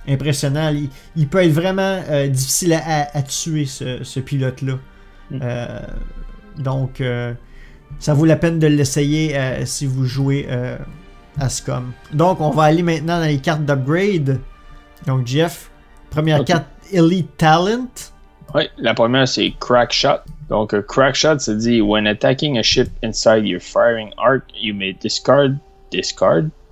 S10: impressionnant. Il peut être vraiment difficile à tuer, ce pilote-là. Donc, ça vaut la peine de l'essayer si vous jouez à Scum. Donc, on va aller maintenant dans les cartes d'upgrade. Donc, Jeff, première carte, Elite Talent.
S11: Oui, la première c'est Crack Shot. Donc Crack Shot, ça dit when attacking a ship inside your firing arc, you may discard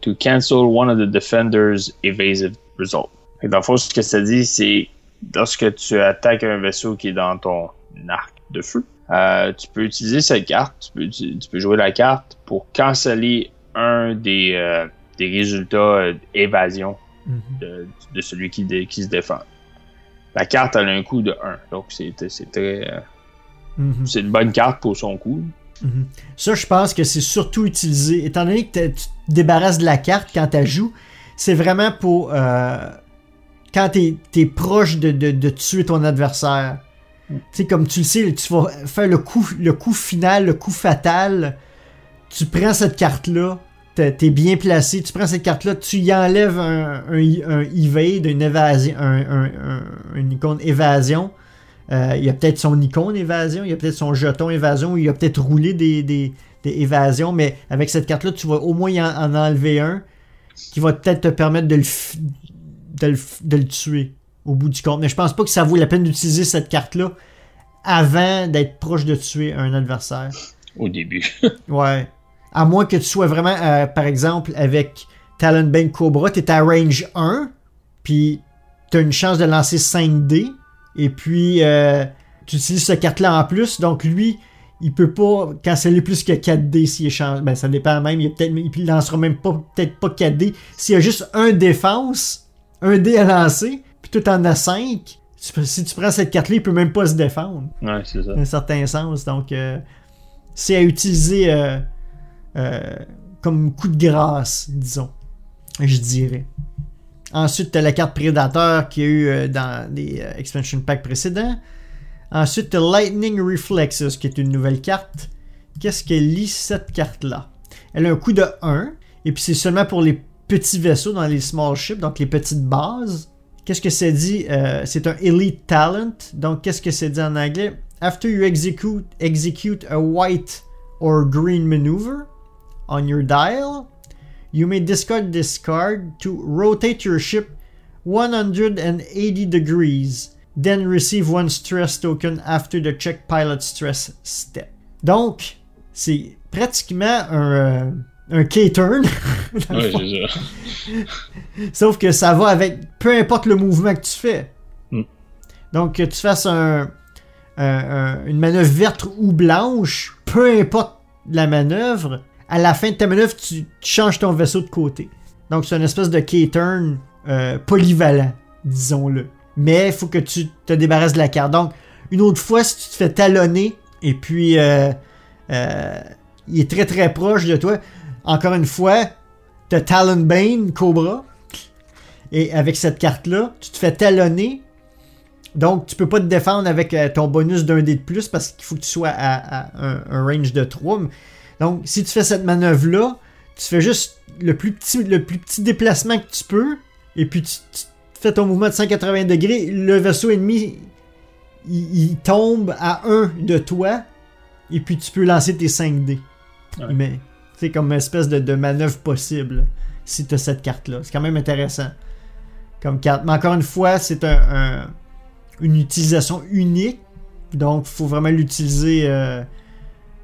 S11: to cancel one of the defender's evasive result. Et dans le fond, ce que ça dit, c'est lorsque tu attaques un vaisseau qui est dans ton arc de feu, tu peux utiliser cette carte, tu peux jouer la carte pour canceller un des résultats évasion de celui qui se défend. La carte, elle a un coût de 1, donc c'est très... c'est une bonne carte pour son coût.
S10: Ça, je pense que c'est surtout utilisé, étant donné que tu te débarrasses de la carte quand tu joues, c'est vraiment pour quand t'es proche de tuer ton adversaire. Tu sais, comme tu le sais, tu vas faire le coup final, le coup fatal. Tu prends cette carte-là, t'es bien placé, tu prends cette carte-là, tu y enlèves un evade, une évasion, une icône évasion. Il y a peut-être son icône évasion, il y a peut-être son jeton évasion, il y a peut-être roulé des évasions, mais avec cette carte-là, tu vas au moins en enlever un qui va peut-être te permettre de le tuer au bout du compte. Mais je pense pas que ça vaut la peine d'utiliser cette carte-là avant d'être proche de tuer un adversaire.
S11: Au début.
S10: Ouais. À moins que tu sois vraiment, par exemple, avec Talonbane Cobra, t'es à range 1, puis t'as une chance de lancer 5 dés, et puis tu utilises cette carte-là en plus, donc lui, il peut pas canceller plus que 4 dés s'il échange. Ben, ça dépend même, il lancera même peut-être pas 4 dés. S'il y a juste un défense, un dé à lancer, puis tout en as 5, si tu prends cette carte-là, il peut même pas se défendre.
S11: Ouais, c'est ça.
S10: Dans un certain sens, donc c'est à utiliser comme coup de grâce, disons, je dirais. Ensuite, tu as la carte Prédateur qu'il y a eu dans les expansion packs précédents. Ensuite, tu as Lightning Reflexes, qui est une nouvelle carte. Qu'est-ce qu'elle lit, cette carte-là? Elle a un coût de 1, et puis c'est seulement pour les petits vaisseaux dans les small ships, donc les petites bases. Qu'est-ce que ça dit? C'est un Elite Talent, donc qu'est-ce que ça dit en anglais? After you execute a white or green maneuver on your dial, you may discard this card to rotate your ship 180 degrees, then receive one stress token after the check pilot stress step. Donc, c'est pratiquement un K-turn.
S11: Ouais, c'est ça.
S10: Sauf que ça va avec peu importe le mouvement que tu fais. Donc, que tu fasses une manœuvre verte ou blanche, peu importe la manœuvre, à la fin de ta manœuvre, tu changes ton vaisseau de côté. Donc, c'est une espèce de K-turn polyvalent, disons-le. Mais il faut que tu te débarrasses de la carte. Donc, une autre fois, si tu te fais talonner, et puis il est très très proche de toi, encore une fois, tu as Talonbane Cobra, et avec cette carte-là, tu te fais talonner. Donc, tu peux pas te défendre avec ton bonus d'un dé de plus parce qu'il faut que tu sois à un range de 3. Donc, si tu fais cette manœuvre-là, tu fais juste le plus petit déplacement que tu peux, et puis tu fais ton mouvement de 180 degrés, le vaisseau ennemi, il tombe à 1 de toi, et puis tu peux lancer tes 5 dés. Ouais. Mais c'est comme une espèce de manœuvre possible, si tu as cette carte-là. C'est quand même intéressant comme carte. Mais encore une fois, c'est une utilisation unique, donc il faut vraiment l'utiliser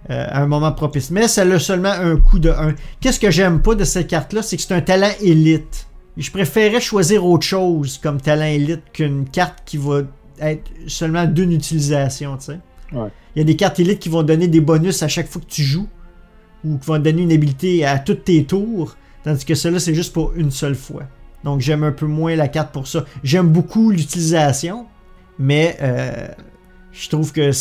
S10: à un moment propice. Mais ça a seulement un coût de 1. Qu'est-ce que j'aime pas de cette carte-là, c'est que c'est un talent élite. Je préférais choisir autre chose comme talent élite qu'une carte qui va être seulement d'une utilisation, tu sais.
S11: Ouais.
S10: Il y a des cartes élites qui vont donner des bonus à chaque fois que tu joues, ou qui vont donner une habilité à tous tes tours, tandis que celle-là, c'est juste pour une seule fois. Donc j'aime un peu moins la carte pour ça. J'aime beaucoup l'utilisation, mais je trouve que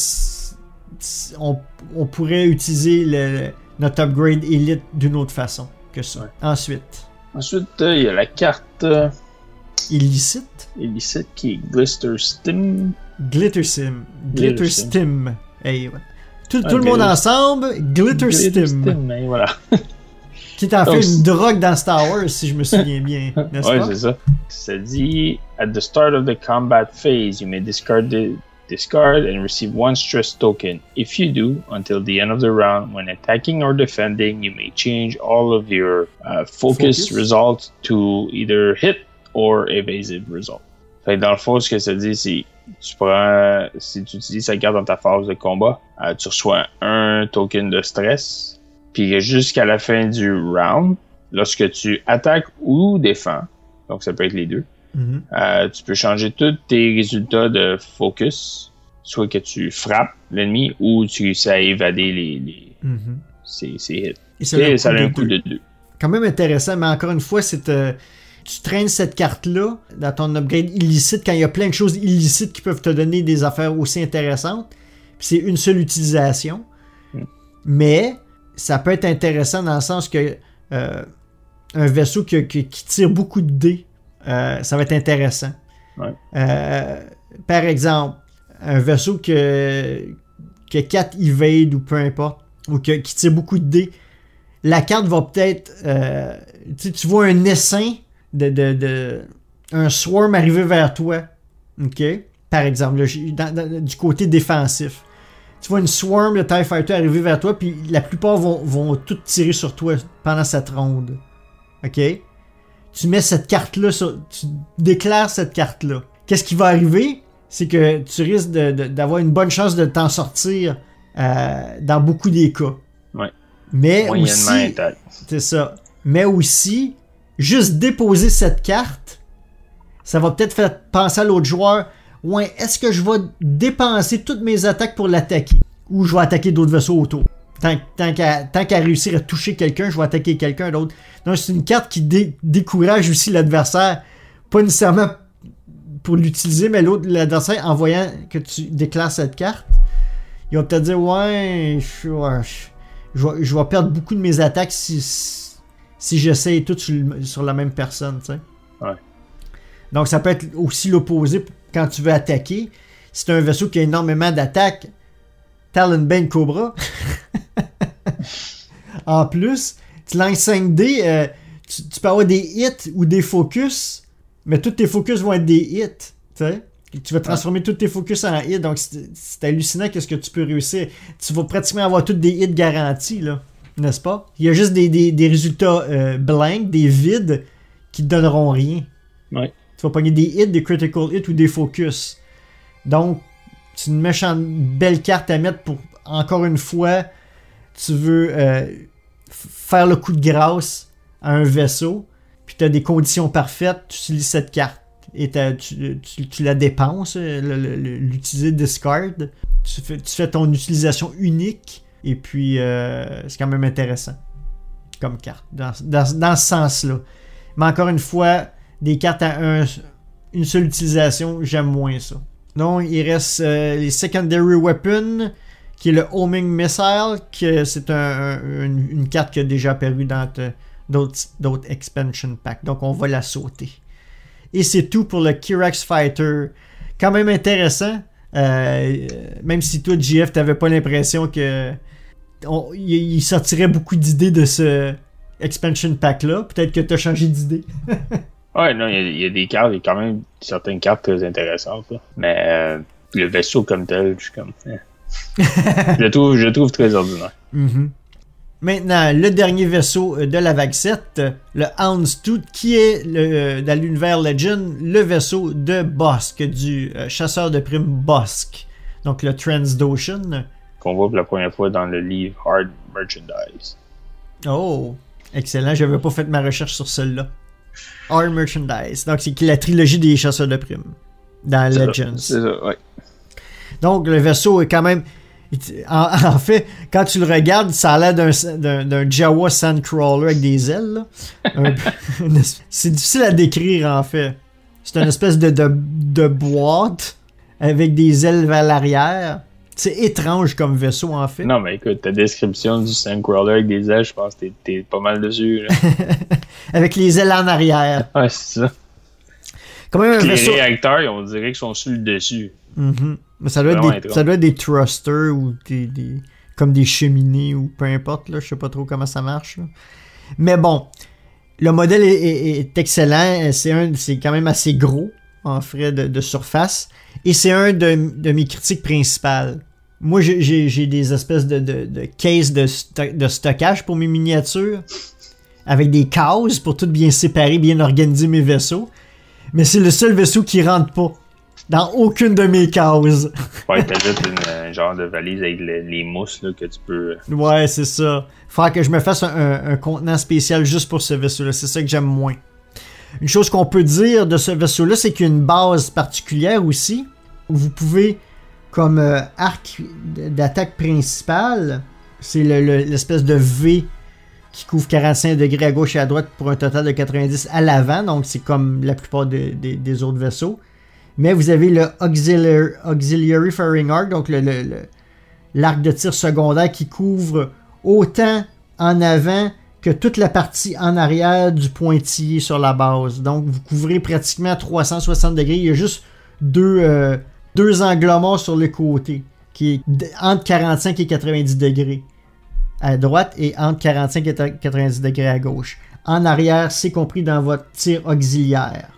S10: on pourrait utiliser notre upgrade élite d'une autre façon que ça. Ouais. Ensuite,
S11: il y a la carte
S10: illicite
S11: qui est Glitterstim.
S10: Glitterstim. Hey, ouais. Tout le monde ensemble, Glitterstim.
S11: Voilà.
S10: Qui est en fait une drogue dans Star Wars, si je me souviens bien. N'est-ce pas?
S11: Ouais, c'est ça. Ça dit, at the start of the combat phase, you may discard and receive one stress token. If you do, until the end of the round, when attacking or defending, you may change all of your focus results to either hit or evasive result. Fait que dans le fond, ce que ça dit, c'est si tu utilises cette carte dans ta phase de combat, tu reçois un token de stress, puis jusqu'à la fin du round, lorsque tu attaques ou défends, donc ça peut être les deux, tu peux changer tous tes résultats de focus soit que tu frappes l'ennemi ou ça a évadé les ses hits. Et ça a un coup de 2.
S10: Quand même intéressant, mais encore une fois, tu traînes cette carte-là dans ton upgrade illicite quand il y a plein de choses illicites qui peuvent te donner des affaires aussi intéressantes. Puis c'est une seule utilisation. Mais ça peut être intéressant dans le sens que un vaisseau qui tire beaucoup de dés, ça va être intéressant.
S11: Ouais.
S10: Par exemple, un vaisseau qui a 4 evade ou peu importe, ou qui tire beaucoup de dés, la carte va peut-être... tu vois un essaim un swarm arriver vers toi, ok? Par exemple, du côté défensif. Tu vois une swarm de TIE Fighter arriver vers toi, puis la plupart vont toutes tirer sur toi pendant cette ronde. Ok? Tu mets cette carte-là, tu déclares cette carte-là. Qu'est-ce qui va arriver? C'est que tu risques d'avoir une bonne chance de t'en sortir dans beaucoup des cas.
S11: Ouais.
S10: Mais aussi, c'est ça. Mais aussi, juste déposer cette carte, ça va peut-être faire penser à l'autre joueur. Ouais, est-ce que je vais dépenser toutes mes attaques pour l'attaquer? Ou je vais attaquer d'autres vaisseaux autour? Tant qu'à réussir à toucher quelqu'un, je vais attaquer quelqu'un d'autre. Donc, c'est une carte qui décourage aussi l'adversaire. Pas nécessairement pour l'utiliser, mais l'adversaire, en voyant que tu déclares cette carte, il va peut-être dire, ouais, je vais perdre beaucoup de mes attaques si j'essaye tout sur la même personne, tu sais.
S11: Ouais.
S10: Donc, ça peut être aussi l'opposé quand tu veux attaquer. Si tu as un vaisseau qui a énormément d'attaques, Talonbane Cobra. En plus, tu lances 5 dés, tu peux avoir des hits ou des focus, mais tous tes focus vont être des hits. Tu vas transformer tous tes focus en hits, donc c'est hallucinant qu'est-ce que tu peux réussir. Tu vas pratiquement avoir tous des hits garantis, là, n'est-ce pas? Il y a juste des résultats blancs, des vides, qui te donneront rien.
S11: Ouais.
S10: Tu vas pogner des hits, des critical hits ou des focus. Donc, c'est une méchante belle carte à mettre pour, encore une fois, tu veux faire le coup de grâce à un vaisseau, puis tu as des conditions parfaites, tu utilises cette carte et tu la dépenses, l'utiliser discard, tu fais ton utilisation unique, et puis c'est quand même intéressant comme carte, dans ce sens-là. Mais encore une fois, des cartes à une seule utilisation, j'aime moins ça. Donc, il reste les Secondary Weapons, qui est le Homing Missile, que c'est une carte qui a déjà apparu dans d'autres expansion packs. Donc, on va la sauter. Et c'est tout pour le Kirax Fighter. Quand même intéressant. Même si toi, JF, t'avais pas l'impression que il sortirait beaucoup d'idées de ce expansion pack-là. Peut-être que t'as changé d'idée.
S11: Ouais, non, il y a des cartes, il y a quand même certaines cartes très intéressantes, là. Mais le vaisseau comme tel, je suis comme... je le trouve très ordinaire.
S10: Mm-hmm. Maintenant, le dernier vaisseau de la vague 7, le Houndstooth, qui est dans l'univers Legend, le vaisseau de Bossk, du chasseur de primes Bossk. Donc le Transdotion.
S11: Qu'on voit pour la première fois dans le livre Hard Merchandise.
S10: Oh, excellent, j'avais pas fait ma recherche sur celui-là. Hard Merchandise. Donc, c'est la trilogie des chasseurs de primes dans Legends.
S11: C'est ça, ouais.
S10: Donc, le vaisseau est quand même... En fait, quand tu le regardes, ça a l'air d'un Jawa Sandcrawler avec des ailes. C'est difficile à décrire, en fait. C'est une espèce de boîte avec des ailes vers l'arrière. C'est étrange comme vaisseau, en fait.
S11: Non, mais écoute, ta description du Sandcrawler avec des ailes, je pense que t'es pas mal dessus, là.
S10: Avec les ailes en arrière.
S11: Ouais, c'est ça.
S10: Quand même un vaisseau...
S11: Les réacteurs, on dirait qu'ils sont sur le dessus.
S10: Mm-hmm. Mais ça doit être des thrusters ou comme des cheminées ou peu importe, là, je sais pas trop comment ça marche. Là. Mais bon, le modèle est excellent, c'est quand même assez gros en frais de surface, et c'est un de mes critiques principales. Moi, j'ai des espèces de cases de stockage pour mes miniatures, avec des cases pour tout bien séparer, bien organiser mes vaisseaux, mais c'est le seul vaisseau qui rentre pas. Dans aucune de mes cases.
S11: Ouais, t'ajoutes une genre de valise avec les mousses là, que tu peux...
S10: Ouais, c'est ça. Faut que je me fasse un contenant spécial juste pour ce vaisseau-là. C'est ça que j'aime moins. Une chose qu'on peut dire de ce vaisseau-là, c'est qu'il y a une base particulière aussi, où vous pouvez comme arc d'attaque principale, c'est l'espèce de V qui couvre 45 degrés à gauche et à droite pour un total de 90 à l'avant, donc c'est comme la plupart des autres vaisseaux. Mais vous avez le Auxiliary Firing Arc, donc l'arc de tir secondaire qui couvre autant en avant que toute la partie en arrière du pointillé sur la base. Donc vous couvrez pratiquement à 360 degrés. Il y a juste deux angles morts sur le côté, qui est entre 45 et 90 degrés à droite et entre 45 et 90 degrés à gauche. En arrière, c'est compris dans votre tir auxiliaire.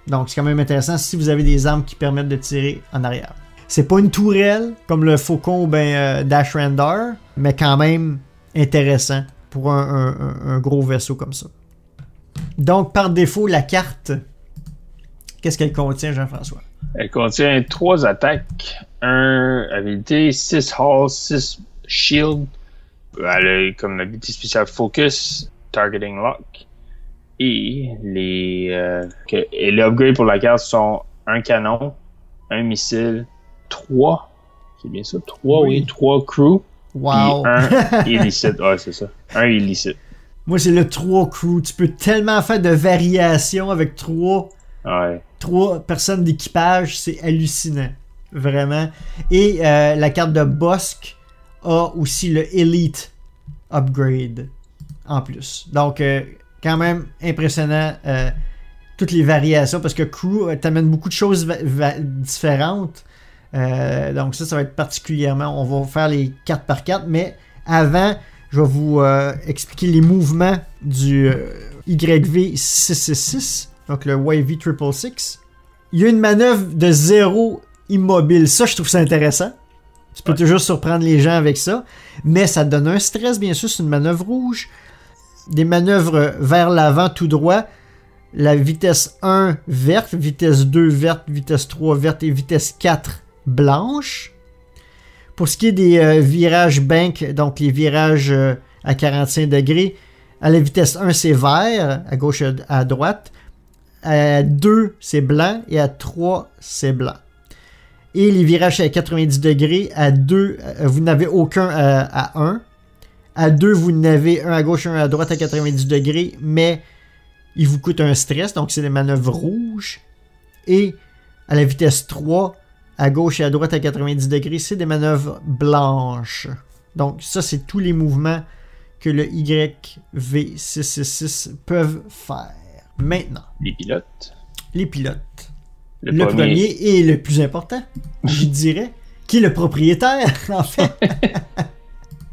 S10: Donc c'est quand même intéressant si vous avez des armes qui permettent de tirer en arrière. C'est pas une tourelle comme le Faucon ou Dash Rendar, mais quand même intéressant pour un gros vaisseau comme ça. Donc par défaut, la carte, qu'est-ce qu'elle contient, Jean-François?
S11: Elle contient 3 attaques, 1 habilité, 6 hull, 6 shield. Elle a comme habilité spéciale Focus, Targeting Lock. Et les upgrades pour la carte sont un canon, un missile, 3. C'est bien ça? 3, oui. 3 crew.
S10: Wow!
S11: Et 1 illicite. Ouais, c'est ça. 1 illicite.
S10: Moi, c'est le 3 crew. Tu peux tellement faire de variations avec 3 personnes d'équipage. C'est hallucinant. Vraiment. Et la carte de Bossk a aussi le Elite Upgrade en plus. Donc, quand même impressionnant toutes les variations parce que Crew t'amène beaucoup de choses différentes. Donc ça va être particulièrement... On va faire les 4 par 4, mais avant, je vais vous expliquer les mouvements du YV666, donc le YV666. Il y a une manœuvre de 0 immobile. Ça, je trouve ça intéressant. Tu peux toujours surprendre les gens avec ça. Mais ça te donne un stress, bien sûr. C'est une manœuvre rouge. Des manœuvres vers l'avant tout droit. La vitesse 1 verte, vitesse 2 verte, vitesse 3 verte et vitesse 4 blanche. Pour ce qui est des virages bank, donc les virages à 45 degrés, à la vitesse 1 c'est vert, à gauche à droite. À 2 c'est blanc et à 3 c'est blanc. Et les virages à 90 degrés, à 2, vous n'avez aucun à 1. À 2, vous n'avez un à gauche, un à droite à 90 degrés, mais il vous coûte un stress, donc c'est des manœuvres rouges. Et à la vitesse 3, à gauche et à droite à 90 degrés, c'est des manœuvres blanches. Donc ça, c'est tous les mouvements que le YV666 peuvent faire. Maintenant.
S11: Les pilotes.
S10: Les pilotes. Le premier et le plus important, je dirais, qui est le propriétaire, en fait.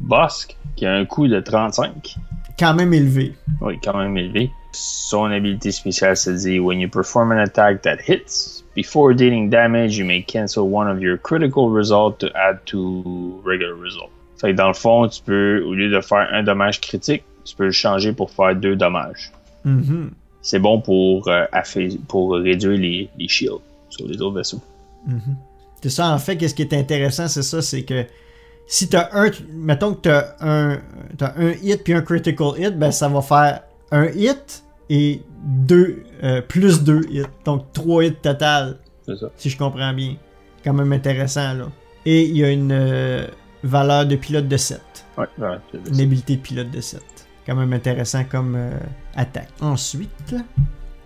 S11: Bossk, qui a un coût de 35.
S10: Quand même élevé.
S11: Oui, quand même élevé. Son habilité spéciale se dit when you perform an attack that hits, before dealing damage, you may cancel one of your critical results to add to regular result. Fait que dans le fond, tu peux, au lieu de faire un dommage critique, tu peux le changer pour faire 2 dommages.
S10: Mm-hmm.
S11: C'est bon pour réduire les shields sur les autres vaisseaux.
S10: Mm-hmm. C'est ça, en fait, qu'est-ce qui est intéressant, c'est ça, c'est que si t'as mettons que t'as un hit puis un critical hit, ben ça va faire un hit et plus 2 hits. Donc 3 hits total.
S11: C'est ça.
S10: Si je comprends bien. Quand même intéressant, là. Et il y a une valeur de pilote de 7.
S11: Ouais,
S10: une habilité de pilote de 7. Quand même intéressant comme attaque. Ensuite,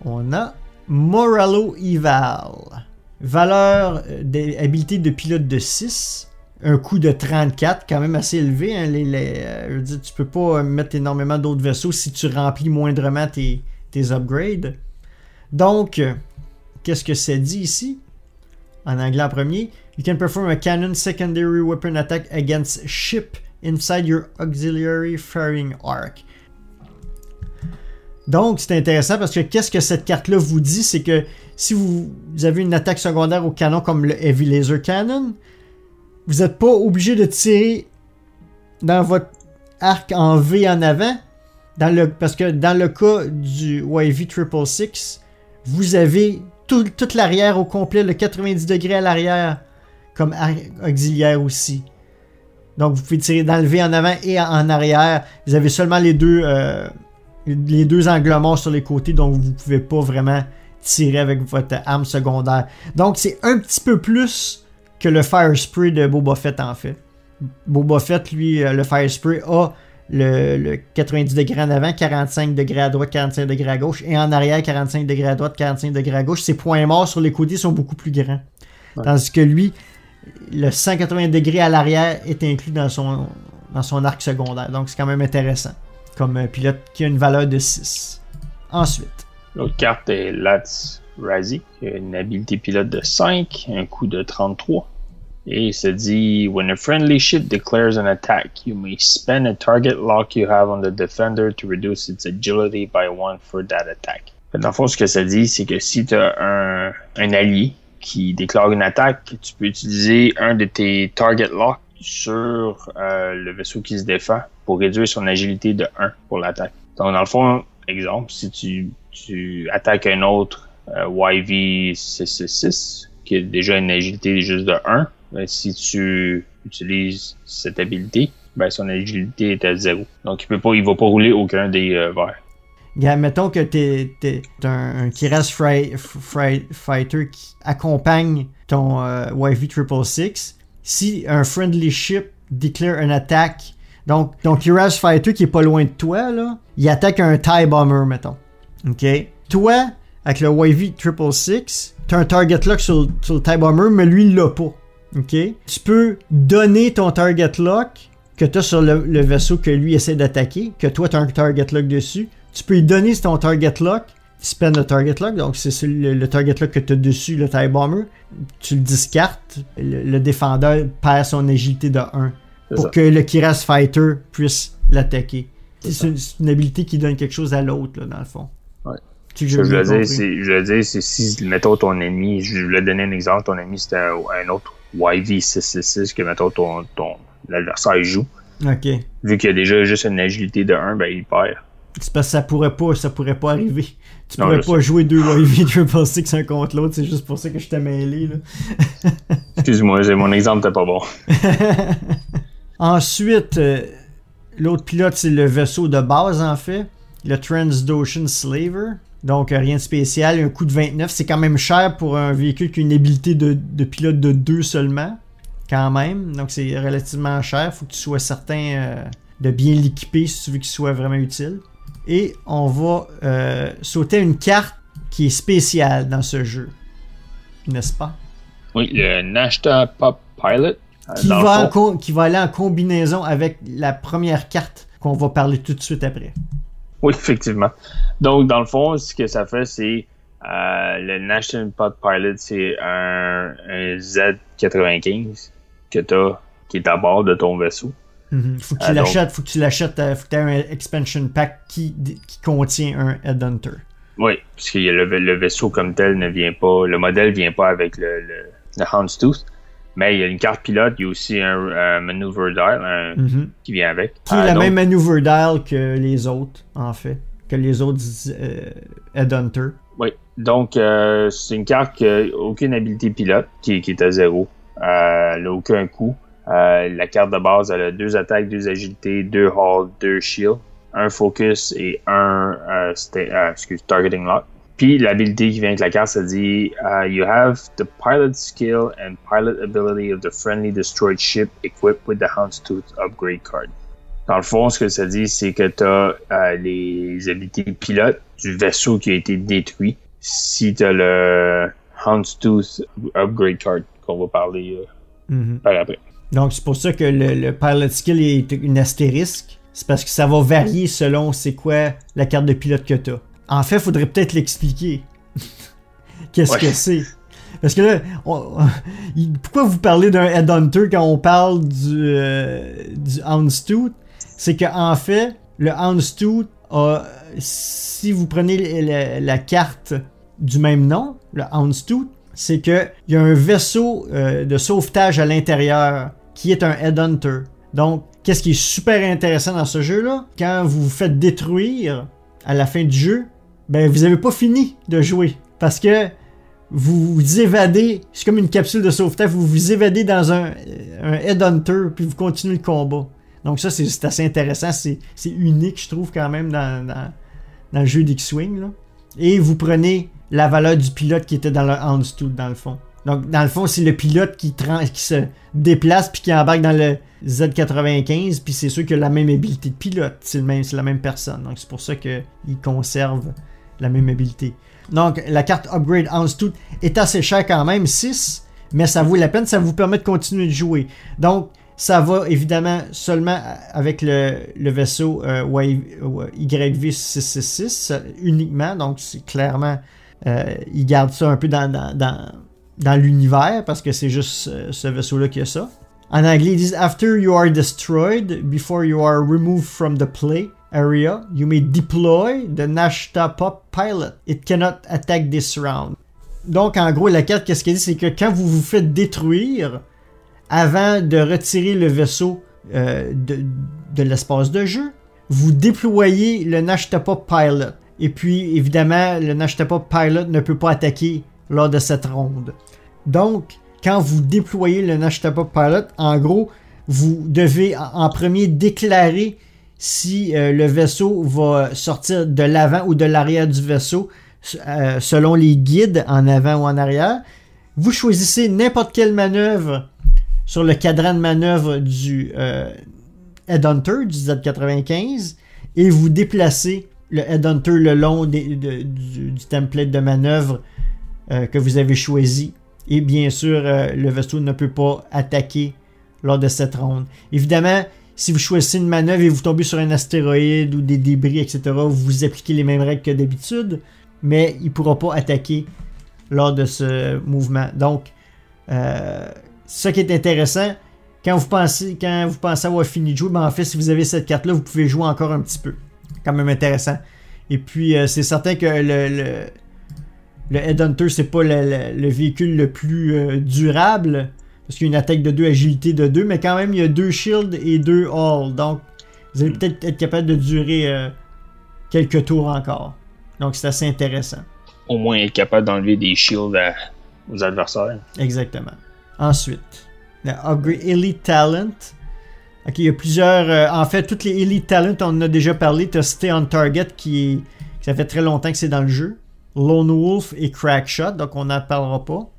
S10: on a Moralo Eval. Valeur d'habilité de pilote de 6. Un coût de 34, quand même assez élevé. Hein, je veux dire, tu peux pas mettre énormément d'autres vaisseaux si tu remplis moindrement tes upgrades. Donc, qu'est-ce que ça dit ici? En anglais en premier. You can perform a cannon secondary weapon attack against ship inside your auxiliary firing arc. Donc, c'est intéressant parce que qu'est-ce que cette carte-là vous dit? C'est que si vous avez une attaque secondaire au canon comme le Heavy Laser Cannon, vous n'êtes pas obligé de tirer dans votre arc en V en avant. Parce que dans le cas du YV666, vous avez toute l'arrière au complet, le 90 degrés à l'arrière, comme arc auxiliaire aussi. Donc vous pouvez tirer dans le V en avant et en arrière. Vous avez seulement les deux angles morts sur les côtés, donc vous ne pouvez pas vraiment tirer avec votre arme secondaire. Donc c'est un petit peu plus que le Fire Spray de Boba Fett en fait. Boba Fett, lui, le Fire Spray a le 90 degrés en avant, 45 degrés à droite, 45 degrés à gauche, et en arrière, 45 degrés à droite, 45 degrés à gauche. Ses points morts sur les côtés sont beaucoup plus grands. Ouais. Tandis que lui, le 180 degrés à l'arrière est inclus dans son arc secondaire. Donc c'est quand même intéressant comme pilote qui a une valeur de 6. Ensuite.
S11: L'autre carte est Lats Razi, qui a une habilité pilote de 5, un coût de 33. Et il se dit, when a friendly ship declares an attack, you may spend a target lock you have on the defender to reduce its agility by 1 for that attack. Dans le fond, ce que ça dit, c'est que si tu as un allié qui déclare une attaque, tu peux utiliser un de tes target locks sur le vaisseau qui se défend pour réduire son agilité de 1 pour l'attaque. Donc, dans le fond, exemple, si tu attaques un autre YV666, qui a déjà une agilité juste de 1, ben, si tu utilises cette habilité, ben, son agilité est à 0. Donc, il va pas rouler aucun des verts.
S10: Yeah, mettons que t'es un Kiras Fighter qui accompagne ton YV666. Si un friendly ship déclare une attaque, donc ton Kiras Fighter qui est pas loin de toi, là, il attaque un TIE Bomber, mettons. OK? Toi, avec le YV666, t'as un target lock sur le TIE Bomber, mais lui, il l'a pas. OK? Tu peux donner ton target lock que t'as sur le vaisseau que lui essaie d'attaquer, que toi, t'as un target lock dessus. Tu peux lui donner ton target lock, spend le target lock, donc c'est le target lock que tu as dessus, le TIE Bomber. Tu le discartes, le défendeur perd son agilité de 1 pour que le Kiras Fighter puisse l'attaquer. C'est une habilité qui donne quelque chose à l'autre, là, dans le fond. Ouais.
S11: Je veux dire, c'est si, mettons, ton ennemi, je voulais donner un exemple, ton ennemi c'était un autre YV666 que, mettons, l'adversaire joue.
S10: OK.
S11: Vu qu'il y a déjà juste une agilité de 1, ben il perd.
S10: C'est parce que ça pourrait pas arriver. Tu pourrais pas jouer 2 YV666 un contre l'autre, c'est juste pour ça que je t'ai mêlé, là.
S11: Excuse-moi, mon exemple t'es pas bon.
S10: Ensuite, l'autre pilote, c'est le vaisseau de base, en fait. Le Transdocean Slaver. Donc, rien de spécial. Un coût de 29. C'est quand même cher pour un véhicule qui a une habilité de pilote de 2 seulement. Quand même. Donc, c'est relativement cher. Faut que tu sois certain de bien l'équiper si tu veux qu'il soit vraiment utile. Et on va sauter une carte qui est spéciale dans ce jeu. N'est-ce pas?
S11: Oui, le Nashta Pop Pilot.
S10: Qui va aller en combinaison avec la première carte qu'on va parler tout de suite après.
S11: Oui, effectivement. Donc, dans le fond, ce que ça fait, c'est le Nashta Pop Pilot, c'est un Z95 que t'as, qui est à bord de ton vaisseau.
S10: Faut que tu l'achètes, faut que tu aies un expansion pack qui contient un Headhunter.
S11: Oui, parce que le vaisseau comme tel ne vient pas, le modèle vient pas avec le Houndstooth, mais il y a une carte pilote, il y a aussi un maneuver dial qui vient avec.
S10: Qui est la même maneuver dial que les autres, en fait, que les autres Headhunter.
S11: Oui, donc c'est une carte qui n'a aucune habilité pilote, qui est à 0, elle n'a aucun coût. La carte de base, elle a 2 attaques, 2 agilités, 2 hull, 2 shield, 1 focus et 1 targeting lock. Puis l'habilité qui vient avec la carte, ça dit you have the pilot skill and pilot ability of the friendly destroyed ship equipped with the Houndstooth upgrade card. Dans le fond, ce que ça dit, c'est que tu as les habilités pilote du vaisseau qui a été détruit si tu as le Houndstooth upgrade card qu'on va parler par après.
S10: Donc, c'est pour ça que le pilot skill est une astérisque. C'est parce que ça va varier selon c'est quoi la carte de pilote que t'as. En fait, il faudrait peut-être l'expliquer. Qu'est-ce que c'est? Parce que là, pourquoi vous parlez d'un Headhunter quand on parle du Houndstooth? C'est qu'en fait, le Houndstooth si vous prenez la carte du même nom, le Houndstooth, c'est qu'il y a un vaisseau de sauvetage à l'intérieur qui est un Headhunter. Donc, qu'est-ce qui est super intéressant dans ce jeu-là? Quand vous vous faites détruire à la fin du jeu, ben vous n'avez pas fini de jouer. Parce que vous vous évadez, c'est comme une capsule de sauvetage, vous vous évadez dans un Headhunter, puis vous continuez le combat. Donc ça, c'est assez intéressant, c'est unique, je trouve, quand même, dans le jeu d'X-Wing, là. Et vous prenez la valeur du pilote qui était dans le Houndstooth, dans le fond. Donc, dans le fond, c'est le pilote qui se déplace puis qui embarque dans le Z95, puis c'est sûr qu'il a la même habilité de pilote. C'est la même personne. Donc, c'est pour ça qu'il conserve la même habilité. Donc, la carte Upgrade Houndstooth est assez chère quand même, 6, mais ça vaut la peine, ça vous permet de continuer de jouer. Donc, ça va évidemment seulement avec le vaisseau YV666 uniquement. Donc, c'est clairement, ils gardent ça un peu dans l'univers parce que c'est juste ce vaisseau-là qui a ça. En anglais, ils disent « After you are destroyed, before you are removed from the play area, you may deploy the Nashtapa pilot. It cannot attack this round. » Donc, en gros, la carte, qu'est-ce qu'elle dit? C'est que quand vous vous faites détruire, avant de retirer le vaisseau de l'espace de jeu, vous déployez le Nashtapa pilot. Et puis, évidemment, le Nashtapa pilot ne peut pas attaquer lors de cette ronde. Donc, quand vous déployez le Nashtapa pilot, en gros, vous devez en premier déclarer si le vaisseau va sortir de l'avant ou de l'arrière du vaisseau selon les guides en avant ou en arrière. Vous choisissez n'importe quelle manœuvre sur le cadran de manœuvre du Headhunter, du Z95, et vous déplacez le Headhunter le long du template de manœuvre que vous avez choisi. Et bien sûr, le vaisseau ne peut pas attaquer lors de cette ronde. Évidemment, si vous choisissez une manœuvre et vous tombez sur un astéroïde ou des débris, etc., vous appliquez les mêmes règles que d'habitude, mais il ne pourra pas attaquer lors de ce mouvement. Donc, ce qui est intéressant, quand vous pensez avoir fini de jouer, ben en fait, si vous avez cette carte-là, vous pouvez jouer encore un petit peu. Quand même intéressant. Et puis, c'est certain que le Headhunter, c'est pas le véhicule le plus durable, parce qu'il y a une attaque de 2, agilité de 2, mais quand même, il y a 2 shields et 2 all. Donc, vous allez peut-être être capable de durer quelques tours encore. Donc, c'est assez intéressant.
S11: Au moins être capable d'enlever des shields aux adversaires.
S10: Exactement. Ensuite, le Upgrade Elite Talent. Ok, il y a plusieurs... en fait, toutes les Elite Talent, on en a déjà parlé. Tu as Stay on Target, ça fait très longtemps que c'est dans le jeu. Lone Wolf et Crackshot, donc on n'en parlera pas.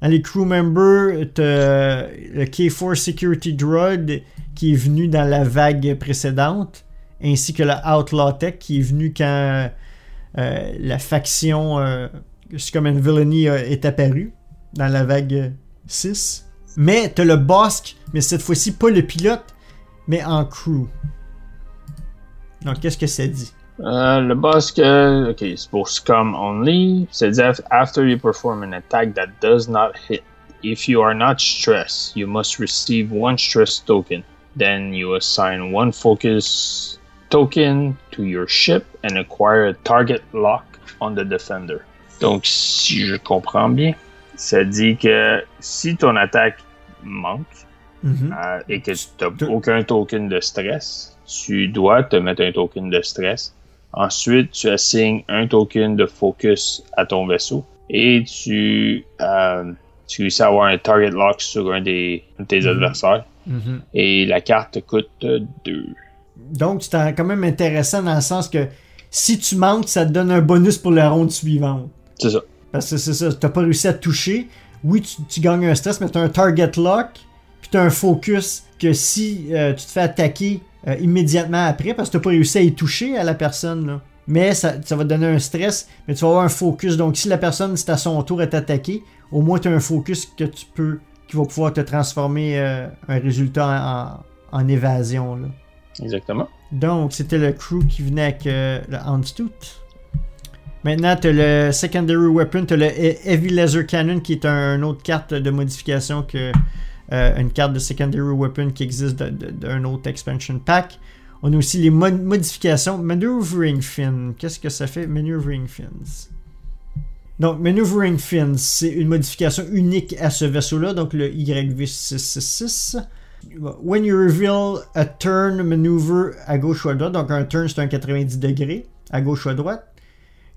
S10: Dans les crew members, tu as le K4 Security Droid qui est venu dans la vague précédente, ainsi que le Outlaw Tech qui est venu quand la faction Scum & Villainy est apparue dans la vague 6. Mais tu as le Bossk, mais cette fois-ci pas le pilote, mais en crew. Donc qu'est-ce que ça dit?
S11: Le Bossk, ok, c'est pour Scum only. Ça dit after you perform an attack that does not hit, if you are not stressed, you must receive 1 stress token. Then you assign 1 focus token to your ship and acquire a target lock on the defender. Donc, si je comprends bien, ça dit que si ton attaque manque et que tu n'as aucun token de stress, tu dois te mettre un token de stress. Ensuite, tu assignes un token de focus à ton vaisseau et tu réussis à avoir un target lock sur un de tes adversaires. Et la carte coûte 2.
S10: Donc, c'est quand même intéressant dans le sens que si tu manques, ça te donne un bonus pour la ronde suivante.
S11: C'est ça.
S10: Parce que c'est ça, tu n'as pas réussi à te toucher. Oui, tu gagnes un stress, mais tu as un target lock, puis tu as un focus que si tu te fais attaquer immédiatement après, parce que tu n'as pas réussi à y toucher à la personne, là. Mais ça va te donner un stress, mais tu vas avoir un focus. Donc, si la personne, c'est à son tour, est attaquée, au moins tu as un focus qui va pouvoir te transformer un résultat en évasion, là.
S11: Exactement.
S10: Donc, c'était le crew qui venait avec le Houndstooth. Maintenant, tu as le Secondary Weapon, tu as le Heavy Laser Cannon qui est une autre carte de modification que une carte de Secondary Weapon qui existe d'un autre expansion pack. On a aussi les modifications. Maneuvering Fin. Qu'est-ce que ça fait? Maneuvering Fins. Donc, Maneuvering Fins, c'est une modification unique à ce vaisseau-là, donc le YV666. When you reveal a turn maneuver à gauche ou à droite, donc un turn c'est un 90 degrés, à gauche ou à droite,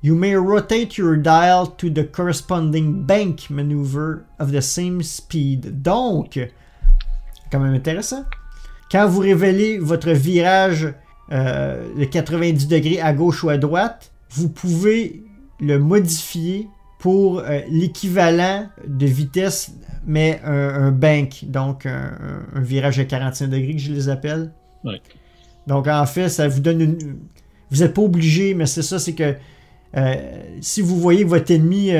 S10: you may rotate your dial to the corresponding bank maneuver of the same speed. Donc, quand même intéressant. Quand vous révélez votre virage de 90 degrés à gauche ou à droite, vous pouvez le modifier pour l'équivalent de vitesse, mais un bank, donc un virage à 45 degrés que je les appelle.
S11: Oui.
S10: Donc en fait, ça vous donne une... Vous n'êtes pas obligé, mais c'est ça, c'est que si vous voyez que votre ennemi,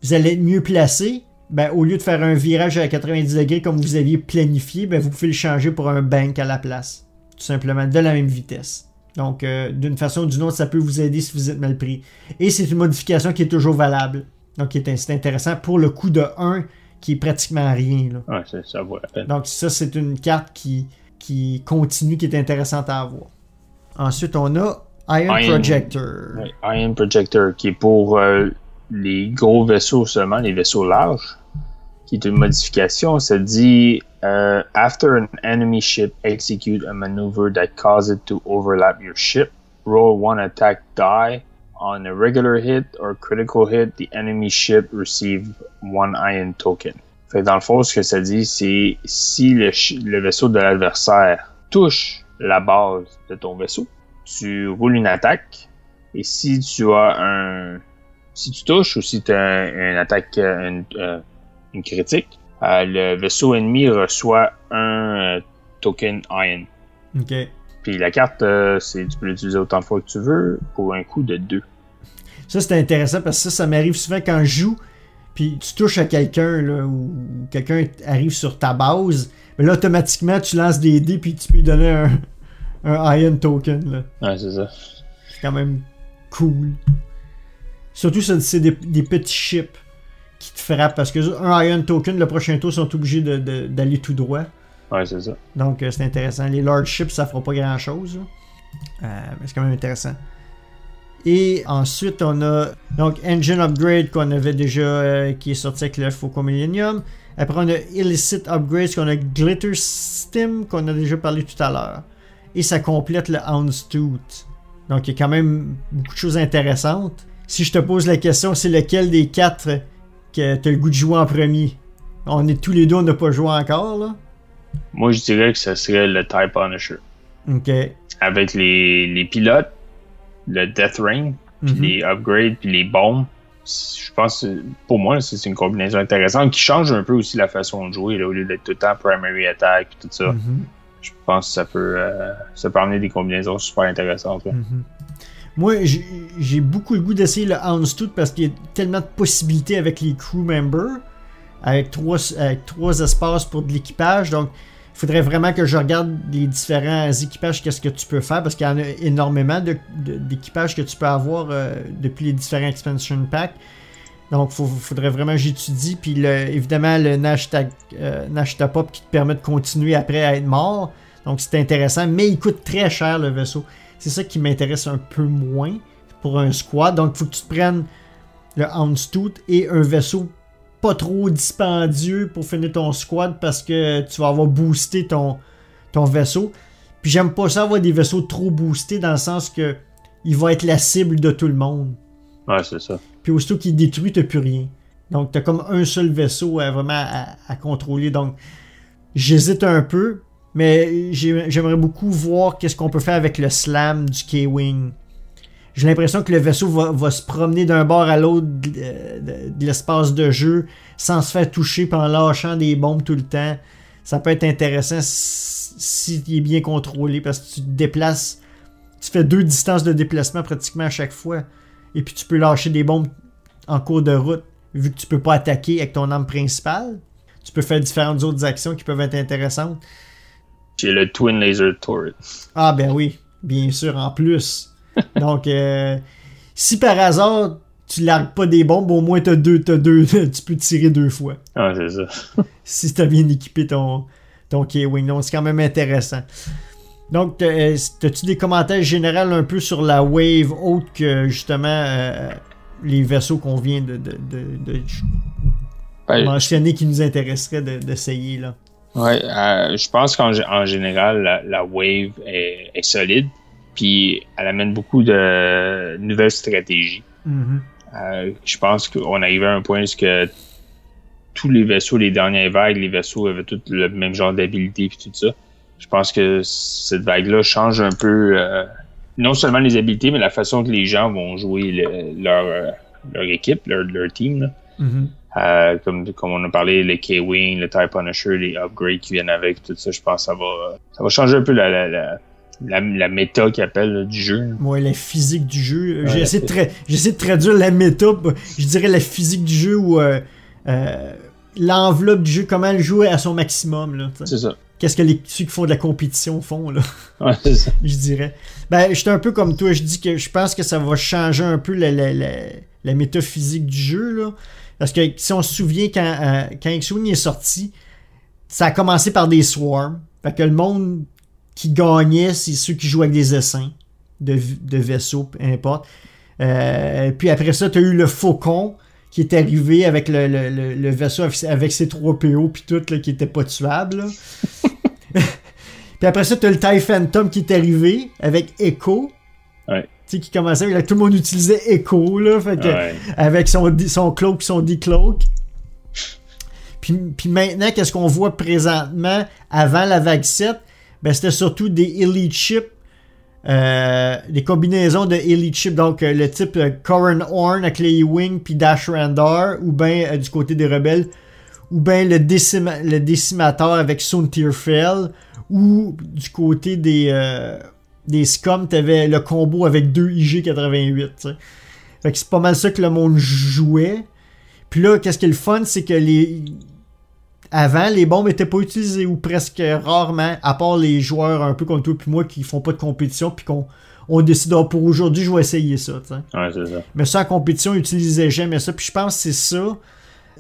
S10: vous allez être mieux placé, ben, au lieu de faire un virage à 90 degrés comme vous aviez planifié, ben, vous pouvez le changer pour un bank à la place. Tout simplement, de la même vitesse. Donc, d'une façon ou d'une autre, ça peut vous aider si vous êtes mal pris. Et c'est une modification qui est toujours valable. Donc, c'est intéressant pour le coût de 1 qui est pratiquement rien. Là.
S11: Ouais, ça vaut la peine.
S10: Donc, ça, c'est une carte qui continue, qui est intéressante à avoir. Ensuite, on a Iron Projector.
S11: Oui, Iron Projector, qui est pour les gros vaisseaux seulement, les vaisseaux larges, qui est une modification. Ça dit After an enemy ship execute a maneuver that causes it to overlap your ship, roll one attack die. On a regular hit or critical hit, the enemy ship receive one iron token. Fait que dans le fond, ce que ça dit, c'est si le vaisseau de l'adversaire touche la base de ton vaisseau, tu roules une attaque, et si tu as si tu touches ou si tu as une attaque, une critique, le vaisseau ennemi reçoit un token iron.
S10: OK.
S11: Puis la carte, tu peux l'utiliser autant de fois que tu veux pour un coût de 2.
S10: Ça, c'est intéressant parce que ça m'arrive souvent quand je joue, puis tu touches à quelqu'un, là, ou quelqu'un arrive sur ta base, mais là, automatiquement, tu lances des dés, puis tu peux lui donner un Iron Token. Là.
S11: Ouais, c'est ça.
S10: C'est quand même cool. Surtout, c'est des petits ships qui te frappent, parce que un Iron Token, le prochain tour, sont obligés d'aller tout droit.
S11: Ouais, c'est ça.
S10: Donc, c'est intéressant. Les large ships, ça fera pas grand-chose. Mais c'est quand même intéressant. Et ensuite, on a donc Engine Upgrade qu'on avait déjà, qui est sorti avec le Faucon Millennium. Après, on a Illicit Upgrades qu'on a Glitter Stim qu'on a déjà parlé tout à l'heure. Et ça complète le Houndstooth. Donc, il y a quand même beaucoup de choses intéressantes. Si je te pose la question, c'est lequel des 4 que tu as le goût de jouer en premier? On est tous les deux, on n'a pas joué encore, là.
S11: Moi, je dirais que ce serait le TIE Punisher.
S10: OK.
S11: Avec les pilotes, le Death Ring, puis les upgrades, puis les bombes. Je pense que pour moi, c'est une combinaison intéressante qui change un peu aussi la façon de jouer, là, au lieu d'être tout le temps primary attack et tout ça. Je pense que ça peut amener des combinaisons super intéressantes.
S10: Moi, j'ai beaucoup le goût d'essayer le Houndstooth parce qu'il y a tellement de possibilités avec les crew members, avec trois espaces pour de l'équipage. Donc, il faudrait vraiment que je regarde les différents équipages, qu'est-ce que tu peux faire, parce qu'il y en a énormément d'équipages que tu peux avoir depuis les différents expansion packs. Donc, faudrait vraiment que j'étudie. Puis, évidemment, le Nashta Pop qui te permet de continuer après à être mort. Donc, c'est intéressant. Mais il coûte très cher, le vaisseau. C'est ça qui m'intéresse un peu moins pour un squad. Donc, il faut que tu te prennes le Houndstooth et un vaisseau pas trop dispendieux pour finir ton squad parce que tu vas avoir boosté ton vaisseau. Puis, j'aime pas ça avoir des vaisseaux trop boostés dans le sens que il va être la cible de tout le monde.
S11: Ouais, c'est ça.
S10: Puis aussitôt qu'il est détruit, t'as plus rien. Donc t'as comme un seul vaisseau à contrôler. Donc j'hésite un peu, mais j'aimerais beaucoup voir qu'est-ce qu'on peut faire avec le slam du K-Wing. J'ai l'impression que le vaisseau va se promener d'un bord à l'autre de l'espace de jeu sans se faire toucher puis en lâchant des bombes tout le temps. Ça peut être intéressant s'il est bien contrôlé parce que tu te déplaces, tu fais 2 distances de déplacement pratiquement à chaque fois. Et puis tu peux lâcher des bombes en cours de route, vu que tu peux pas attaquer avec ton arme principale. Tu peux faire différentes autres actions qui peuvent être intéressantes.
S11: J'ai le Twin Laser Turret.
S10: Ah ben oui, bien sûr, en plus. Donc, si par hasard, tu largues pas des bombes, au moins t'as deux, tu peux tirer 2 fois.
S11: Ah, c'est ça.
S10: Si t'as bien équipé ton K-Wing. Donc, c'est quand même intéressant. Donc, as-tu des commentaires généraux un peu sur la wave autre que justement les vaisseaux qu'on vient de mentionner qui nous intéresseraient d'essayer là?
S11: Ouais, je pense qu'en général, la wave est solide, puis elle amène beaucoup de nouvelles stratégies. Je pense qu'on arrivait à un point où tous les vaisseaux, les dernières vagues, les vaisseaux avaient tous le même genre d'habilité puis tout ça. Je pense que cette vague-là change un peu non seulement les habiletés, mais la façon que les gens vont jouer équipe, leur team. Là.
S10: Mm-hmm.
S11: Comme on a parlé, les K-Wing, le TIE Punisher, les upgrades qui viennent avec, tout ça, je pense que ça va changer un peu la méta qu'ils appellent là, du jeu.
S10: Ouais, la physique du jeu.
S11: Ouais,
S10: j'essaie de traduire la méta, je dirais la physique du jeu ou l'enveloppe du jeu, comment le jouer à son maximum. Là,
S11: c'est ça.
S10: Qu'est-ce que ceux qui font de la compétition font, là?
S11: Ouais, c'est ça.
S10: Je dirais. Ben, j'étais un peu comme toi, je dis que je pense que ça va changer un peu la métaphysique du jeu, là. Parce que si on se souvient, quand X-Wing est sorti, ça a commencé par des swarms. Fait que le monde qui gagnait, c'est ceux qui jouaient avec des essaims de vaisseaux, peu importe. Puis après ça, tu as eu le Faucon qui est arrivé avec le vaisseau avec ses 3 PO puis tout, là, qui était pas tuable. Là. Puis après ça, tu as le TIE Phantom qui est arrivé avec Echo.
S11: Ouais.
S10: Tu sais, qui commençait, là, tout le monde utilisait Echo, là, fait que,
S11: ouais.
S10: avec son cloak, son decloak. Puis maintenant, qu'est-ce qu'on voit présentement, avant la vague 7, ben c'était surtout des Elite Ships, des combinaisons de Elite Ships, donc le type Corran Horn avec les E-Wing puis Dash Rendar, ou bien du côté des rebelles, ou bien le décimateur avec Soontir-Fel, ou du côté des Scum, t'avais le combo avec 2 IG-88, t'sais. Fait que c'est pas mal ça que le monde jouait. Puis là, qu'est-ce qui est le fun, c'est que avant, les bombes étaient pas utilisées, ou presque rarement, à part les joueurs un peu comme toi puis moi qui font pas de compétition, puis qu'on décide, pour aujourd'hui, je vais essayer ça, t'sais.
S11: Ouais, c'est ça.
S10: Mais ça, en compétition, ils utilisaient jamais ça. Puis je pense que c'est ça,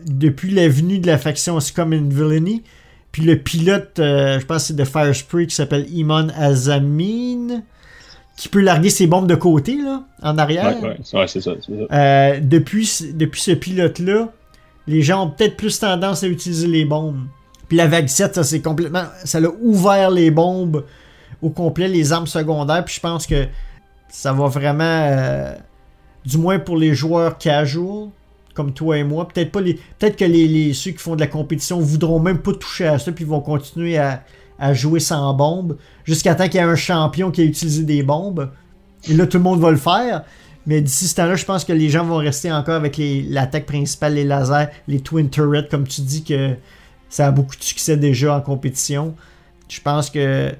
S10: depuis la venue de la faction Scum and Villainy. Puis le pilote, je pense que c'est de Firespray, qui s'appelle Iman Azamin, qui peut larguer ses bombes de côté, là, en arrière.
S11: Ouais, c'est ça.
S10: Depuis ce pilote-là, les gens ont peut-être plus tendance à utiliser les bombes. Puis la vague 7, ça l'a ouvert les bombes au complet, les armes secondaires. Puis je pense que ça va vraiment, du moins pour les joueurs casual, comme toi et moi, peut-être que ceux qui font de la compétition voudront même pas toucher à ça, puis vont continuer à jouer sans bombes, jusqu'à temps qu'il y ait un champion qui a utilisé des bombes. Et là, tout le monde va le faire. Mais d'ici ce temps-là, je pense que les gens vont rester encore avec l'attaque principale, les lasers, les Twin Turrets, comme tu dis que ça a beaucoup de succès déjà en compétition. Je pense que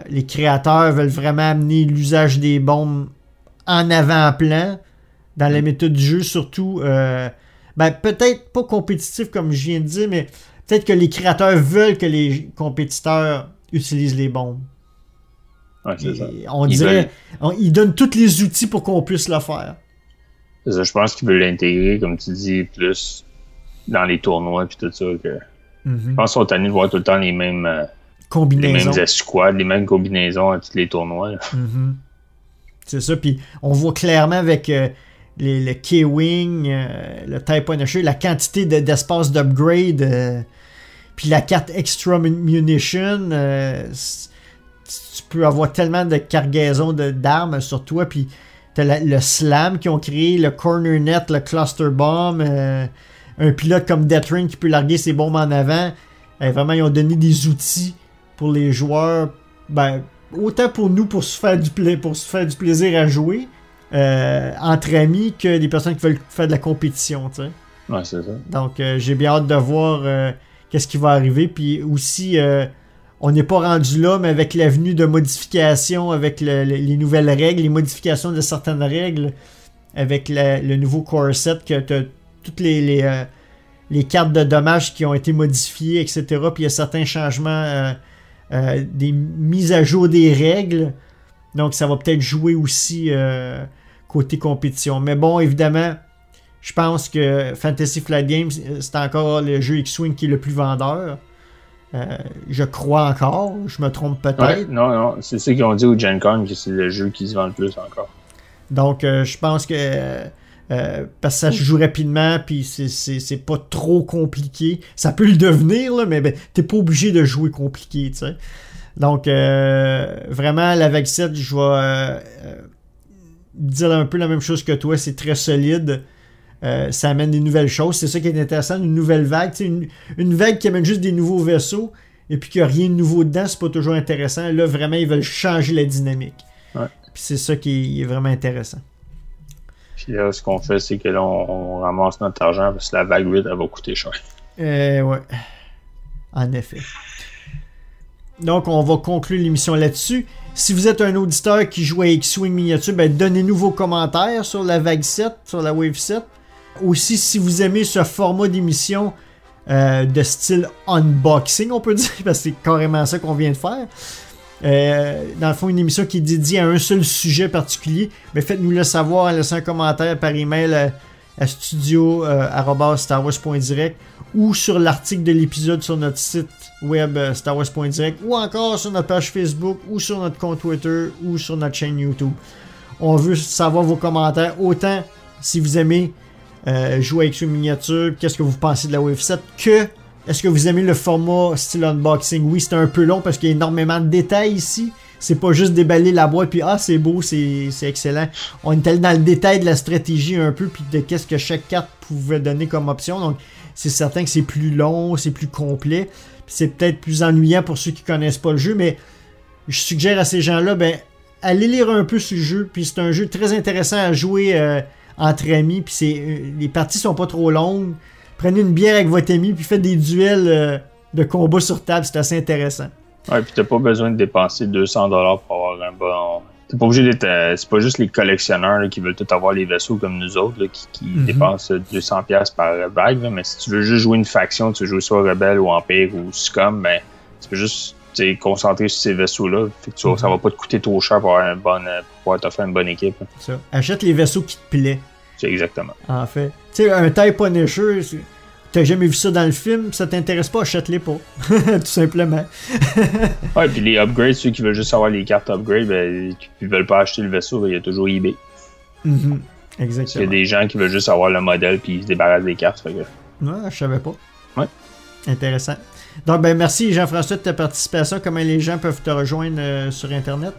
S10: les créateurs veulent vraiment amener l'usage des bombes en avant-plan dans la méthode du jeu, surtout peut-être pas compétitif comme je viens de dire, mais peut-être que les créateurs veulent que les compétiteurs utilisent les bombes.
S11: Ouais, c'est ça.
S10: Ils donnent tous les outils pour qu'on puisse le faire.
S11: C'est ça, je pense qu'ils veulent l'intégrer, comme tu dis, plus dans les tournois puis tout ça. Je pense qu'on est tannés de voir tout le temps les mêmes combinaisons. Les mêmes escouades, les mêmes combinaisons à tous les tournois.
S10: Mm-hmm. C'est ça, puis on voit clairement avec le K-Wing, le TIE Punisher, la quantité d'espace d'upgrade, puis la carte Extra Munition, tu peux avoir tellement de cargaisons d'armes sur toi, puis t'as le Slam qu'ils ont créé, le Corner Net, le Cluster Bomb, un pilote comme Deathwing qui peut larguer ses bombes en avant. Vraiment, ils ont donné des outils pour les joueurs, autant pour nous pour se faire du plaisir à jouer entre amis que des personnes qui veulent faire de la compétition, tu sais.
S11: Ouais, c'est ça.
S10: Donc j'ai bien hâte de voir qu'est-ce qui va arriver, puis aussi on n'est pas rendu là, mais avec l'avenue de modifications, avec les nouvelles règles, les modifications de certaines règles, avec le nouveau core set, que tu as toutes les cartes de dommages qui ont été modifiées, etc. Puis il y a certains changements, des mises à jour des règles. Donc ça va peut-être jouer aussi côté compétition. Mais bon, évidemment, je pense que Fantasy Flight Games, c'est encore le jeu X-Wing qui est le plus vendeur. Je crois encore, je me trompe peut-être.
S11: Ouais, non, c'est ceux qui ont dit au Gen Con que c'est le jeu qui se vend le plus encore.
S10: Donc je pense que parce que ça se joue rapidement, puis c'est pas trop compliqué. Ça peut le devenir, là, mais t'es pas obligé de jouer compliqué, tu sais. Donc vraiment, la vague 7, je vais dire un peu la même chose que toi, c'est très solide. Ça amène des nouvelles choses. C'est ça qui est intéressant, une nouvelle vague. Une vague qui amène juste des nouveaux vaisseaux et puis qu'il n'y a rien de nouveau dedans, c'est pas toujours intéressant. Là, vraiment, ils veulent changer la dynamique.
S11: Ouais.
S10: Puis c'est ça qui est vraiment intéressant.
S11: Puis là, ce qu'on fait, c'est que là, on ramasse notre argent parce que la vague 8, elle va coûter cher.
S10: Ouais. En effet. Donc, on va conclure l'émission là-dessus. Si vous êtes un auditeur qui joue à X-Wing Miniature, ben donnez-nous vos commentaires sur la vague 7, sur la Wave 7. Aussi, si vous aimez ce format d'émission de style unboxing, on peut dire, parce que c'est carrément ça qu'on vient de faire. Dans le fond, une émission qui est dédiée à un seul sujet particulier, ben faites-nous le savoir en laissant un commentaire par email à studio@starwars.direct ou sur l'article de l'épisode sur notre site web starwars.direct ou encore sur notre page Facebook ou sur notre compte Twitter ou sur notre chaîne YouTube. On veut savoir vos commentaires, autant si vous aimez jouer avec une miniature, qu'est-ce que vous pensez de la Wave 7, que est-ce que vous aimez le format style unboxing. Oui, c'est un peu long parce qu'il y a énormément de détails ici. C'est pas juste déballer la boîte puis c'est beau, c'est excellent. On est allé dans le détail de la stratégie un peu puis de qu'est-ce que chaque carte pouvait donner comme option. Donc c'est certain que c'est plus long, c'est plus complet. C'est peut-être plus ennuyant pour ceux qui connaissent pas le jeu, mais je suggère à ces gens-là, ben allez lire un peu sur le jeu. Puis c'est un jeu très intéressant à jouer entre amis. Puis les parties sont pas trop longues. Prenez une bière avec votre ami puis faites des duels de combat sur table, c'est assez intéressant.
S11: Ouais, puis t'as pas besoin de dépenser 200$ pour avoir un bon... T'es pas obligé d'être... c'est pas juste les collectionneurs là, qui veulent tout avoir les vaisseaux comme nous autres là, qui dépensent 200$ par vague, là, mais si tu veux juste jouer une faction, tu veux jouer soit Rebelle ou Empire ou Scum, ben tu peux juste te concentrer sur ces vaisseaux-là. Fait que ça va pas te coûter trop cher pour pouvoir t'offrir une bonne équipe.
S10: Ça. Achète les vaisseaux qui te plaisent.
S11: C'est exactement.
S10: En fait. Tu sais, un TIE Punisher, t'as jamais vu ça dans le film, ça t'intéresse pas, achète-les pas. Tout simplement.
S11: Ouais, puis les upgrades, ceux qui veulent juste avoir les cartes upgrade, ben, qui veulent pas acheter le vaisseau, ben, il y a toujours eBay.
S10: Exactement.
S11: Il y a des gens qui veulent juste avoir le modèle puis ils se débarrassent des cartes. Fait que...
S10: Ouais, je savais pas.
S11: Ouais.
S10: Intéressant. Donc, ben merci Jean-François de ta participation. Comment les gens peuvent te rejoindre sur Internet?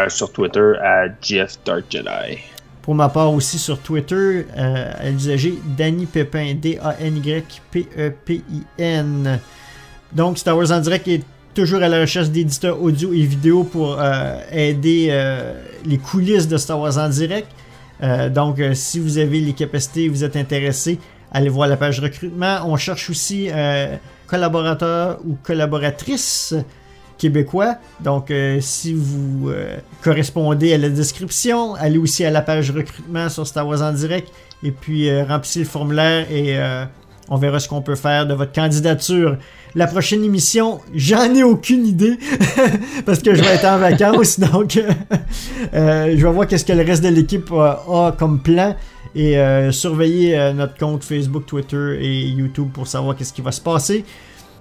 S11: Sur Twitter, à JeffDarkJedi.
S10: Pour ma part aussi sur Twitter, à l'usager Danny Pépin, DANYPEPIN. Donc Star Wars en direct est toujours à la recherche d'éditeurs audio et vidéo pour aider les coulisses de Star Wars en direct. Donc si vous avez les capacités et vous êtes intéressé, allez voir la page recrutement. On cherche aussi collaborateurs ou collaboratrices québécois. Donc, si vous correspondez à la description, allez aussi à la page recrutement sur Star Wars en direct et puis remplissez le formulaire et on verra ce qu'on peut faire de votre candidature. La prochaine émission, j'en ai aucune idée parce que je vais être en vacances, donc je vais voir qu'est-ce que le reste de l'équipe a comme plan et surveiller notre compte Facebook, Twitter et YouTube pour savoir qu'est-ce qui va se passer.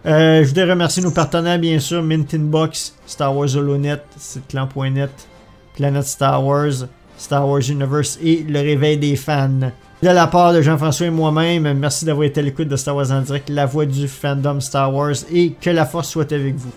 S10: Je voudrais remercier nos partenaires, bien sûr, Mint Inbox, Star Wars Holonet, Siteclan.net, Planet Star Wars, Star Wars Universe et Le Réveil des fans. De la part de Jean-François et moi-même, merci d'avoir été à l'écoute de Star Wars en direct, la voix du fandom Star Wars, et que la force soit avec vous.